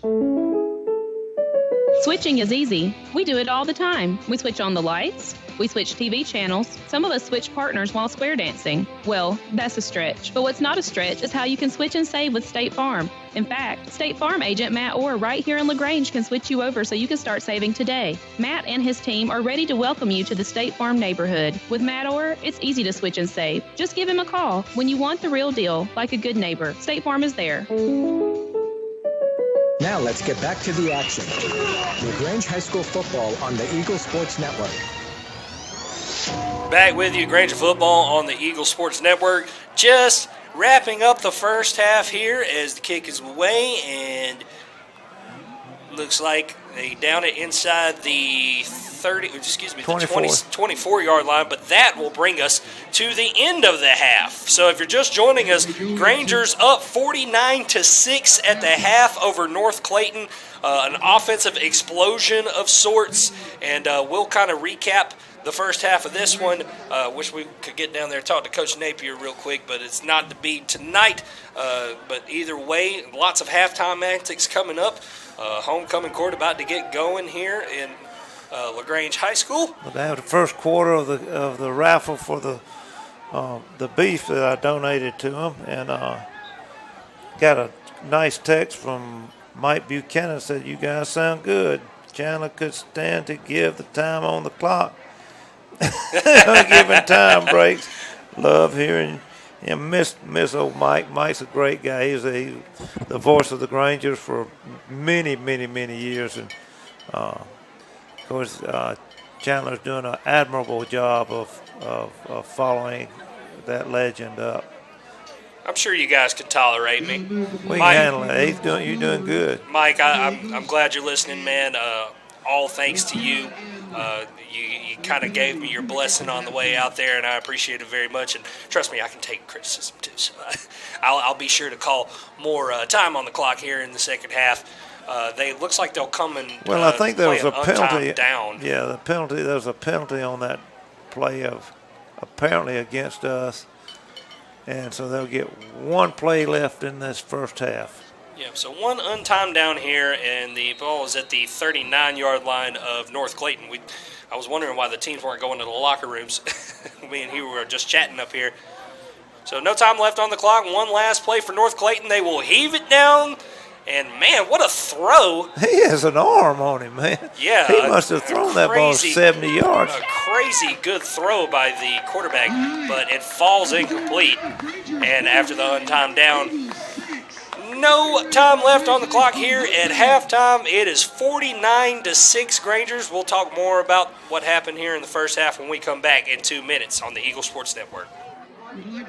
Switching is easy. We do it all the time. We switch on the lights. We switch TV channels. Some of us switch partners while square dancing. Well, that's a stretch. But what's not a stretch is how you can switch and save with State Farm. In fact, State Farm agent Matt Orr right here in LaGrange can switch you over so you can start saving today. Matt and his team are ready to welcome you to the State Farm neighborhood. With Matt Orr, it's easy to switch and save. Just give him a call. When you want the real deal, like a good neighbor, State Farm is there. Now let's get back to the action. LaGrange High School football on the Eagle Sports Network. Back with you, Granger football on the Eagle Sports Network. Just wrapping up the first half here as the kick is away, and looks like they down it inside the 24-yard line, but that will bring us to the end of the half. So if you're just joining us, Grangers up 49-6 at the half over North Clayton. An offensive explosion of sorts, and we'll kind of recap the first half of this one. Wish we could get down there and talk to Coach Napier real quick, but it's not to be tonight. But either way, lots of halftime antics coming up. Homecoming court about to get going here in LaGrange High School. Well, they have the first quarter of the raffle for the beef that I donated to them, and got a nice text from Mike Buchanan, said, "You guys sound good. Chandler could stand to give the time on the clock. Giving time breaks. Love hearing him. Miss old Mike. Mike's a great guy. He's the voice of the Grangers for many years. And, of course, Chandler's doing an admirable job of following that legend up. I'm sure you guys can tolerate me. We can handle it. You're doing good. Mike, I'm glad you're listening, man. All thanks to you. You kind of gave me your blessing on the way out there, and I appreciate it very much. And trust me, I can take criticism too. So I'll be sure to call more time on the clock here in the second half. Looks like they'll come and I think there was a penalty down. Yeah, the penalty. There was a penalty on that play of apparently against us, and so they'll get one play left in this first half. Yeah, so one untimed down here, and the ball is at the 39-yard line of North Clayton. I was wondering why the teams weren't going to the locker rooms. Me and he were just chatting up here. So no time left on the clock. One last play for North Clayton. They will heave it down, and, man, what a throw. He has an arm on him, man. Yeah. He must have thrown that ball 70 yards. A crazy good throw by the quarterback, but it falls incomplete. And after the untimed down, no time left on the clock here at halftime. It is 49-6 Grangers. We'll talk more about what happened here in the first half when we come back in 2 minutes on the Eagle Sports Network.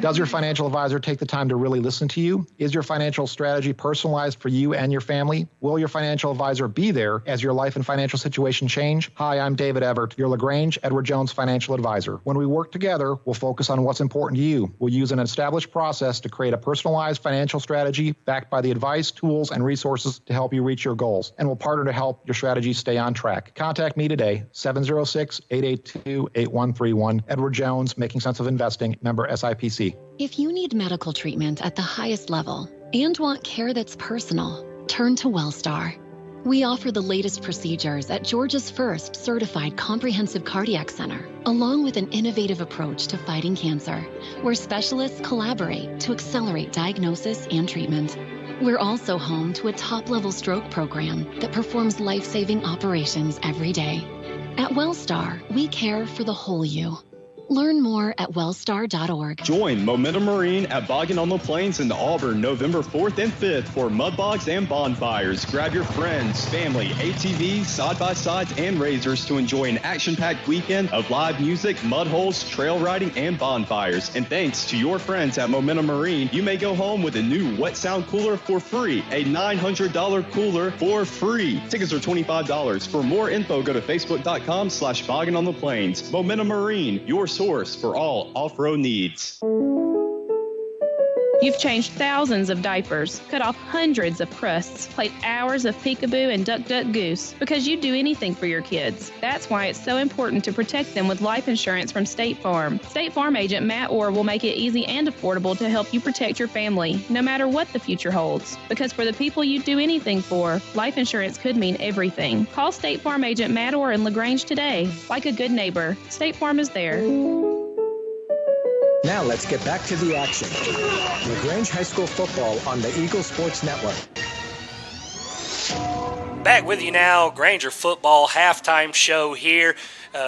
Does your financial advisor take the time to really listen to you? Is your financial strategy personalized for you and your family? Will your financial advisor be there as your life and financial situation change? Hi, I'm David Everett, your LaGrange Edward Jones financial advisor. When we work together, we'll focus on what's important to you. We'll use an established process to create a personalized financial strategy backed by the advice, tools, and resources to help you reach your goals. And we'll partner to help your strategy stay on track. Contact me today, 706-882-8131. Edward Jones, Making Sense of Investing, member SIPC. If you need medical treatment at the highest level and want care that's personal, turn to WellStar. We offer the latest procedures at Georgia's first certified comprehensive cardiac center, along with an innovative approach to fighting cancer, where specialists collaborate to accelerate diagnosis and treatment. We're also home to a top-level stroke program that performs life-saving operations every day. At WellStar, we care for the whole you. Learn more at wellstar.org. Join Momentum Marine at Boggin on the Plains in Auburn November 4th and 5th for mud bogs and bonfires. Grab your friends, family, ATVs, side-by-sides, and razors to enjoy an action-packed weekend of live music, mud holes, trail riding, and bonfires. And thanks to your friends at Momentum Marine, you may go home with a new Wet Sound cooler for free, a $900 cooler for free. Tickets are $25. For more info, go to facebook.com/Boggin on the Plains. Momentum Marine, your source for all off-road needs. You've changed thousands of diapers, cut off hundreds of crusts, played hours of peekaboo and duck goose because you do anything for your kids. That's why it's so important to protect them with life insurance from State Farm. State Farm agent Matt Orr will make it easy and affordable to help you protect your family, no matter what the future holds. Because for the people you do anything for, life insurance could mean everything. Call State Farm agent Matt Orr in LaGrange today. Like a good neighbor, State Farm is there. Now let's get back to the action. LaGrange High School football on the Eagle Sports Network. Back with you now, Granger football halftime show here.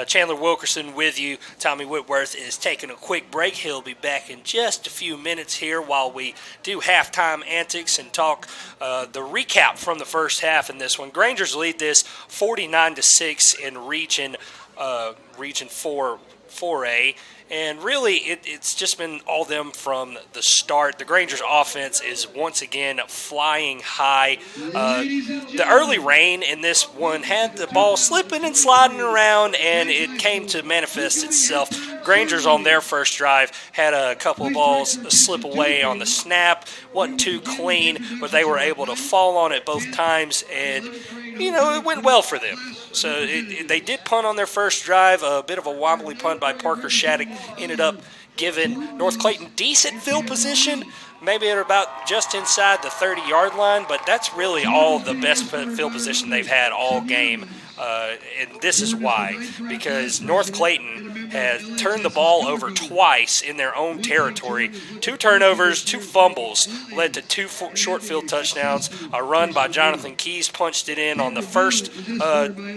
Chandler Wilkerson with you. Tommy Whitworth is taking a quick break. He'll be back in just a few minutes here while we do halftime antics and talk the recap from the first half in this one. Grangers lead this 49-6 in region 4A. And really, it's just been all them from the start. The Grangers offense is once again flying high. The early rain in this one had the ball slipping and sliding around, and it came to manifest itself. Grangers on their first drive had a couple of balls slip away on the snap. Wasn't too clean, but they were able to fall on it both times, and, it went well for them. So they did punt on their first drive. A bit of a wobbly punt by Parker Shattuck ended up giving North Clayton decent field position, maybe at about just inside the 30-yard line, but that's really all the best field position they've had all game. and this is why, because North Clayton has turned the ball over twice in their own territory. 2 turnovers, 2 fumbles led to 2 short field touchdowns. A run by Jonathan Keys punched it in on the first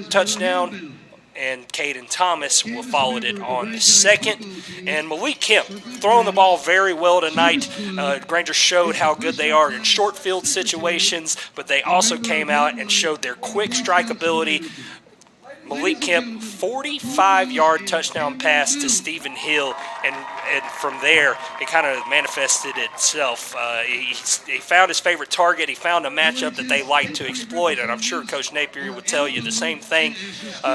touchdown, and Caden Thomas followed it on the second. And Malik Kemp throwing the ball very well tonight. Granger showed how good they are in short field situations, but they also came out and showed their quick strike ability. Malik Kemp, 45-yard touchdown pass to Stephen Hill, and from there, it kind of manifested itself. He found his favorite target. He found a matchup that they like to exploit, and I'm sure Coach Napier would tell you the same thing.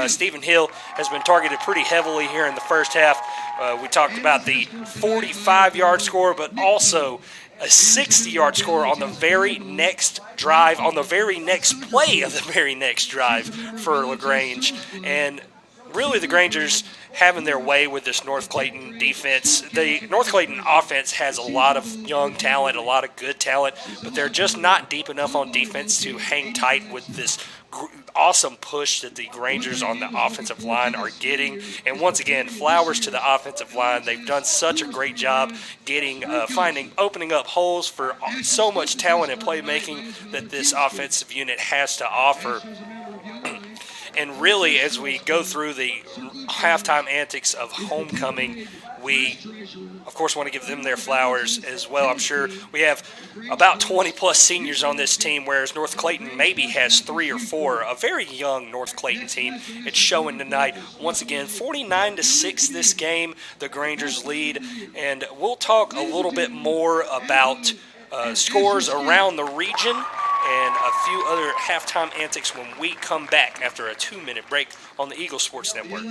Stephen Hill has been targeted pretty heavily here in the first half. We talked about the 45-yard score, but also a 60-yard score on the very next drive, on the very next play of the very next drive for LaGrange. And really the Grangers having their way with this North Clayton defense. The North Clayton offense has a lot of young talent, a lot of good talent, but they're just not deep enough on defense to hang tight with this awesome push that the Grangers on the offensive line are getting. And once again, flowers to the offensive line. They've done such a great job getting, opening up holes for so much talent and playmaking that this offensive unit has to offer. And really, as we go through the halftime antics of homecoming, we, of course, want to give them their flowers as well. I'm sure we have about 20-plus seniors on this team, whereas North Clayton maybe has 3 or 4. A very young North Clayton team. It's showing tonight. Once again, 49-6 this game, the Grangers lead. And we'll talk a little bit more about scores around the region and a few other halftime antics when we come back after a 2-minute break on the Eagle Sports Network.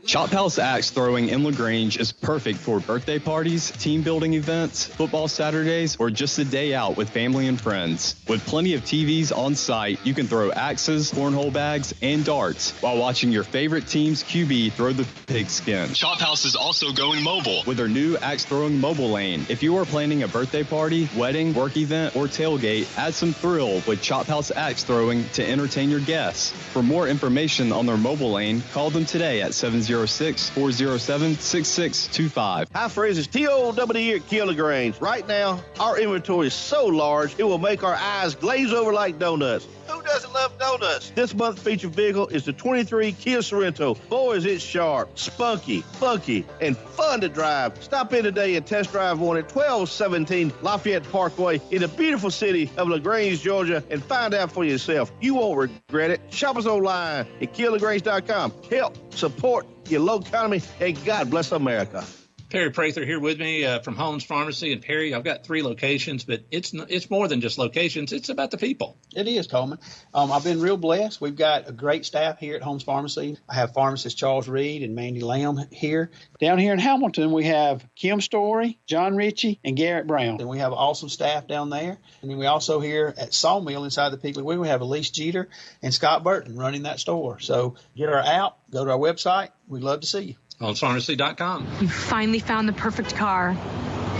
Chop House Axe Throwing in LaGrange is perfect for birthday parties, team building events, football Saturdays, or just a day out with family and friends. With plenty of TVs on site, you can throw axes, cornhole bags, and darts while watching your favorite team's QB throw the pigskin. Chop House is also going mobile with their new axe throwing mobile lane. If you are planning a birthday party, wedding, work event, or tailgate, add some thrill with Chop House Axe Throwing to entertain your guests. For more information on their mobile lane, call them today at 706-407-6625. Hi, friends. It's T.O.W. here at LaGrange. Right now, our inventory is so large, it will make our eyes glaze over like donuts. Who doesn't love donuts? This month's featured vehicle is the 23 Kia Sorento. Boy, is it sharp, spunky, funky, and fun to drive. Stop in today and test drive one at 1217 Lafayette Parkway in the beautiful city of LaGrange, Georgia, and find out for yourself. You won't regret it. Shop us online at KiaLaGrange.com. Help support your local economy, and God bless America. Perry Prather here with me from Holmes Pharmacy in Perry. I've got 3 locations, but it's more than just locations. It's about the people. It is, Coleman. I've been real blessed. We've got a great staff here at Holmes Pharmacy. I have pharmacists Charles Reed and Mandy Lamb here. Down here in Hamilton, we have Kim Story, John Ritchie, and Garrett Brown. And we have awesome staff down there. And then we also here at Sawmill inside the Piggly Wiggly, we have Elise Jeter and Scott Burton running that store. So get her out, go to our website. We'd love to see you. HolmesPharmacy.com. You finally found the perfect car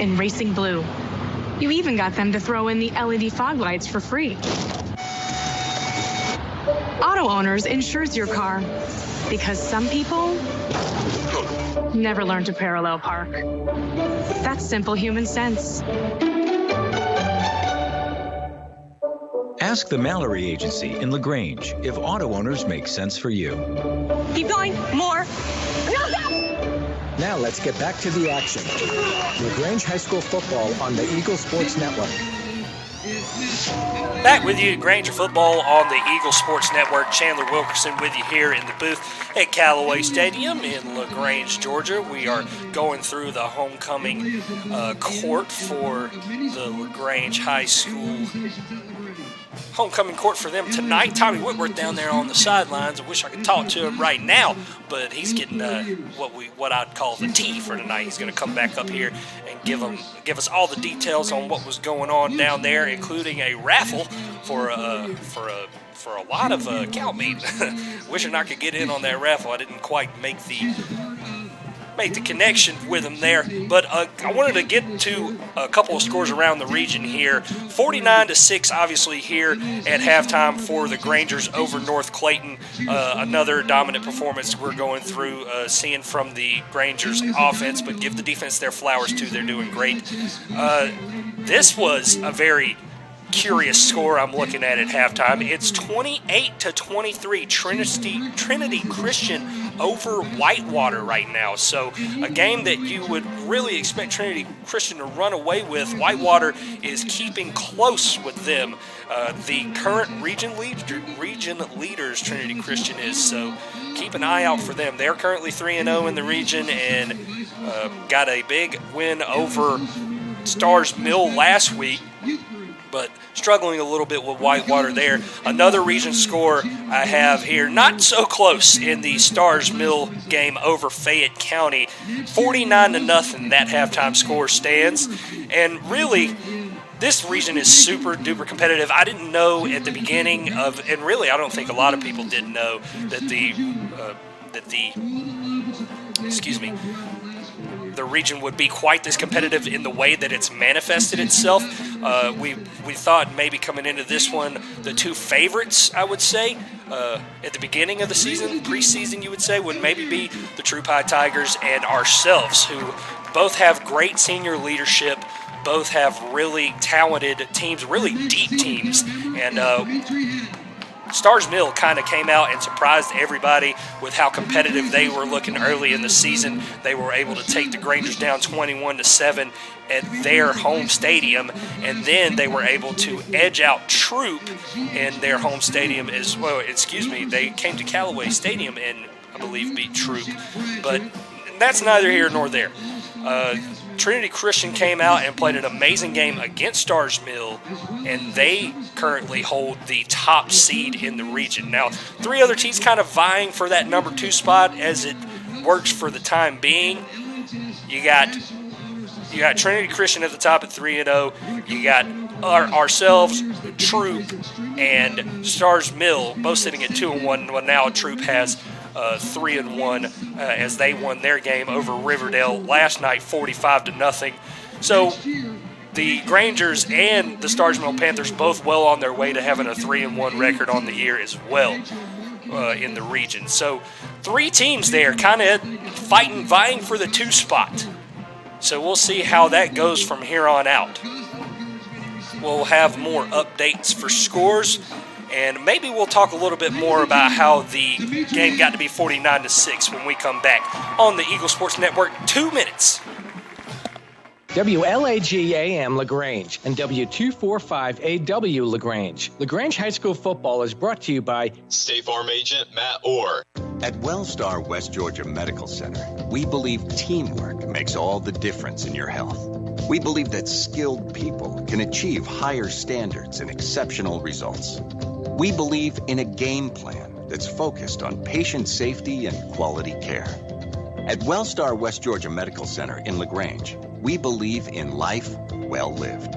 in racing blue. You even got them to throw in the LED fog lights for free. Auto Owners insures your car because some people never learn to parallel park. That's simple human sense. Ask the Mallory Agency in LaGrange if auto owners make sense for you. Keep going. More. Now let's get back to the action. LaGrange High School football on the Eagle Sports Network. Back with you, Granger football on the Eagle Sports Network. Chandler Wilkerson with you here in the booth at Callaway Stadium in LaGrange, Georgia. We are going through the homecoming court for the LaGrange High School. Homecoming court for them tonight. Tommy Whitworth down there on the sidelines. I wish I could talk to him right now, but he's getting what I'd call the tea for tonight. He's going to come back up here and give us all the details on what was going on down there, including a raffle for a lot of cow meat. Wishing I could get in on that raffle. I didn't quite make the make the connection with them there. But I wanted to get to a couple of scores around the region here. 49-6, obviously, here at halftime for the Grangers over North Clayton. Another dominant performance we're going through, seeing from the Grangers offense, but give the defense their flowers, too. They're doing great. This was a very curious score I'm looking at halftime. It's 28-23, Trinity Christian over Whitewater right now. So a game that you would really expect Trinity Christian to run away with. Whitewater is keeping close with them. The current region leaders, Trinity Christian is, so keep an eye out for them. They're currently 3-0 in the region and got a big win over Stars Mill last week, but struggling a little bit with Whitewater there. Another region score I have here, not so close in the Stars Mill game over Fayette County. 49-0 that halftime score stands. And really, this region is super duper competitive. I didn't know at the beginning of, and really I don't think a lot of people did know that the region would be quite this competitive in the way that it's manifested itself. We thought maybe coming into this one, the two favorites, I would say, at the beginning of the season, preseason, you would say, would maybe be the True Pie Tigers and ourselves, who both have great senior leadership, both have really talented teams, really deep teams, and Stars Mill kind of came out and surprised everybody with how competitive they were looking early in the season. They were able to take the Grangers down 21-7 at their home stadium, and then they were able to edge out Troop in their home stadium as well. They came to Callaway Stadium and I believe beat Troop, but that's neither here nor there. Trinity Christian came out and played an amazing game against Stars Mill, and they currently hold the top seed in the region. Now, three other teams kind of vying for that number 2 spot as it works for the time being. You got Trinity Christian at the top at 3-0. You got ourselves, Troop, and Stars Mill both sitting at 2-1. Well, now Troop has 3-1 as they won their game over Riverdale last night, 45-0. So the Grangers and the Stars Mill Panthers both well on their way to having a 3-1 record on the year as well in the region. So three teams there kind of vying for the 2 spot. So we'll see how that goes from here on out. We'll have more updates for scores, and maybe we'll talk a little bit more about how the game got to be 49-6 when we come back on the Eagle Sports Network. 2 minutes. WLAG-AM LaGrange and W245AW LaGrange. LaGrange High School football is brought to you by State Farm agent Matt Orr. At Wellstar West Georgia Medical Center, we believe teamwork makes all the difference in your health. We believe that skilled people can achieve higher standards and exceptional results. We believe in a game plan that's focused on patient safety and quality care. At Wellstar West Georgia Medical Center in LaGrange, we believe in life well lived.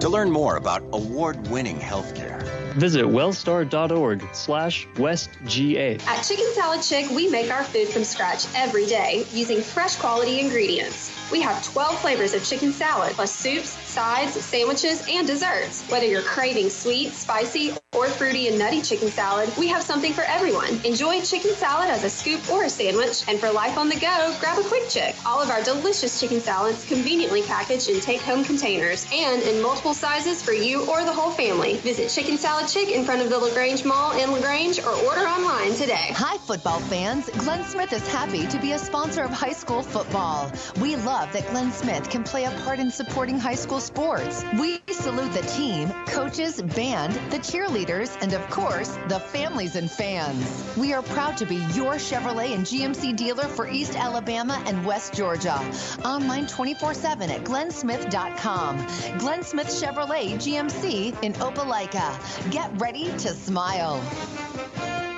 To learn more about award-winning healthcare, visit wellstar.org/westga. At Chicken Salad Chick, we make our food from scratch every day using fresh quality ingredients. We have 12 flavors of chicken salad, plus soups, sides, sandwiches, and desserts. Whether you're craving sweet, spicy, or fruity and nutty chicken salad, we have something for everyone. Enjoy chicken salad as a scoop or a sandwich, and for life on the go, grab a Quick Chick. All of our delicious chicken salads conveniently packaged in take-home containers and in multiple sizes for you or the whole family. Visit Chicken Salad Chick in front of the LaGrange Mall in LaGrange or order online today. Hi, football fans. Glenn Smith is happy to be a sponsor of high school football. We love that Glenn Smith can play a part in supporting high school sports. We salute the team, coaches, band, the cheerleaders, and of course, the families and fans. We are proud to be your Chevrolet and GMC dealer for East Alabama and West Georgia. Online 24/7 at glensmith.com. Glenn Smith Chevrolet GMC in Opelika. Get ready to smile.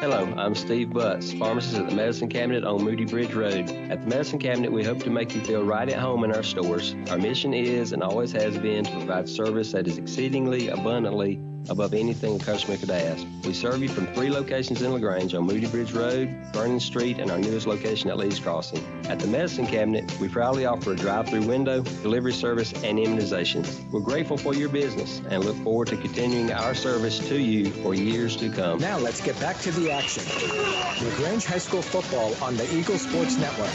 Hello, I'm Steve Butts, pharmacist at the Medicine Cabinet on Moody Bridge Road. At the Medicine Cabinet, we hope to make you feel right at home in our stores. Our mission is and always has been to provide service that is exceedingly abundantly above anything a customer could ask. We serve you from 3 locations in LaGrange on Moody Bridge Road, Vernon Street, and our newest location at Lee's Crossing. At the Medicine Cabinet, we proudly offer a drive-through window, delivery service, and immunizations. We're grateful for your business and look forward to continuing our service to you for years to come. Now let's get back to the action. LaGrange High School football on the Eagle Sports Network.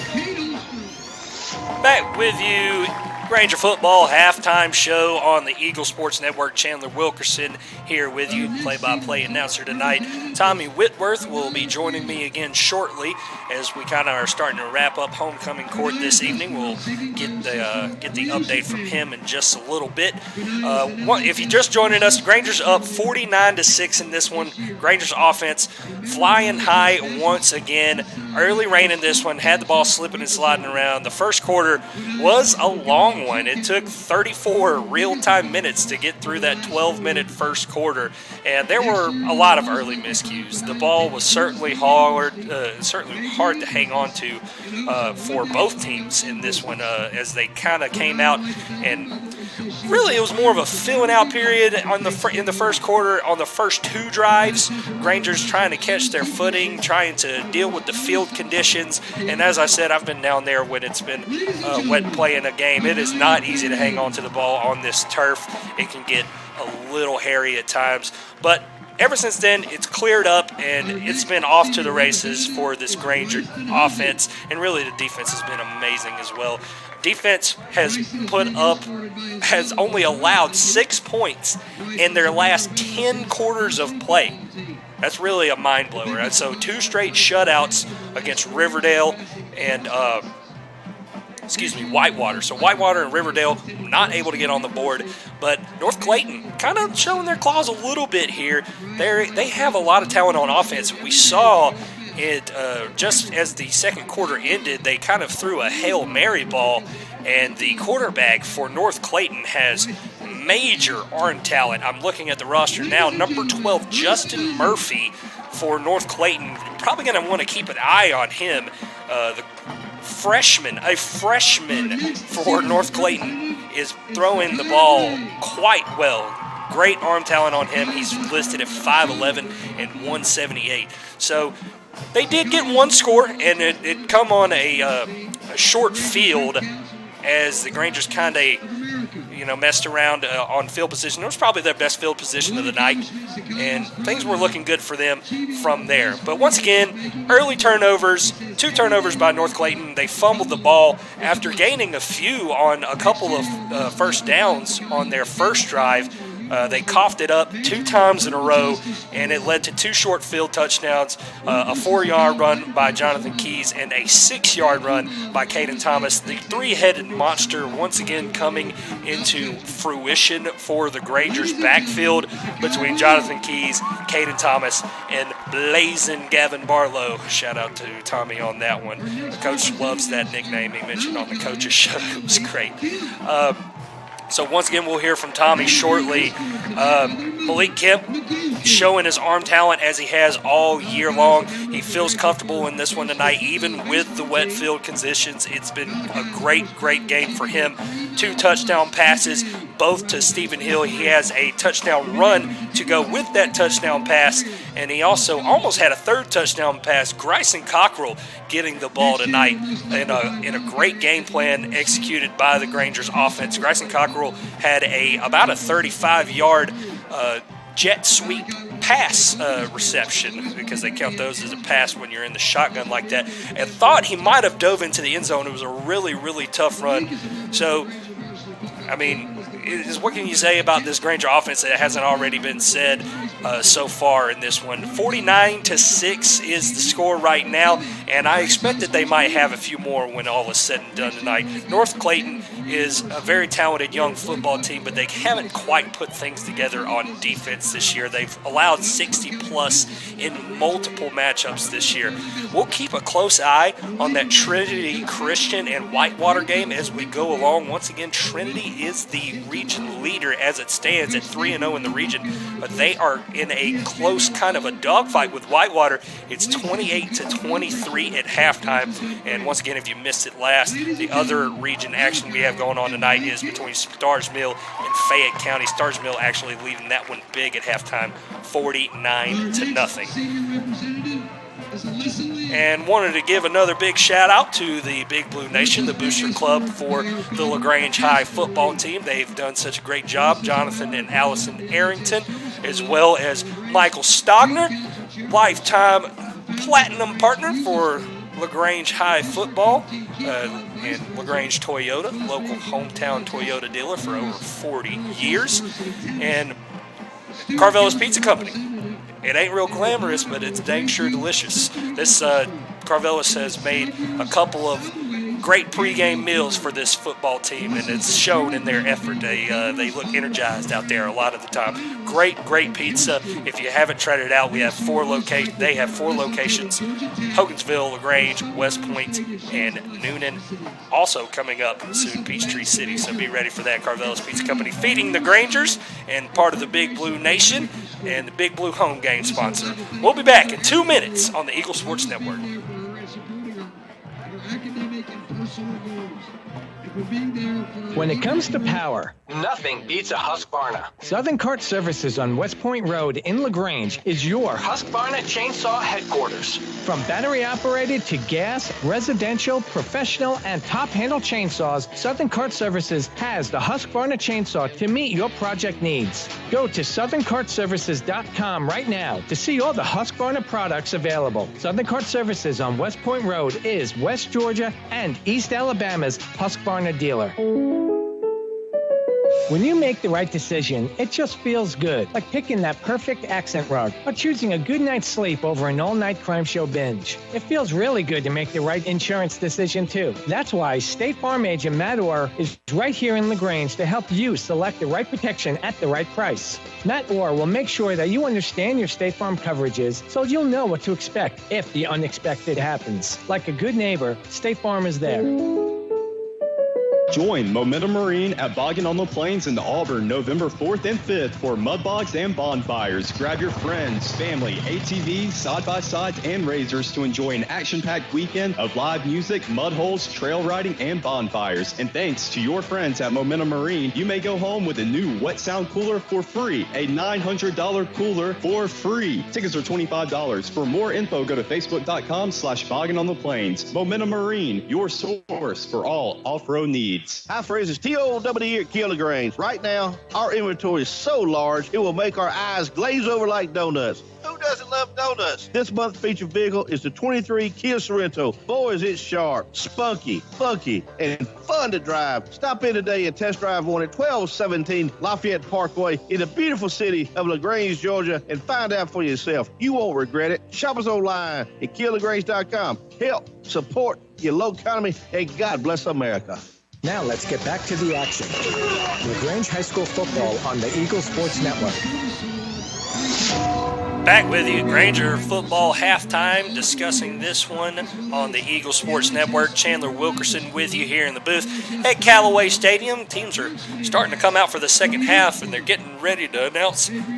Back with you, Granger Football halftime show on the Eagle Sports Network. Chandler Wilkerson here with you, play-by-play announcer tonight. Tommy Whitworth will be joining me again shortly as we kind of are starting to wrap up homecoming court this evening. We'll get the update from him in just a little bit. If you're just joining us, Granger's up 49-6 in this one. Granger's offense flying high once again. Early rain in this one, had the ball slipping and sliding around. The first quarter was a long one. It took 34 real-time minutes to get through that 12-minute first quarter, and there were a lot of early miscues. The ball was certainly hard to hang on to for both teams in this one as they kind of came out, and really it was more of a filling out period in the first quarter. On the first 2 drives, Granger's trying to catch their footing, trying to deal with the field conditions, and as I said, I've been down there when it's been wet playing a game. It is not easy to hang on to the ball on this turf. It can get a little hairy at times, but ever since then, it's cleared up, and it's been off to the races for this Granger offense, and really the defense has been amazing as well. Defense has only allowed 6 points in their last 10 quarters of play. That's really a mind blower. So 2 straight shutouts against Riverdale and Whitewater. So Whitewater and Riverdale not able to get on the board, but North Clayton kind of showing their claws a little bit here. They have a lot of talent on offense. We saw it just as the second quarter ended, they kind of threw a Hail Mary ball, and the quarterback for North Clayton has major arm talent. I'm looking at the roster now. Number 12, Justin Murphy for North Clayton. Probably going to want to keep an eye on him. A freshman for North Clayton is throwing the ball quite well. Great arm talent on him. He's listed at 5'11 and 178. So they did get 1 score, and it come on a short field as the Grangers kind of messed around on field position. It was probably their best field position of the night, and things were looking good for them from there. But once again, early turnovers, 2 turnovers by North Clayton. They fumbled the ball after gaining a few on a couple of first downs on their first drive. They coughed it up 2 times in a row, and it led to 2 short field touchdowns, a 4-yard run by Jonathan Keys, and a 6-yard run by Clayton Thomas. The 3-headed monster once again coming into fruition for the Granger's backfield between Jonathan Keys, Clayton Thomas, and blazing Gavin Barlow. Shout out to Tommy on that one. The coach loves that nickname he mentioned on the coach's show. It was great. So once again, we'll hear from Tommy shortly. Malik Kemp showing his arm talent as he has all year long. He feels comfortable in this one tonight, even with the wet field conditions. It's been a great game for him. 2 touchdown passes, both to Stephen Hill. He has a touchdown run to go with that touchdown pass, and he also almost had a 3rd touchdown pass. Bryson Cockrell getting the ball tonight in a great game plan executed by the Granger's offense. Bryson Cockrell had about a 35-yard jet sweep pass reception, because they count those as a pass when you're in the shotgun like that, and thought he might have dove into the end zone. It was a really tough run. So, I mean, what can you say about this Granger offense that hasn't already been said so far in this one? 49-6 is the score right now, and I expect that they might have a few more when all is said and done tonight. North Clayton is a very talented young football team, but they haven't quite put things together on defense this year. They've allowed 60-plus in multiple matchups this year. We'll keep a close eye on that Trinity Christian and Whitewater game as we go along. Once again, Trinity is the region leader as it stands at 3-0 in the region, but they are in a close kind of a dogfight with Whitewater. It's 28-23 at halftime. And once again, if you missed it last, the other region action we have going on tonight is between Starrs Mill and Fayette County. Starrs Mill actually leading that one big at halftime, 49-0. And wanted to give another big shout out to the Big Blue Nation, the booster club for the LaGrange High football team. They've done such a great job. Jonathan and Allison Arrington, as well as Michael Stogner, lifetime platinum partner for LaGrange High football, and LaGrange Toyota, local hometown Toyota dealer for over 40 years, and Carvella's Pizza Company. It ain't real glamorous, but it's dang sure delicious. This Carvella's has made a couple of great pregame meals for this football team, and it's shown in their effort. They look energized out there a lot of the time. Great pizza. If you haven't tried it out, we have 4 locations. They have 4 locations: Hogansville, LaGrange, West Point, and Noonan. Also coming up soon, Peachtree City. So be ready for that. Carvella's Pizza Company, feeding the Grangers and part of the Big Blue Nation and the Big Blue home game sponsor. We'll be back in 2 minutes on the Eagle Sports Network. When it comes to power, nothing beats a Husqvarna. Southern Cart Services on West Point Road in LaGrange is your Husqvarna chainsaw headquarters. From battery-operated to gas, residential, professional, and top-handle chainsaws, Southern Cart Services has the Husqvarna chainsaw to meet your project needs. Go to southerncartservices.com right now to see all the Husqvarna products available. Southern Cart Services on West Point Road is West Georgia and East Alabama's Husqvarna dealer. When you make the right decision, it just feels good, like picking that perfect accent rug or choosing a good night's sleep over an all-night crime show binge. It feels really good to make the right insurance decision, too. That's why State Farm agent Matt Orr is right here in LaGrange to help you select the right protection at the right price. Matt Orr will make sure that you understand your State Farm coverages so you'll know what to expect if the unexpected happens. Like a good neighbor, State Farm is there. Join Momentum Marine at Boggin on the Plains in Auburn November 4th and 5th for mudbogs and bonfires. Grab your friends, family, ATVs, side-by-sides, and razors to enjoy an action-packed weekend of live music, mud holes, trail riding, and bonfires. And thanks to your friends at Momentum Marine, you may go home with a new Wet Sound cooler for free, a $900 cooler for free. Tickets are $25. For more info, go to facebook.com/Boggin on the Plains. Momentum Marine, your source for all off-road needs. Hi, friends. It's T.O.W. here at Kia LaGrange. Right now, our inventory is so large, it will make our eyes glaze over like donuts. Who doesn't love donuts? This month's featured vehicle is the 23 Kia Sorento. Boy, is it sharp, spunky, funky, and fun to drive. Stop in today and test drive one at 1217 Lafayette Parkway in the beautiful city of LaGrange, Georgia, and find out for yourself. You won't regret it. Shop us online at KiaLaGrange.com. Help support your local economy, and God bless America. Now let's get back to the action. LaGrange High School football on the Eagle Sports Network. Back with you, Granger football halftime, discussing this one on the Eagle Sports Network. Chandler Wilkerson with you here in the booth at Callaway Stadium. Teams are starting to come out for the second half, and they're getting ready to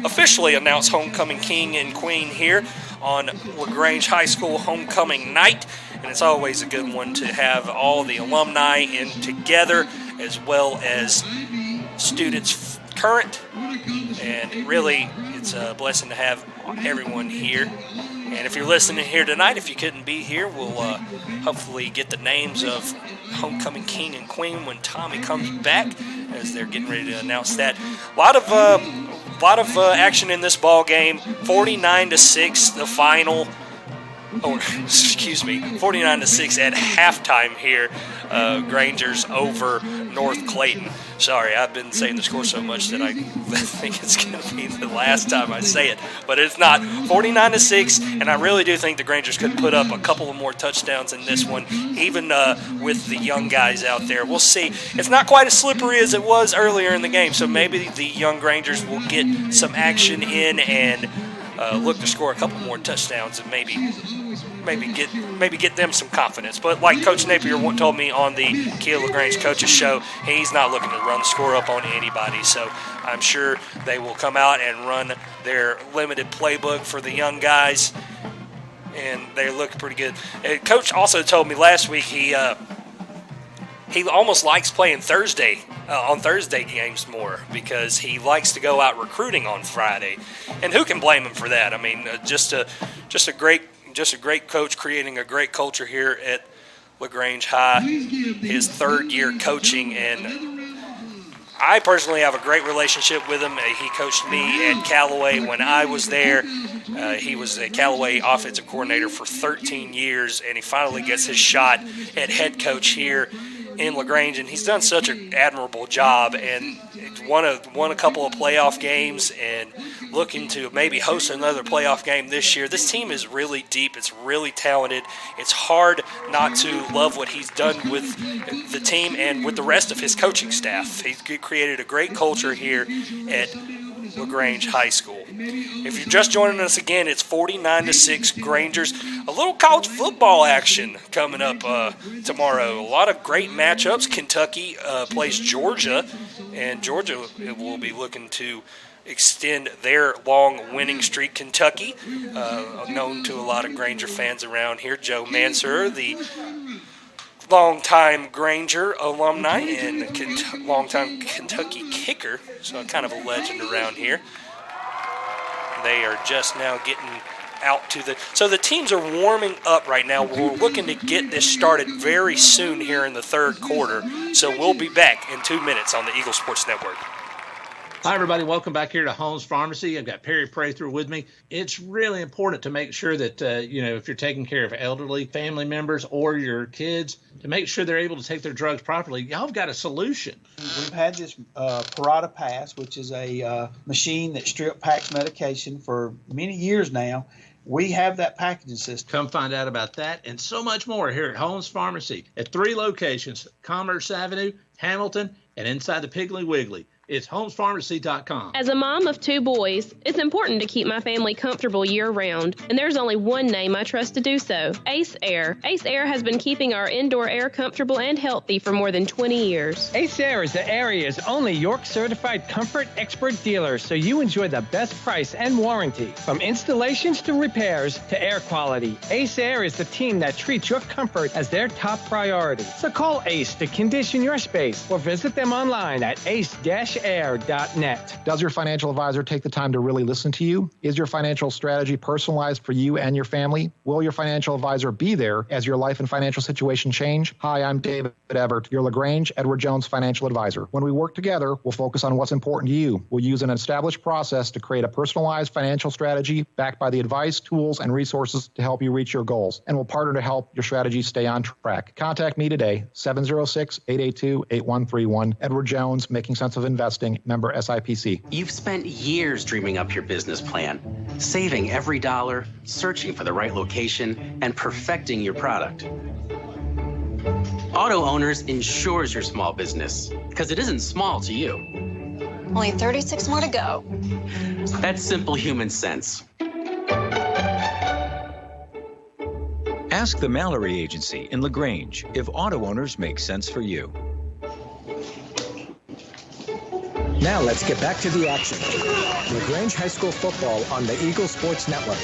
officially announce homecoming king and queen here on LaGrange High School homecoming night. And it's always a good one to have all the alumni in together, as well as students current. And really, it's a blessing to have everyone here. And if you're listening here tonight, if you couldn't be here, we'll hopefully get the names of homecoming king and queen when Tommy comes back, as they're getting ready to announce that. A lot of action in this ball game. 49-6, the final. 49-6 at halftime here. Grangers over North Clayton. Sorry, I've been saying the score so much that I think it's going to be the last time I say it, but it's not. 49-6, and I really do think the Grangers could put up a couple of more touchdowns in this one, even with the young guys out there. We'll see. It's not quite as slippery as it was earlier in the game, so maybe the young Grangers will get some action in and look to score a couple more touchdowns and maybe maybe get them some confidence. But like Coach Napier told me on the Kia LaGrange Coaches Show, he's not looking to run the score up on anybody. So I'm sure they will come out and run their limited playbook for the young guys, and they look pretty good. And Coach also told me last week he almost likes playing on Thursday games more because he likes to go out recruiting on Friday. And who can blame him for that? I mean, just a great coach creating a great culture here at LaGrange High. His third year coaching, and I personally have a great relationship with him. He coached me at Callaway when I was there. He was the Callaway offensive coordinator for 13 years, and he finally gets his shot at head coach here in LaGrange, and he's done such an admirable job and won a couple of playoff games and looking to maybe host another playoff game this year. This team is really deep. It's really talented. It's hard not to love what he's done with the team and with the rest of his coaching staff. He's created a great culture here at LaGrange High School. If you're just joining us again, it's 49-6 Grangers. A little college football action coming up tomorrow. A lot of great matchups. Kentucky plays Georgia, and Georgia will be looking to extend their long winning streak. Kentucky, known to a lot of Granger fans around here. Joe Mansur, the longtime Granger alumni and longtime Kentucky kicker, so kind of a legend around here. They are just now getting out to so the teams are warming up right now. We're looking to get this started very soon here in the third quarter, so we'll be back in 2 minutes on the Eagle Sports Network. Hi, everybody. Welcome back here to Holmes Pharmacy. I've got Perry Prather with me. It's really important to make sure that, if you're taking care of elderly family members or your kids, to make sure they're able to take their drugs properly. Y'all have got a solution. We've had this Parata Pass, which is a machine that strip packs medication for many years now. We have that packaging system. Come find out about that and so much more here at Holmes Pharmacy at 3 locations, Commerce Avenue, Hamilton, and inside the Piggly Wiggly. It's homespharmacy.com. As a mom of 2 boys, it's important to keep my family comfortable year-round, and there's only one name I trust to do so, Ace Air. Ace Air has been keeping our indoor air comfortable and healthy for more than 20 years. Ace Air is the area's only York-certified comfort expert dealer, so you enjoy the best price and warranty. From installations to repairs to air quality, Ace Air is the team that treats your comfort as their top priority. So call Ace to condition your space or visit them online at ace-air.net. Does your financial advisor take the time to really listen to you? Is your financial strategy personalized for you and your family? Will your financial advisor be there as your life and financial situation change? Hi, I'm David Everett, your LaGrange Edward Jones financial advisor. When we work together, we'll focus on what's important to you. We'll use an established process to create a personalized financial strategy backed by the advice, tools, and resources to help you reach your goals. And we'll partner to help your strategy stay on track. Contact me today, 706-882-8131. Edward Jones, Making Sense of Investing, member SIPC. You've spent years dreaming up your business plan, saving every dollar, searching for the right location, and perfecting your product. Auto Owners insures your small business because it isn't small to you. Only 36 more to go. That's simple human sense. Ask the Mallory Agency in LaGrange if auto owners make sense for you. Now let's get back to the action. LaGrange High School football on the Eagle Sports Network.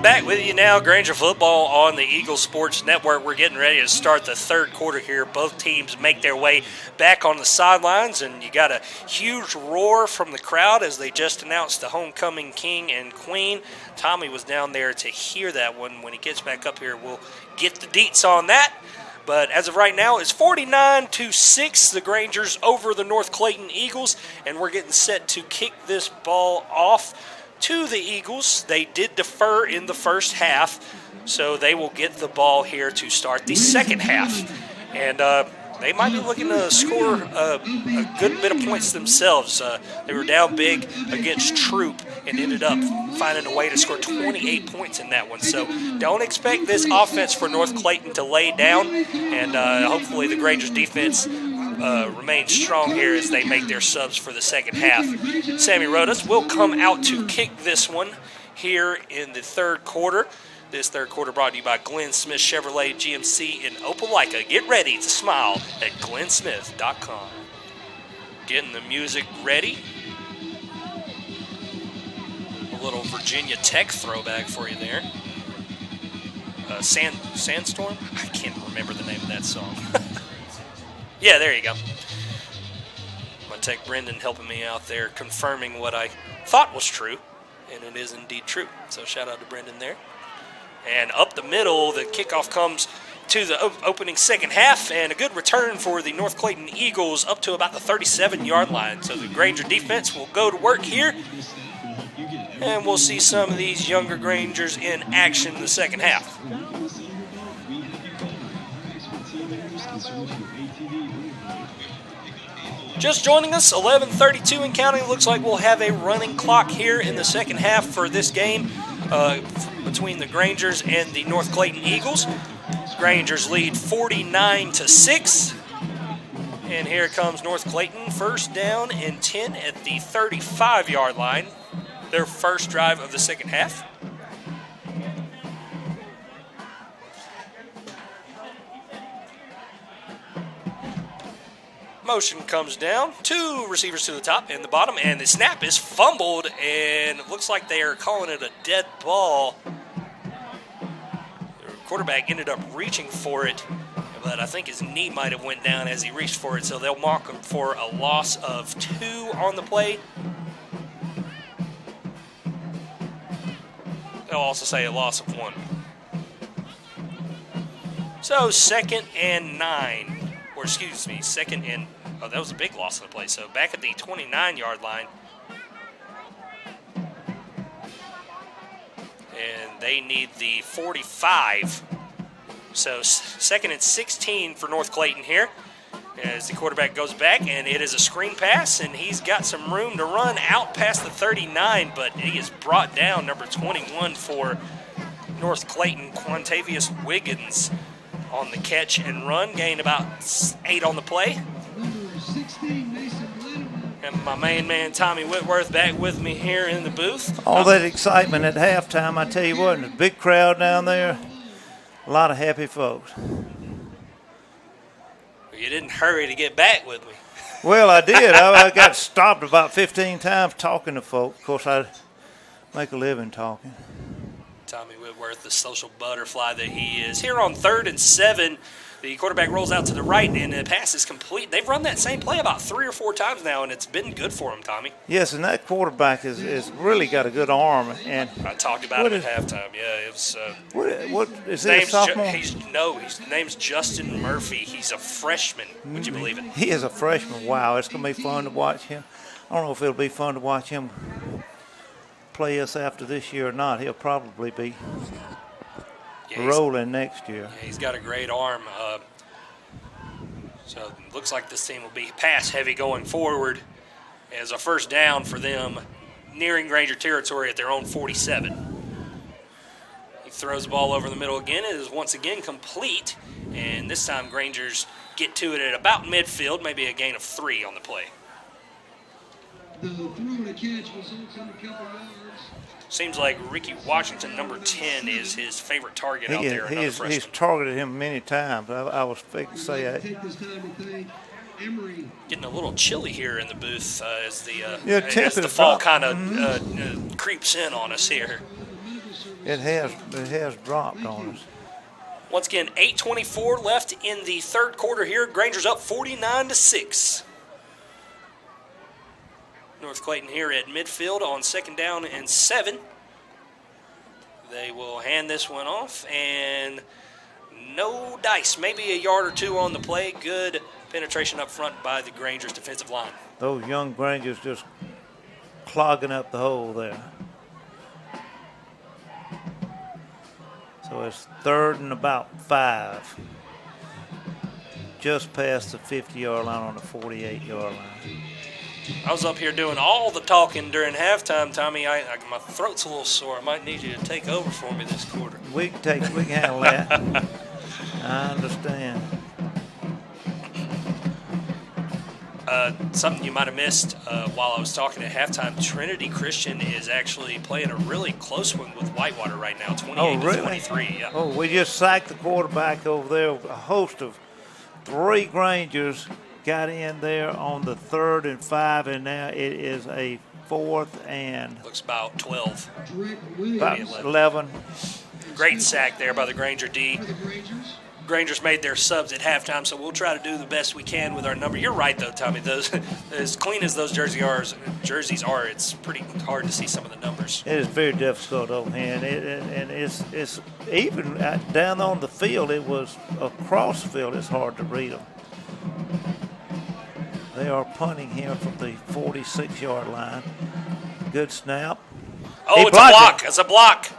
Back with you now, Granger football on the Eagle Sports Network. We're getting ready to start the third quarter here. Both teams make their way back on the sidelines, and you got a huge roar from the crowd as they just announced the homecoming king and queen. Tommy was down there to hear that one. When he gets back up here, we'll get the deets on that. But as of right now, it's 49-6, the Grangers over the North Clayton Eagles, and we're getting set to kick this ball off to the Eagles. They did defer in the first half, so they will get the ball here to start the second half. And they might be looking to score a good bit of points themselves. They were down big against Troop and ended up finding a way to score 28 points in that one. So don't expect this offense for North Clayton to lay down, and hopefully the Grangers defense remains strong here as they make their subs for the second half. Sammy Rodas will come out to kick this one here in the third quarter. This third quarter brought to you by Glenn Smith Chevrolet GMC in Opelika. Get ready to smile at glennsmith.com. Getting the music ready. A little Virginia Tech throwback for you there. Sandstorm? I can't remember the name of that song. Yeah, there you go. My tech Brendan helping me out there, confirming what I thought was true, and it is indeed true. So shout out to Brendan there. And up the middle, the kickoff comes to the opening second half, and a good return for the North Clayton Eagles up to about the 37-yard line. So the Granger defense will go to work here, and we'll see some of these younger Grangers in action in the second half. Just joining us, 11:32 and counting. Looks like we'll have a running clock here in the second half for this game between the Grangers and the North Clayton Eagles. Grangers lead 49-6. And here comes North Clayton, first down and 10 at the 35-yard line. Their first drive of the second half. Motion comes down, two receivers to the top and the bottom, and the snap is fumbled, and it looks like they are calling it a dead ball. The quarterback ended up reaching for it, but I think his knee might have went down as he reached for it, so they'll mark him for a loss of 2 on the play. They'll also say a loss of 1. So second and 9, or excuse me, second and, oh, that was a big loss on the play. So back at the 29-yard line. And they need the 45. So second and 16 for North Clayton here as the quarterback goes back, and it is a screen pass, and he's got some room to run out past the 39, but he is brought down, number 21 for North Clayton, Quantavius Wiggins on the catch and run, gained about 8 on the play. And my main man, Tommy Whitworth, back with me here in the booth. All that excitement at halftime, I tell you what, and a big crowd down there, a lot of happy folks. You didn't hurry to get back with me. Well, I did. I got stopped about 15 times talking to folks. Of course, I make a living talking. Tommy Whitworth, the social butterfly that he is. Here on 3rd and 7, the quarterback rolls out to the right, and the pass is complete. They've run that same play about 3 or 4 times now, and it's been good for him, Tommy. Yes, and that quarterback is really got a good arm. And I talked about him at halftime. Yeah, it was. What is he, a sophomore? His name's Justin Murphy. He's a freshman. Would you believe it? He is a freshman. Wow, it's going to be fun to watch him. I don't know if it'll be fun to watch him play us after this year or not. He'll probably be rolling next year. Yeah, he's got a great arm. So it looks like this team will be pass heavy going forward as a first down for them, nearing Granger territory at their own 47. He throws the ball over the middle again. It is once again complete, and this time Grangers get to it at about midfield, maybe a gain of 3 on the play. The throw to catch results in a couple yards. Seems like Ricky Washington, number 10, is his favorite target out there. He's targeted him many times. I was fixing to say that. Getting a little chilly here in the booth as the fall kind of creeps in on us here. It has dropped on us. Once again, 8:24 left in the third quarter here. Granger's up 49-6. North Clayton here at midfield on 2nd down and 7. They will hand this one off, and no dice. Maybe a yard or 2 on the play. Good penetration up front by the Grangers defensive line. Those young Grangers just clogging up the hole there. So it's 3rd and about 5. Just past the 50-yard line on the 48-yard line. I was up here doing all the talking during halftime, Tommy. My throat's a little sore. I might need you to take over for me this quarter. We can handle that. I understand. something you might have missed while I was talking at halftime, Trinity Christian is actually playing a really close one with Whitewater right now, 28-23. Yeah. Oh, we just sacked the quarterback over there. A host of 3 Grangers got in there on the 3rd and 5, and now it is a 4th and... Looks about 12. About 11. Great sack there by the Granger D. Grangers made their subs at halftime, so we'll try to do the best we can with our number. You're right, though, Tommy. Those, as clean as those jerseys are, it's pretty hard to see some of the numbers. It is very difficult over here, and it's even down on the field. It was across the field. It's hard to read them. They are punting here from the 46-yard line. Good snap. Oh, it's a block. It's a block.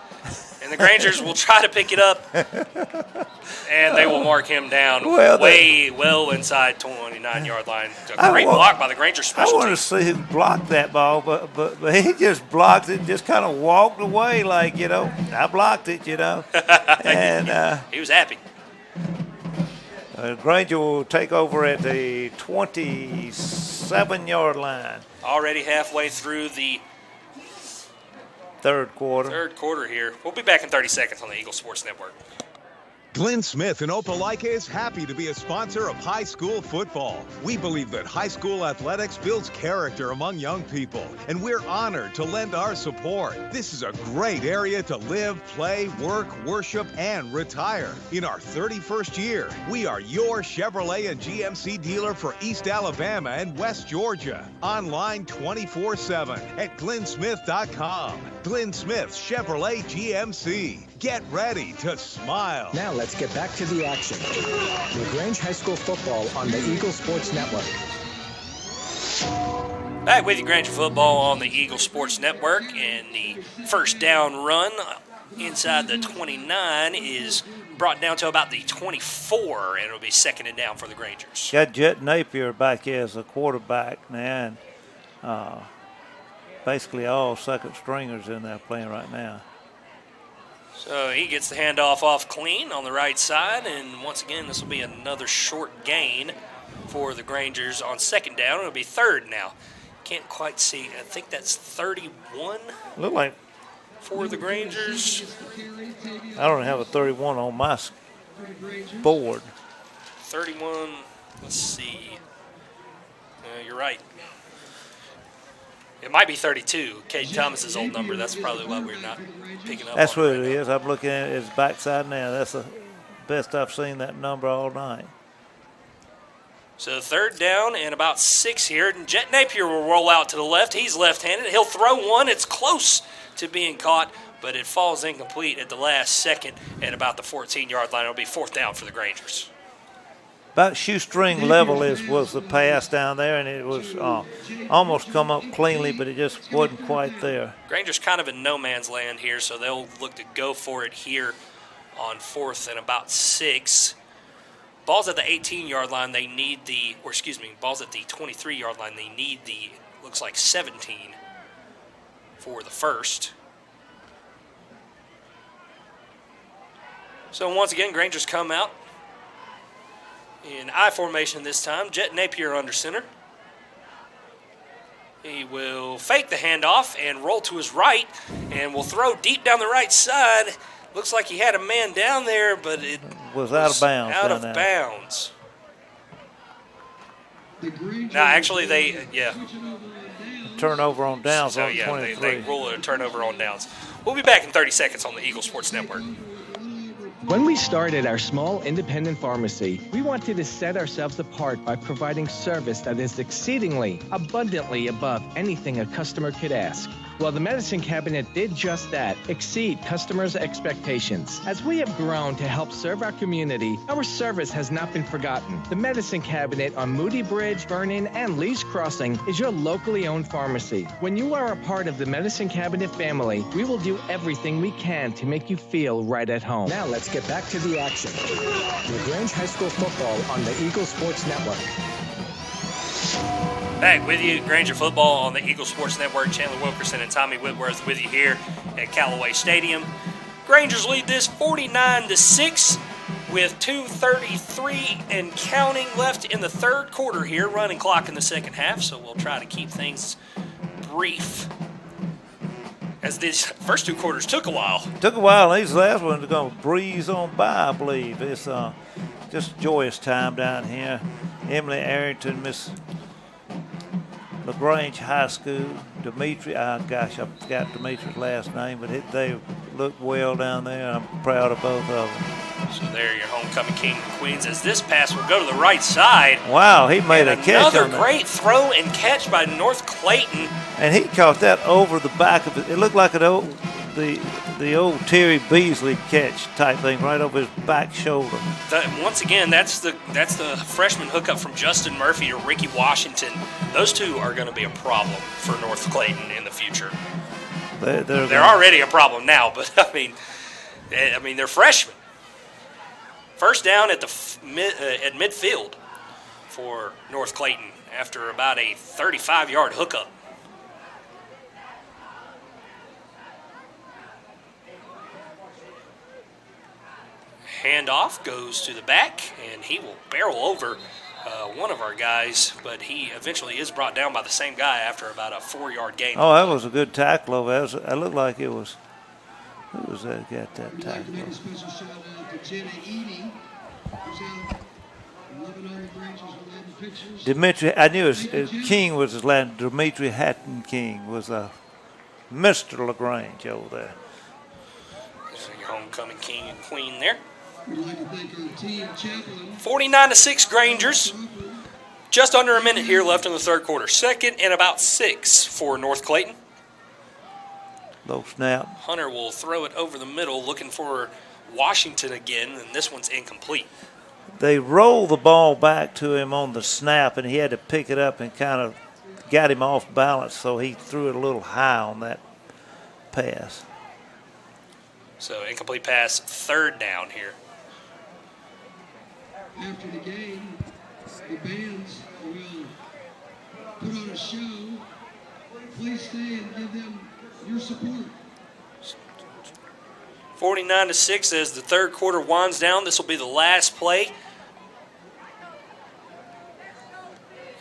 And the Grangers will try to pick it up, and they will mark him down well inside 29-yard line. A great block by the Grangers special teams. I want to see who blocked that ball, but he just blocked it, just kind of walked away like, I blocked it, And he was happy. Granger will take over at the 27-yard line. Already halfway through the third quarter. Third quarter here. We'll be back in 30 seconds on the Eagle Sports Network. Glenn Smith in Opelika is happy to be a sponsor of high school football. We believe that high school athletics builds character among young people, and we're honored to lend our support. This is a great area to live, play, work, worship, and retire. In our 31st year, we are your Chevrolet and GMC dealer for East Alabama and West Georgia. Online 24/7 at glennsmith.com. Glenn Smith Chevrolet GMC. Get ready to smile. Now let's get back to the action. LaGrange High School football on the Eagle Sports Network. Back with you, Granger football on the Eagle Sports Network, and the first down run inside the 29 is brought down to about the 24, and it'll be 2nd and down for the Grangers. Got Jet Napier back here as a quarterback now, and basically all second stringers in there playing right now. So he gets the handoff off clean on the right side, and once again, this will be another short gain for the Grangers on 2nd down. It'll be 3rd now. Can't quite see. I think that's 31. Look like for the Grangers. I don't have a 31 on my board. 31. Let's see. You're right. It might be 32. Caden Thomas's old number. That's probably why we're not picking up. That's on what it is. I'm looking at his backside now. That's the best I've seen that number all night. So 3rd down and about 6 here. And Jet Napier will roll out to the left. He's left-handed. He'll throw one. It's close to being caught, but it falls incomplete at the last second at about the 14-yard line. It'll be 4th down for the Grangers. About shoestring level was the pass down there, and it was almost come up cleanly, but it just wasn't quite there. Granger's kind of in no man's land here, so they'll look to go for it here on 4th and about 6. Ball's at the 18-yard line. They need ball's at the 23-yard line. They need looks like 17 for the first. So once again, Granger's come out in I formation this time. Jet Napier under center. He will fake the handoff and roll to his right, and will throw deep down the right side. Looks like he had a man down there, but it was out of bounds. Out of bounds. No, actually, turnover on downs so, on 23. They rule it a turnover on downs. We'll be back in 30 seconds on the Eagle Sports Network. When we started our small independent pharmacy, we wanted to set ourselves apart by providing service that is exceedingly, abundantly above anything a customer could ask. Well, the medicine cabinet did just that, exceed customers' expectations. As we have grown to help serve our community, our service has not been forgotten. The medicine cabinet on Moody Bridge, Vernon, and Lee's Crossing is your locally owned pharmacy. When you are a part of the medicine cabinet family, we will do everything we can to make you feel right at home. Now let's get back to the action. LaGrange High School football on the Eagle Sports Network. Back with you, Granger football on the Eagle Sports Network. Chandler Wilkerson and Tommy Whitworth with you here at Callaway Stadium. Grangers lead this 49-6. with 2:33 and counting left in the third quarter here, running clock in the second half, so we'll try to keep things brief, as these first two quarters took a while. Took a while. These last ones are going to breeze on by, I believe. It's just a joyous time down here. Emily Arrington, Miss LaGrange High School. Dimitri, I forgot Dimitri's last name, but they look well down there. I'm proud of both of them. So there, your homecoming king and queens, as this pass will go to the right side. Wow, he made a catch on another great throw and catch by North Clayton. And he caught that over the back of it. It looked like the old Terry Beasley catch type thing, right over his back shoulder. Once again, that's the freshman hookup from Justin Murphy to Ricky Washington. Those two are going to be a problem for North Clayton in the future. They're already a problem now, but I mean they're freshmen. First down at at midfield for North Clayton after about a 35-yard hookup. Handoff goes to the back, and he will barrel over one of our guys, but he eventually is brought down by the same guy after about a 4-yard gain. Oh, that was a good tackle over there. It looked like it was. Who was that got that tackle? Dimitri, I knew King was his last. Dimitri Hatton King was Mr. LaGrange over there. So your homecoming king and queen there. 49-6 Grangers. Just under a minute here left in the third quarter. Second and about 6 for North Clayton. Low snap. Hunter will throw it over the middle, looking for Washington again, and this one's incomplete. They rolled the ball back to him on the snap, and he had to pick it up and kind of got him off balance, so he threw it a little high on that pass. So incomplete pass, third down here. After the game, the bands will put on a show. Please stay and give them your support. 49-6 as the third quarter winds down. This will be the last play.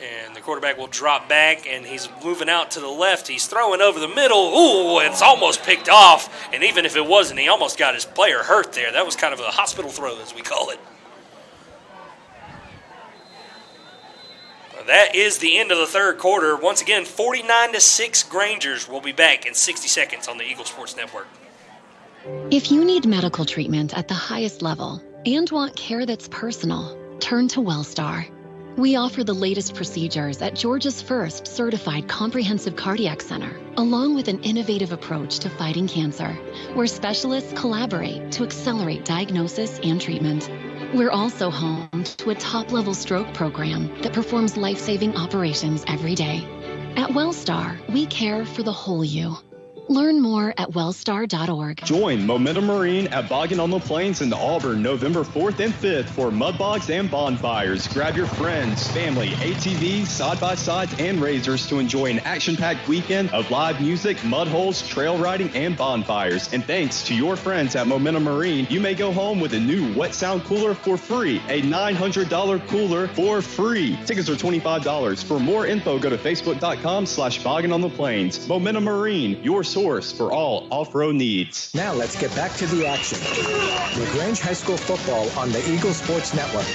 And the quarterback will drop back, and he's moving out to the left. He's throwing over the middle. Ooh, it's almost picked off. And even if it wasn't, he almost got his player hurt there. That was kind of a hospital throw, as we call it. That is the end of the third quarter. Once again, 49-6 Grangers. Will be back in 60 seconds on the Eagle Sports Network. If you need medical treatment at the highest level and want care that's personal, turn to WellStar. We offer the latest procedures at Georgia's first certified comprehensive cardiac center, along with an innovative approach to fighting cancer, where specialists collaborate to accelerate diagnosis and treatment. We're also home to a top-level stroke program that performs life-saving operations every day. At WellStar, we care for the whole you. Learn more at wellstar.org. Join Momentum Marine at Boggin on the Plains in Auburn November 4th and 5th for mud bogs and bonfires. Grab your friends, family, ATVs, side-by-sides, and razors to enjoy an action-packed weekend of live music, mud holes, trail riding, and bonfires. And thanks to your friends at Momentum Marine, you may go home with a new Wet Sound cooler for free, a $900 cooler for free. Tickets are $25. For more info, go to facebook.com/Boggin on the Plains. Momentum Marine, your source for all off-road needs. Now let's get back to the action. LaGrange High School football on the Eagle Sports Network.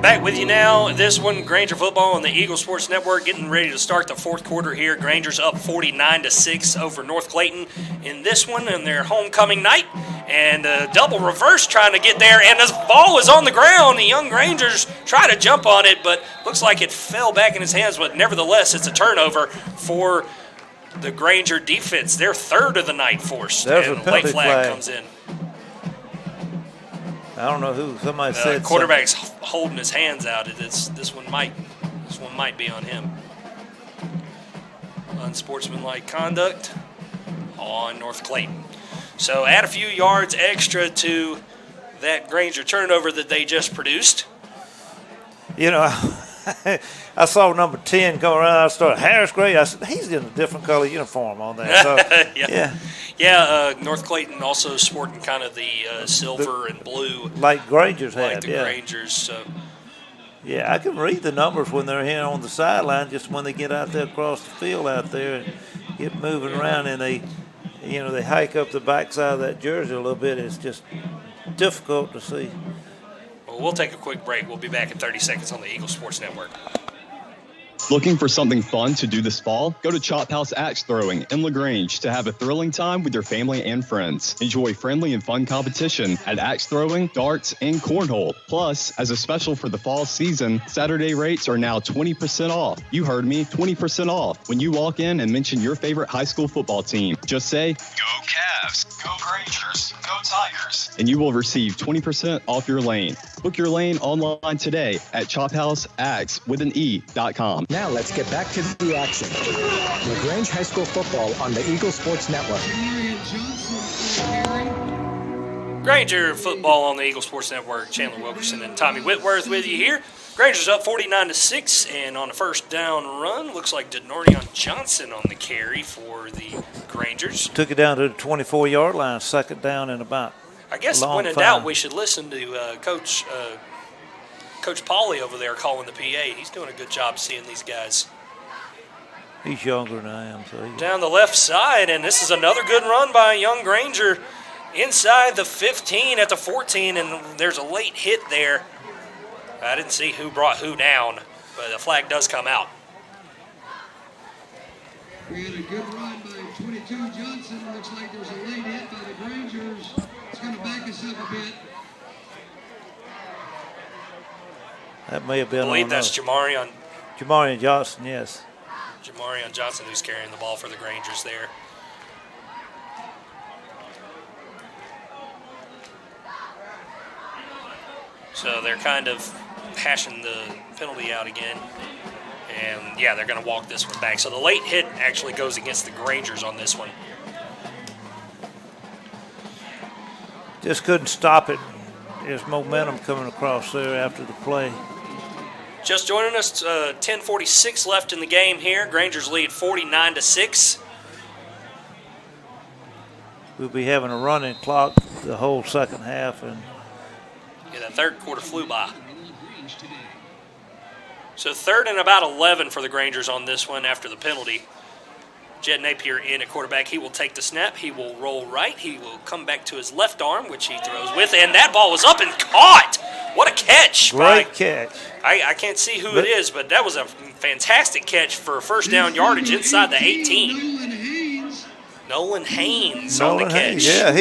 Back with you now. This one, Granger football on the Eagle Sports Network, getting ready to start the fourth quarter here. Granger's up 49-6 over North Clayton in this one in their homecoming night. And a double reverse trying to get there, and this ball is on the ground. The young Grangers try to jump on it, but looks like it fell back in his hands. But nevertheless, it's a turnover for the Granger defense. They're third of the night forced. There's and a penalty flag flag comes in. I don't know who. Somebody said quarterback's holding his hands out. This one might be on him. Unsportsmanlike conduct on North Clayton. So add a few yards extra to that Granger turnover that they just produced. You know, I saw number 10 go around. I started, Harris Gray. I said, he's in a different color uniform on that. So, yeah. North Clayton also sporting kind of the silver and blue. Like Granger's had, Like the Grangers, so. Yeah, I can read the numbers when they're here on the sideline, just when they get out there across the field out there and get moving around, and they hike up the backside of that jersey a little bit. It's just difficult to see. Well, we'll take a quick break. We'll be back in 30 seconds on the Eagle Sports Network. Looking for something fun to do this fall? Go to Chop House Axe Throwing in LaGrange to have a thrilling time with your family and friends. Enjoy friendly and fun competition at axe throwing, darts, and cornhole. Plus, as a special for the fall season, Saturday rates are now 20% off. You heard me, 20% off when you walk in and mention your favorite high school football team. Just say, "Go Cavs, go Grangers, go Tigers," and you will receive 20% off your lane. Book your lane online today at chophouseaxe.com. Now let's get back to the action. LaGrange High School football on the Eagle Sports Network. Granger football on the Eagle Sports Network. Chandler Wilkerson and Tommy Whitworth with you here. Granger's up 49-6, and on a first down run, looks like Denorion Johnson on the carry for the Grangers. Took it down to the 24-yard line, second down and about. I guess when in doubt, we should listen to Coach Pauly over there calling the PA. He's doing a good job seeing these guys. He's younger than I am. So down the left side, and this is another good run by a young Granger inside the 15 at the 14, and there's a late hit there. I didn't see who brought who down, but the flag does come out. We had a good run by 22 Johnson. Looks like there's a late hit by the Grangers. It's going to back us up a bit. That may have been. I believe that's Jamarion Johnson, yes. Jamarion Johnson who's carrying the ball for the Grangers there. So they're kind of hashing the penalty out again. And, yeah, they're going to walk this one back. So the late hit actually goes against the Grangers on this one. Just couldn't stop it. There's momentum coming across there after the play. Just joining us, 10:46 left in the game here. Grangers lead 49-6. We'll be having a running clock the whole second half. And yeah, the third quarter flew by. So third and about 11 for the Grangers on this one after the penalty. Jed Napier in at quarterback. He will take the snap. He will roll right. He will come back to his left arm, which he throws with. And that ball was up and caught. What a catch. Great catch. I can't see who it is, but that was a fantastic catch for first down yardage inside the 18. Nolan Haynes on the catch. Yeah,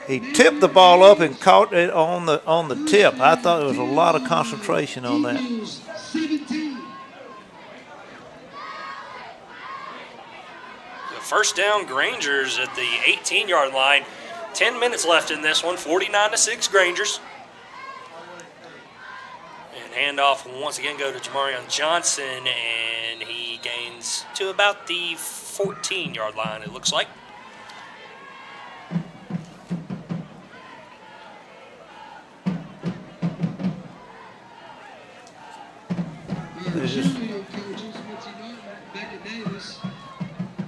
he tipped the ball up and caught it on the tip. I thought there was a lot of concentration on that. First down, Grangers at the 18-yard line. 10 minutes left in this one, 49-6 Grangers. And handoff will once again go to Jamarion Johnson, and he gains to about the 14-yard line, it looks like.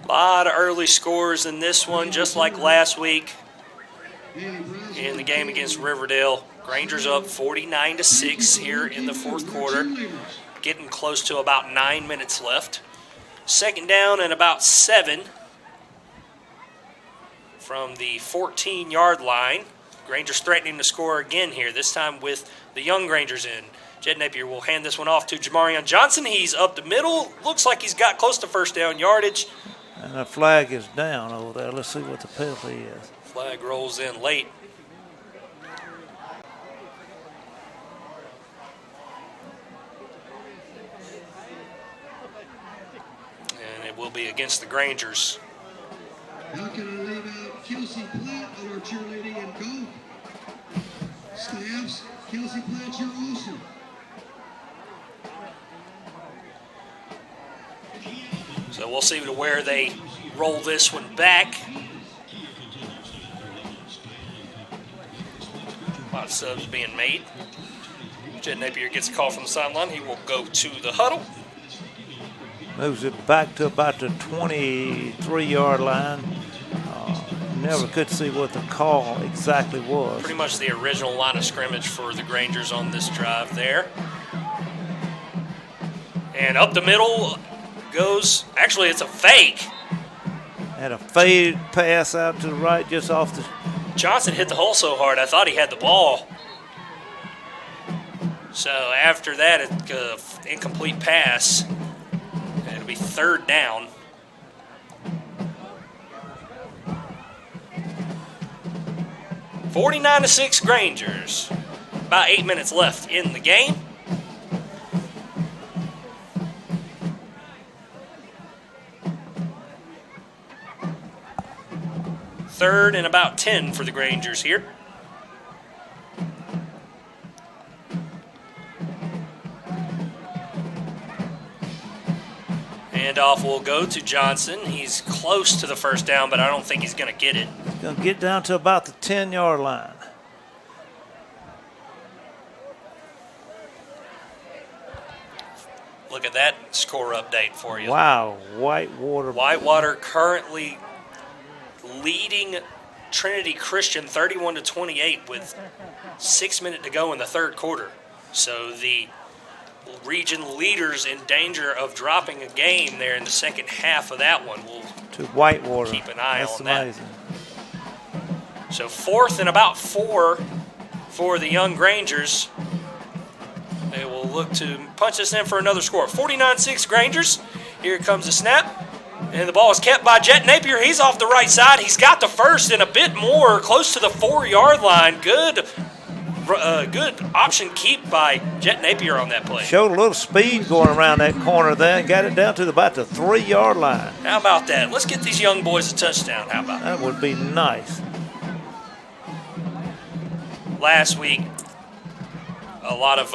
A lot of early scores in this one, just like last week in the game against Riverdale. Grangers up 49-6 here in the fourth quarter, getting close to about 9 minutes left. Second down and about 7 from the 14-yard line. Grangers threatening to score again here, this time with the young Grangers in. Jed Napier will hand this one off to Jamarion Johnson. He's up the middle. Looks like he's got close to first down yardage. And the flag is down over there. Let's see what the penalty is. Flag rolls in late. And it will be against the Grangers. How can I leave out Kelsey Platt on our cheerleading and golf? Staffs, Kelsey Platt, you're awesome. So we'll see to where they roll this one back. A lot of subs being made. Jet Napier gets a call from the sideline. He will go to the huddle. Moves it back to about the 23-yard line. Never could see what the call exactly was. Pretty much the original line of scrimmage for the Grangers on this drive there. And up the middle goes, actually it's a fake. Had a fade pass out to the right just off the... Johnson hit the hole so hard I thought he had the ball. So after that, it's an incomplete pass. And it'll be 3rd down. (49-6) Grangers. About 8 minutes left in the game. Third and about 10 for the Grangers here. Handoff will go to Johnson. He's close to the first down, but I don't think he's going to get it. Going to get down to about the 10-yard line. Look at that score update for you. Wow, Whitewater currently leading Trinity Christian 31-28 with 6 minutes to go in the third quarter. So the region leaders in danger of dropping a game there in the second half of that one. We'll to Whitewater. Keep an eye That's on amazing. that. So 4th and about 4 for the young Grangers. They will look to punch this in for another score. 49-6 Grangers. Here comes the snap. And the ball is kept by Jet Napier. He's off the right side. He's got the first and a bit more, close to the 4-yard line. Good option keep by Jet Napier on that play. Showed a little speed going around that corner there and got it down to about the 3-yard line. How about that? Let's get these young boys a touchdown. How about that? That would be nice. Last week, a lot of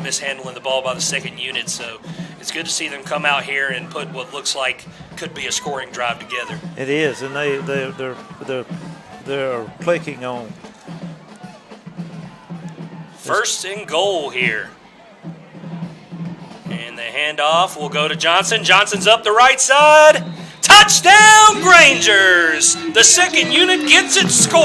mishandling the ball by the second unit, so it's good to see them come out here and put what looks like could be a scoring drive together. It is, and they're clicking on. First and goal here. And the handoff will go to Johnson. Johnson's up the right side. Touchdown, Grangers! The second unit gets its score.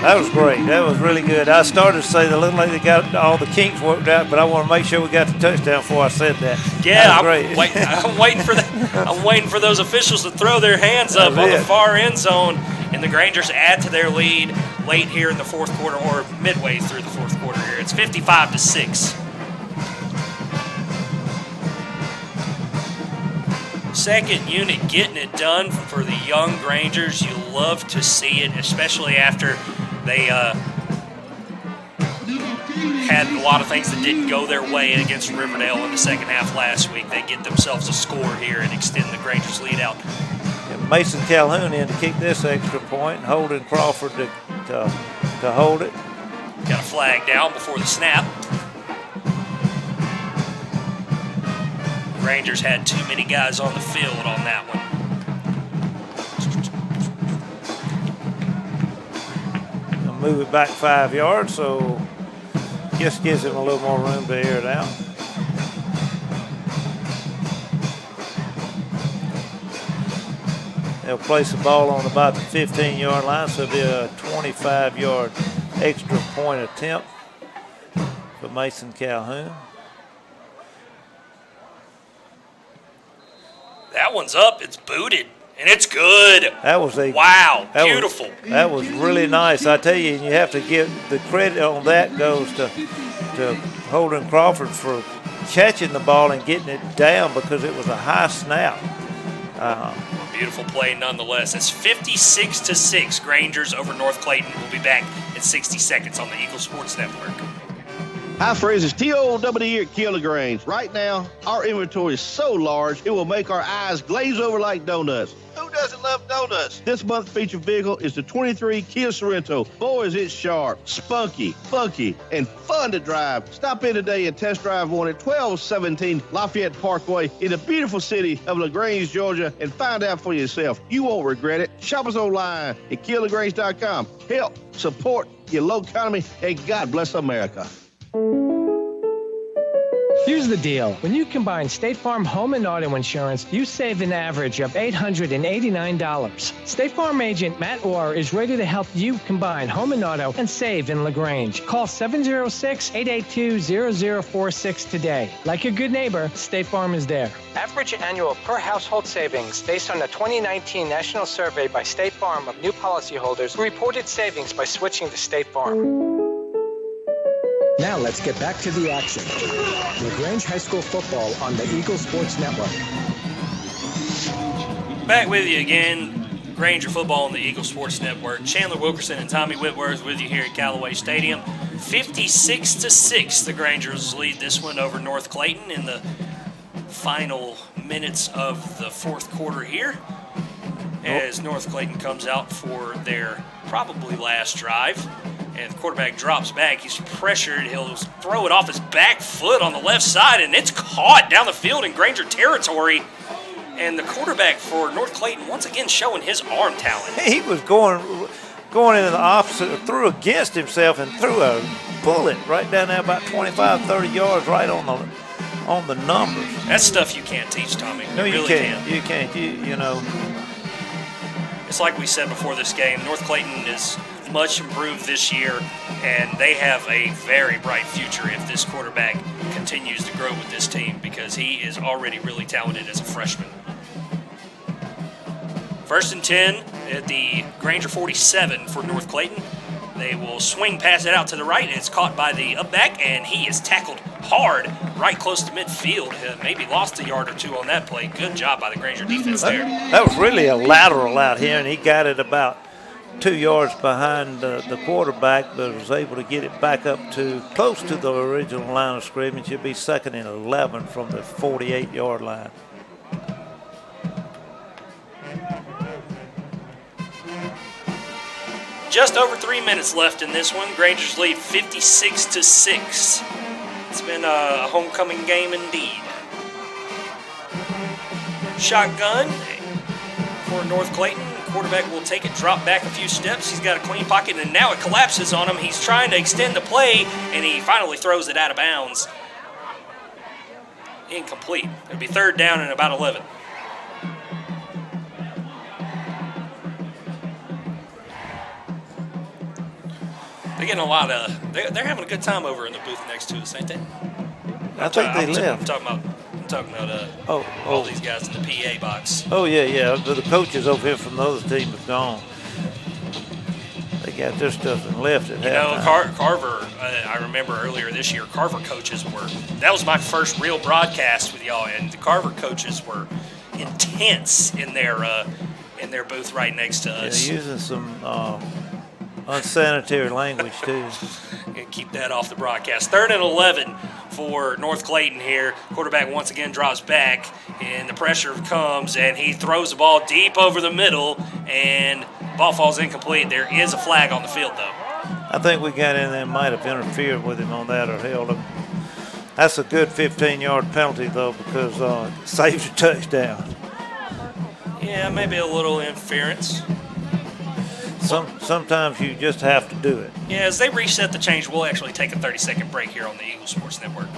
That was great. That was really good. I started to say that looked like they got all the kinks worked out, but I want to make sure we got the touchdown before I said that. Yeah, that was great. I'm waiting for that. I'm waiting for those officials to throw their hands up on the far end zone, and the Grangers add to their lead late here in the fourth quarter, or midway through the fourth quarter here. It's 55-6. Second unit getting it done for the young Grangers. You love to see it, especially after they had a lot of things that didn't go their way against Riverdale in the second half last week. They get themselves a score here and extend the Grangers' lead out. And Mason Calhoun in to keep this extra point, holding Crawford to hold it. Got a flag down before the snap. Rangers had too many guys on the field on that one. I'll move it back 5 yards, so just gives him a little more room to air it out. They'll place the ball on about the 15-yard line, so it'll be a 25-yard extra point attempt for Mason Calhoun. That one's up. It's booted, and it's good. That was wow, beautiful. That was really nice. I tell you, and you have to give the credit on that goes to Holden Crawford for catching the ball and getting it down because it was a high snap. Beautiful play nonetheless. It's 56-6. Grangers over North Clayton. We'll be back in 60 seconds on the Eagle Sports Network. Hi, friends. It's T.O.W. here at LaGrange. Right now, our inventory is so large, it will make our eyes glaze over like donuts. Who doesn't doesn't love donuts? This month's featured vehicle is the 23 Kia Sorento. Boy, is it sharp, spunky, funky, and fun to drive. Stop in today and test drive one at 1217 Lafayette Parkway in the beautiful city of LaGrange, Georgia, and find out for yourself. You won't regret it. Shop us online at KiaLaGrange.com. Help support your local economy, and God bless America. Here's the deal. When you combine State Farm home and auto insurance, you save an average of $889. State Farm agent Matt Orr is ready to help you combine home and auto and save in LaGrange. Call 706-882-0046 today. Like a good neighbor, State Farm is there. Average annual per household savings based on the 2019 national survey by State Farm of new policyholders who reported savings by switching to State Farm. Now let's get back to the action. LaGrange High School football on the Eagle Sports Network. Back with you again. Granger football on the Eagle Sports Network. Chandler Wilkerson and Tommy Whitworth with you here at Callaway Stadium. 56-6, the Grangers lead this one over North Clayton in the final minutes of the fourth quarter here, as North Clayton comes out for their probably last drive. And the quarterback drops back. He's pressured. He'll throw it off his back foot on the left side, and it's caught down the field in Granger territory. And the quarterback for North Clayton once again showing his arm talent. He was going in the opposite, threw against himself and threw a bullet right down there about 25, 30 yards right on the numbers. That's stuff you can't teach, Tommy. No, you really can't. You can't. You know. It's like we said before this game, North Clayton is much improved this year, and they have a very bright future if this quarterback continues to grow with this team, because he is already really talented as a freshman. 1st and 10 at the Granger 47 for North Clayton. They will swing, pass it out to the right, and it's caught by the up back, and he is tackled hard right close to midfield. Maybe lost a yard or two on that play. Good job by the Granger defense there. That was really a lateral out here, and he got it about 2 yards behind the quarterback, but was able to get it back up to close to the original line of scrimmage. He'll be 2nd and 11 from the 48-yard line. Just over 3 minutes left in this one. Granger's lead 56-6. It's been a homecoming game indeed. Shotgun for North Clayton. Quarterback will take it, drop back a few steps. He's got a clean pocket, and now it collapses on him. He's trying to extend the play, and he finally throws it out of bounds. Incomplete. It'll be 3rd down and about 11. They're getting a lot of. They're having a good time over in the booth next to us, ain't they? I think they left. I'm talking about all these guys in the PA box. Oh, yeah. The coaches over here from the other team have gone. They got their stuff and left at halftime. Carver, I remember earlier this year, Carver coaches that was my first real broadcast with y'all, and the Carver coaches were intense in their booth right next to us. Yeah, using some unsanitary language, too. Keep that off the broadcast. 3rd and 11 for North Clayton here. Quarterback once again drops back, and the pressure comes, and he throws the ball deep over the middle, and ball falls incomplete. There is a flag on the field, though. I think we got in there and might have interfered with him on that or held him. That's a good 15-yard penalty, though, because it saves a touchdown. Yeah, maybe a little interference. Sometimes you just have to do it. Yeah, as they reset the change, we'll actually take a 30-second break here on the Eagle Sports Network.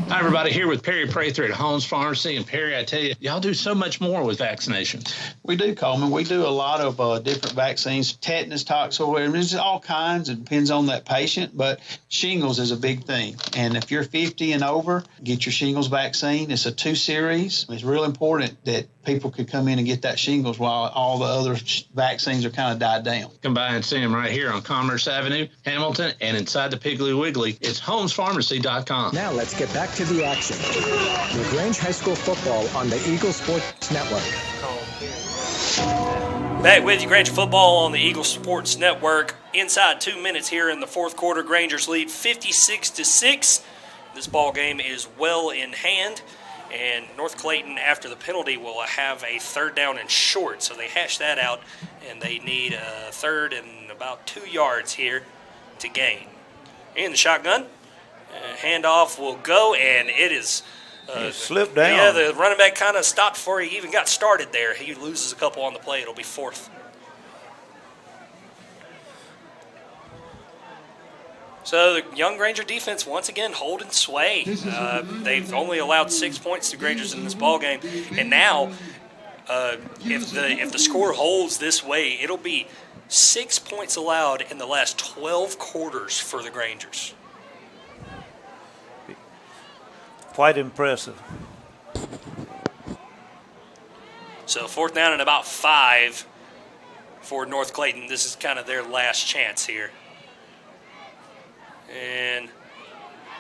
Hi, everybody. Here with Perry Prather at Holmes Pharmacy. And, Perry, I tell you, y'all do so much more with vaccinations. We do, Coleman. We do a lot of different vaccines, tetanus, toxoid. There's all kinds. It depends on that patient. But shingles is a big thing. And if you're 50 and over, get your shingles vaccine. It's a 2-series. It's real important that people could come in and get that shingles while all the other vaccines are kind of died down. Come by and see them right here on Commerce Avenue, Hamilton, and inside the Piggly Wiggly. It's homespharmacy.com. Now let's get back to the action. LaGrange High School football on the Eagle Sports Network. Back with you, Granger football on the Eagle Sports Network. Inside 2 minutes here in the fourth quarter, Granger's lead 56-6. This ball game is well in hand. And North Clayton, after the penalty, will have a 3rd down and short. So they hash that out, and they need a 3rd and about 2 yards here to gain. In the shotgun, handoff will go, and it is he slipped down. Yeah, the running back kind of stopped before he even got started there. He loses a couple on the play. It'll be 4th. So the young Granger defense once again holding sway. They've only allowed 6 points to Grangers in this ball game, and now if the score holds this way, it'll be 6 points allowed in the last 12 quarters for the Grangers. Quite impressive. So 4th down and about 5 for North Clayton. This is kind of their last chance here. And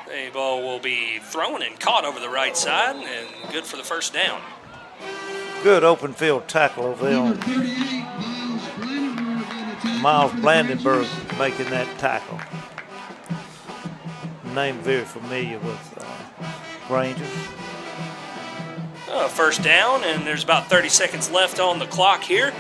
the ball will be thrown and caught over the right side, and good for the 1st down. Good open field tackle over there on Miles Blandenberg making that tackle. Name very familiar with Grangers. 1st down, and there's about 30 seconds left on the clock here.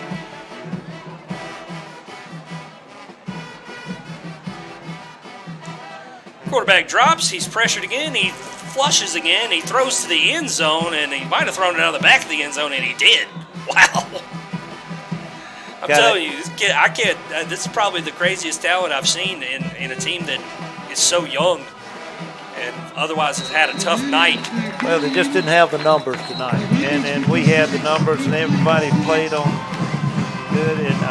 Quarterback drops, he's pressured again, he flushes again, he throws to the end zone, and he might have thrown it out of the back of the end zone, and he did. Wow. I'm telling you, this kid, this is probably the craziest talent I've seen in a team that is so young and otherwise has had a tough night. Well, they just didn't have the numbers tonight, and we had the numbers, and everybody played on good, and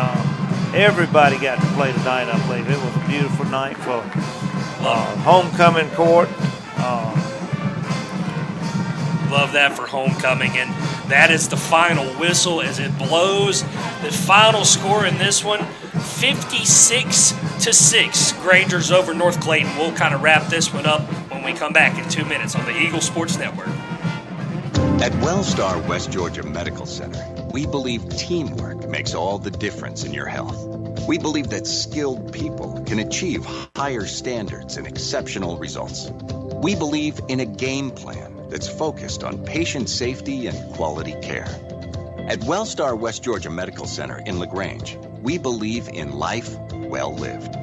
everybody got to play tonight, I believe. It was a beautiful night for homecoming court. Love that for homecoming, and that is the final whistle as it blows. The final score in this one, 56-6. Grangers over North Clayton. We'll kind of wrap this one up when we come back in 2 minutes on the Eagle Sports Network. At Wellstar West Georgia Medical Center, we believe teamwork makes all the difference in your health. We believe that skilled people can achieve higher standards and exceptional results. We believe in a game plan that's focused on patient safety and quality care. At Wellstar West Georgia Medical Center in LaGrange, we believe in life well lived.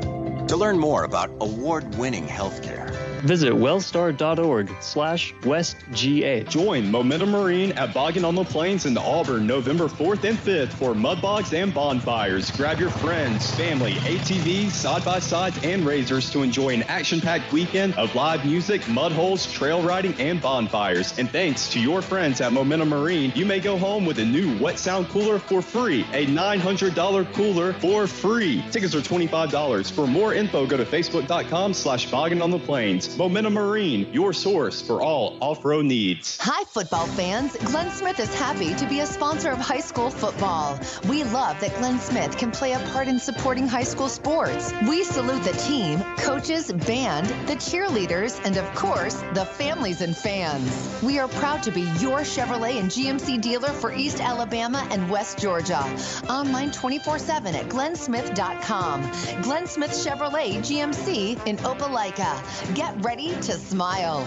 To learn more about award-winning healthcare, visit wellstar.org/WestGA. Join Momentum Marine at Boggin on the Plains in Auburn November 4th and 5th for mud bogs and bonfires. Grab your friends, family, ATVs, side-by-sides, and razors to enjoy an action-packed weekend of live music, mud holes, trail riding, and bonfires. And thanks to your friends at Momentum Marine, you may go home with a new Wet Sound cooler for free, a $900 cooler for free. Tickets are $25. For more info, go to facebook.com/Boggin on the Plains. Momentum Marine, your source for all off-road needs. Hi, football fans. Glenn Smith is happy to be a sponsor of high school football. We love that Glenn Smith can play a part in supporting high school sports. We salute the team, coaches, band, the cheerleaders, and of course, the families and fans. We are proud to be your Chevrolet and GMC dealer for East Alabama and West Georgia. Online 24/7 at glensmith.com. Glenn Smith Chevrolet GMC in Opelika. Get ready to smile.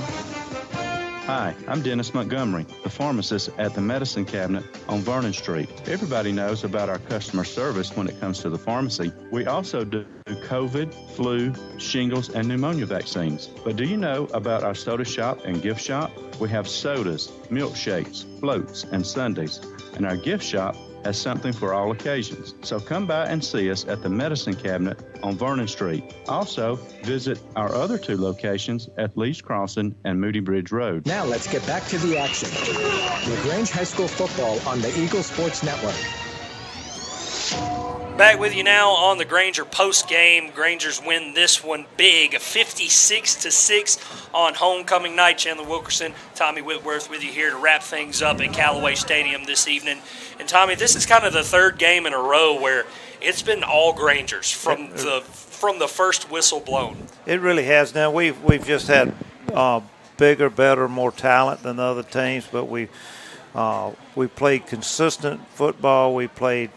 Hi, I'm Dennis Montgomery, the pharmacist at the Medicine Cabinet on Vernon Street. Everybody knows about our customer service when it comes to the pharmacy. We also do COVID, flu, shingles, and pneumonia vaccines. But do you know about our soda shop and gift shop? We have sodas, milkshakes, floats, and sundaes. And our gift shop has something for all occasions. So come by and see us at the Medicine Cabinet on Vernon Street. Also, visit our other 2 locations at Lee's Crossing and Moody Bridge Road. Now let's get back to the action. LaGrange High School football on the Eagle Sports Network. Back with you now on the Granger post game. Grangers win this one big, 56-6 on homecoming night. Chandler Wilkerson, Tommy Whitworth with you here to wrap things up at Callaway Stadium this evening. And Tommy, this is kind of the 3rd game in a row where it's been all Grangers from the first whistle blown. It really has. Now we've just had bigger, better, more talent than the other teams, but we played consistent football. We played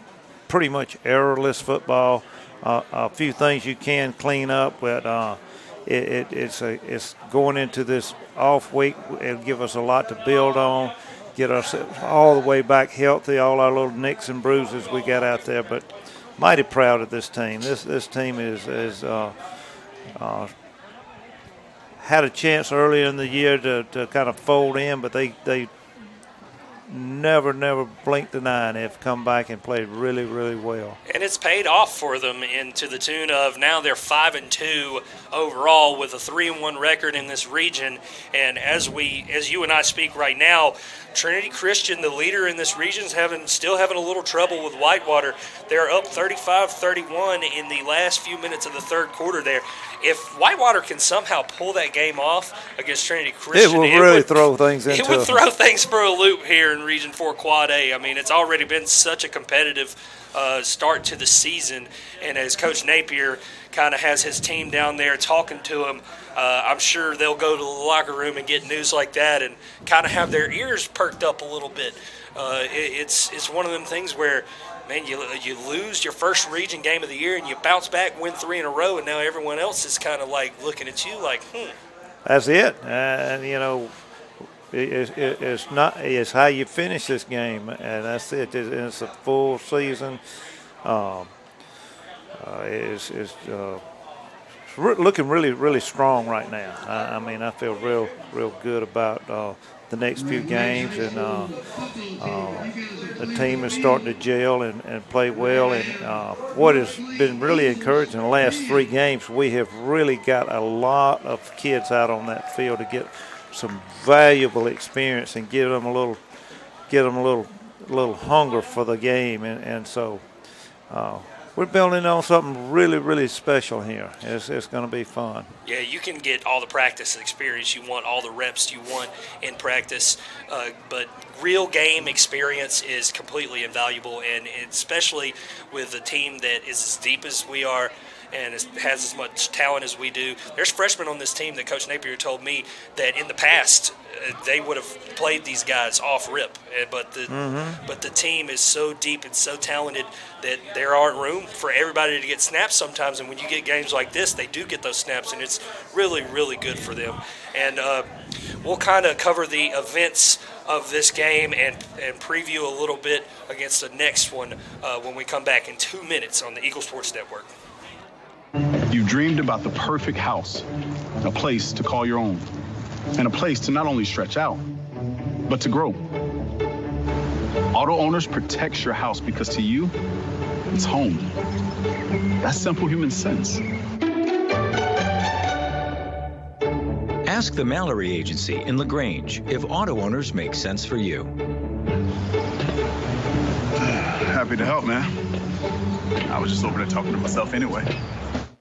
pretty much errorless football. A few things you can clean up, but it's going into this off week. It'll give us a lot to build on, get ourselves all the way back healthy, all our little nicks and bruises we got out there. But mighty proud of this team. This team is had a chance earlier in the year to kind of fold in, but they never blinked an eye, and have come back and played really, really well. And it's paid off for them, and to the tune of now they're 5-2 overall with a 3-1 record in this region. And as you and I speak right now, Trinity Christian, the leader in this region, is still having a little trouble with Whitewater. They're up 35-31 in the last few minutes of the third quarter there. If Whitewater can somehow pull that game off against Trinity Christian, it would throw things into it would throw things for a loop here in Region 4 Quad A. I mean, it's already been such a competitive start to the season, and as Coach Napier kind of has his team down there talking to him, I'm sure they'll go to the locker room and get news like that and kind of have their ears perked up a little bit. It's one of them things where, man, you lose your first region game of the year and you bounce back, win 3 in a row, and now everyone else is kind of like looking at you like, That's it. And, it's how you finish this game, and that's it. It's a full season. It's looking really, really strong right now. I mean, I feel real good about the next few games, and the team is starting to gel and play well. And what has been really encouraging the last 3 games, we have really got a lot of kids out on that field to get some valuable experience and give them a little hunger for the game, and so we're building on something really, really special here. It's going to be fun. Yeah, you can get all the practice experience you want, all the reps you want in practice, but real game experience is completely invaluable, and especially with a team that is as deep as we are and has as much talent as we do. There's freshmen on this team that Coach Napier told me that in the past they would have played these guys off rip, but the team is so deep and so talented that there aren't room for everybody to get snaps sometimes, and when you get games like this, they do get those snaps, and it's really, really good for them. And we'll kind of cover the events of this game and preview a little bit against the next one when we come back in 2 minutes on the Eagle Sports Network. You've dreamed about the perfect house, a place to call your own, and a place to not only stretch out, but to grow. Auto Owners protects your house because to you, it's home. That's simple human sense. Ask the Mallory Agency in LaGrange if auto owners make sense for you. Happy to help, man. I was just over there talking to myself anyway.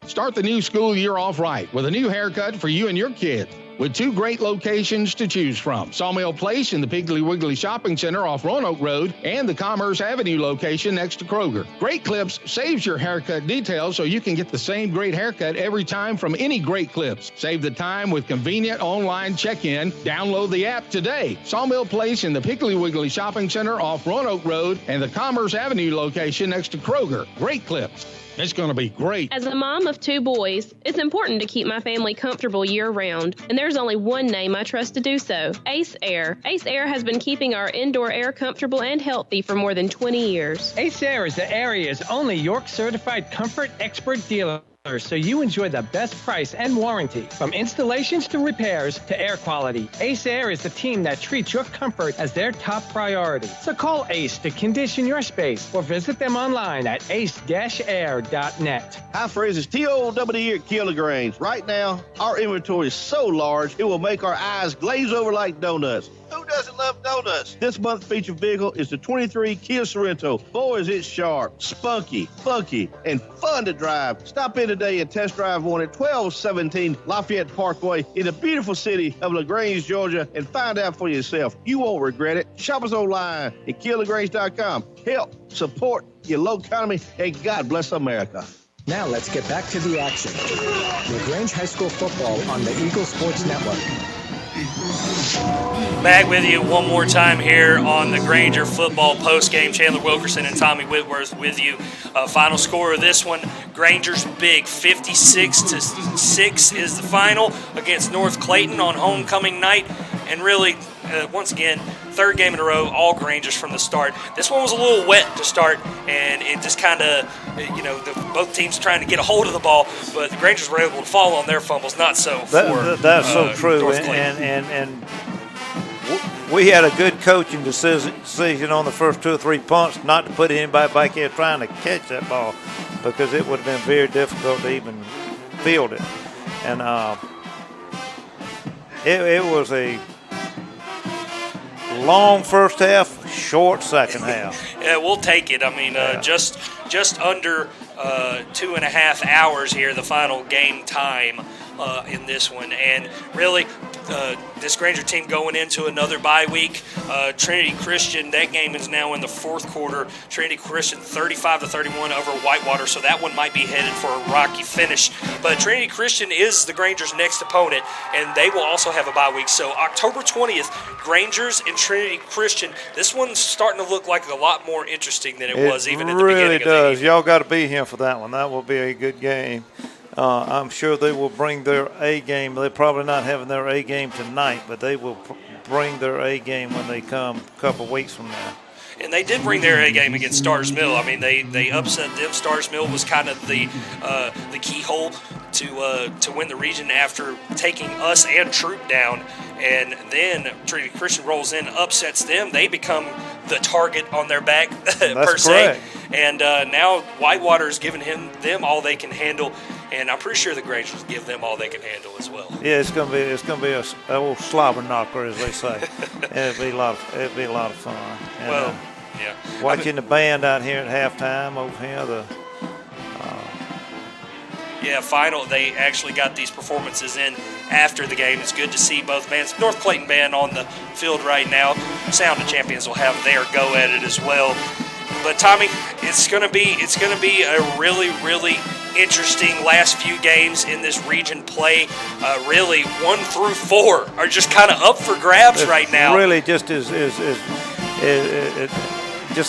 Start the new school year off right with a new haircut for you and your kids. With 2 great locations to choose from, Sawmill Place in the Piggly Wiggly Shopping Center off Roanoke Road and the Commerce Avenue location next to Kroger. Great Clips saves your haircut details so you can get the same great haircut every time from any Great Clips. Save the time with convenient online check-in. Download the app today. Sawmill Place in the Piggly Wiggly Shopping Center off Roanoke Road and the Commerce Avenue location next to Kroger. Great Clips. It's going to be great. As a mom of 2 boys, it's important to keep my family comfortable year-round, and there's only one name I trust to do so, Ace Air. Ace Air has been keeping our indoor air comfortable and healthy for more than 20 years. Ace Air is the area's only York-certified comfort expert dealer, so you enjoy the best price and warranty. From installations to repairs to air quality, Ace Air is the team that treats your comfort as their top priority. So call Ace to condition your space or visit them online at ace-air.net. Hi, friends. It's T.O.W. here at Kia LaGrange. Right now, our inventory is so large, it will make our eyes glaze over like donuts. Who doesn't love donuts? This month's featured vehicle is the 23 Kia Sorento. Boy, is it sharp, spunky, funky, and fun to drive. Stop in today and test drive one at 1217 Lafayette Parkway in the beautiful city of LaGrange, Georgia, and find out for yourself. You won't regret it. Shop us online at KiaLaGrange.com. Help support your low economy, and God bless America. Now let's get back to the action. LaGrange High School football on the Eagle Sports Network. Back with you one more time here on the Granger football postgame. Chandler Wilkerson and Tommy Whitworth with you. Final score of this one, Granger's big 56-6 is the final against North Clayton on homecoming night. And really, once again, third game in a row, all Grangers from the start. This one was a little wet to start, and it just kind of, both teams trying to get a hold of the ball, but the Grangers were able to fall on their fumbles, not so for That's so true. North Clayton. And we had a good coaching decision on the first 2 or 3 punts not to put anybody back here trying to catch that ball, because it would have been very difficult to even field it. And it was a long first half, short second half. Yeah, we'll take it. I mean, just under 2.5 hours here, the final game time in this one. And really, this Granger team going into another bye week. Trinity Christian, that game is now in the fourth quarter. Trinity Christian 35-31 over Whitewater, so that one might be headed for a rocky finish. But Trinity Christian is the Granger's next opponent, and they will also have a bye week. So October 20th, Grangers and Trinity Christian. This one's starting to look like a lot more interesting than it was even at the beginning of the It really does. evening. Y'all got to be here for that one. That will be a good game. I'm sure they will bring their A game. They're probably not having their A game tonight, but they will bring their A game when they come a couple weeks from now. And they did bring their A game against Stars Mill. I mean, they upset them. Stars Mill was kind of the keyhole to win the region after taking us and Troop down. And then Trinity Christian rolls in, upsets them. They become the target on their back per se. And now Whitewater is giving them all they can handle. And I'm pretty sure the Grangers give them all they can handle as well. Yeah, it's gonna be a old slobber knocker, as they say. It'll be a lot of fun. And, watching the band out here at halftime over here. Final. They actually got these performances in after the game. It's good to see both bands. North Clayton band on the field right now. Sound of Champions will have their go at it as well. But Tommy, it's gonna be a really, really interesting last few games in this region play. Really, 1 through 4 are just kind of up for grabs right now. Really, just just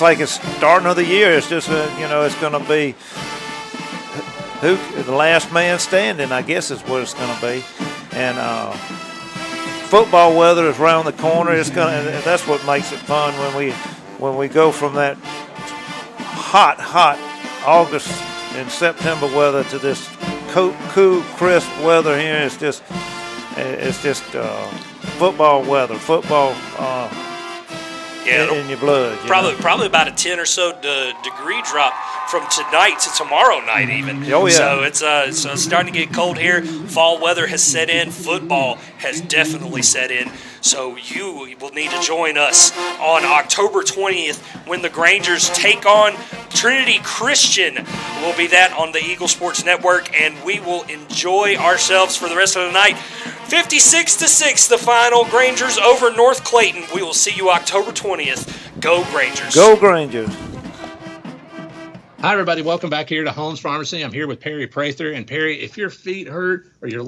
like it's starting of the year. It's just it's going to be the last man standing, I guess is what it's going to be. And football weather is around the corner. That's what makes it fun when we go from that hot August and September weather to this cool, crisp weather here. It's just football weather, football in your blood. Probably about a 10 or so degree drop from tonight to tomorrow night even. Oh, yeah. So it's starting to get cold here. Fall weather has set in. Football has definitely set in. So you will need to join us on October 20th when the Grangers take on Trinity Christian. We'll be that on the Eagle Sports Network, and we will enjoy ourselves for the rest of the night. 56-6, the final. Grangers over North Clayton. We will see you October 20th. Go Grangers. Go Grangers. Hi, everybody. Welcome back here to Holmes Pharmacy. I'm here with Perry Prather. And Perry, if your feet hurt or your legs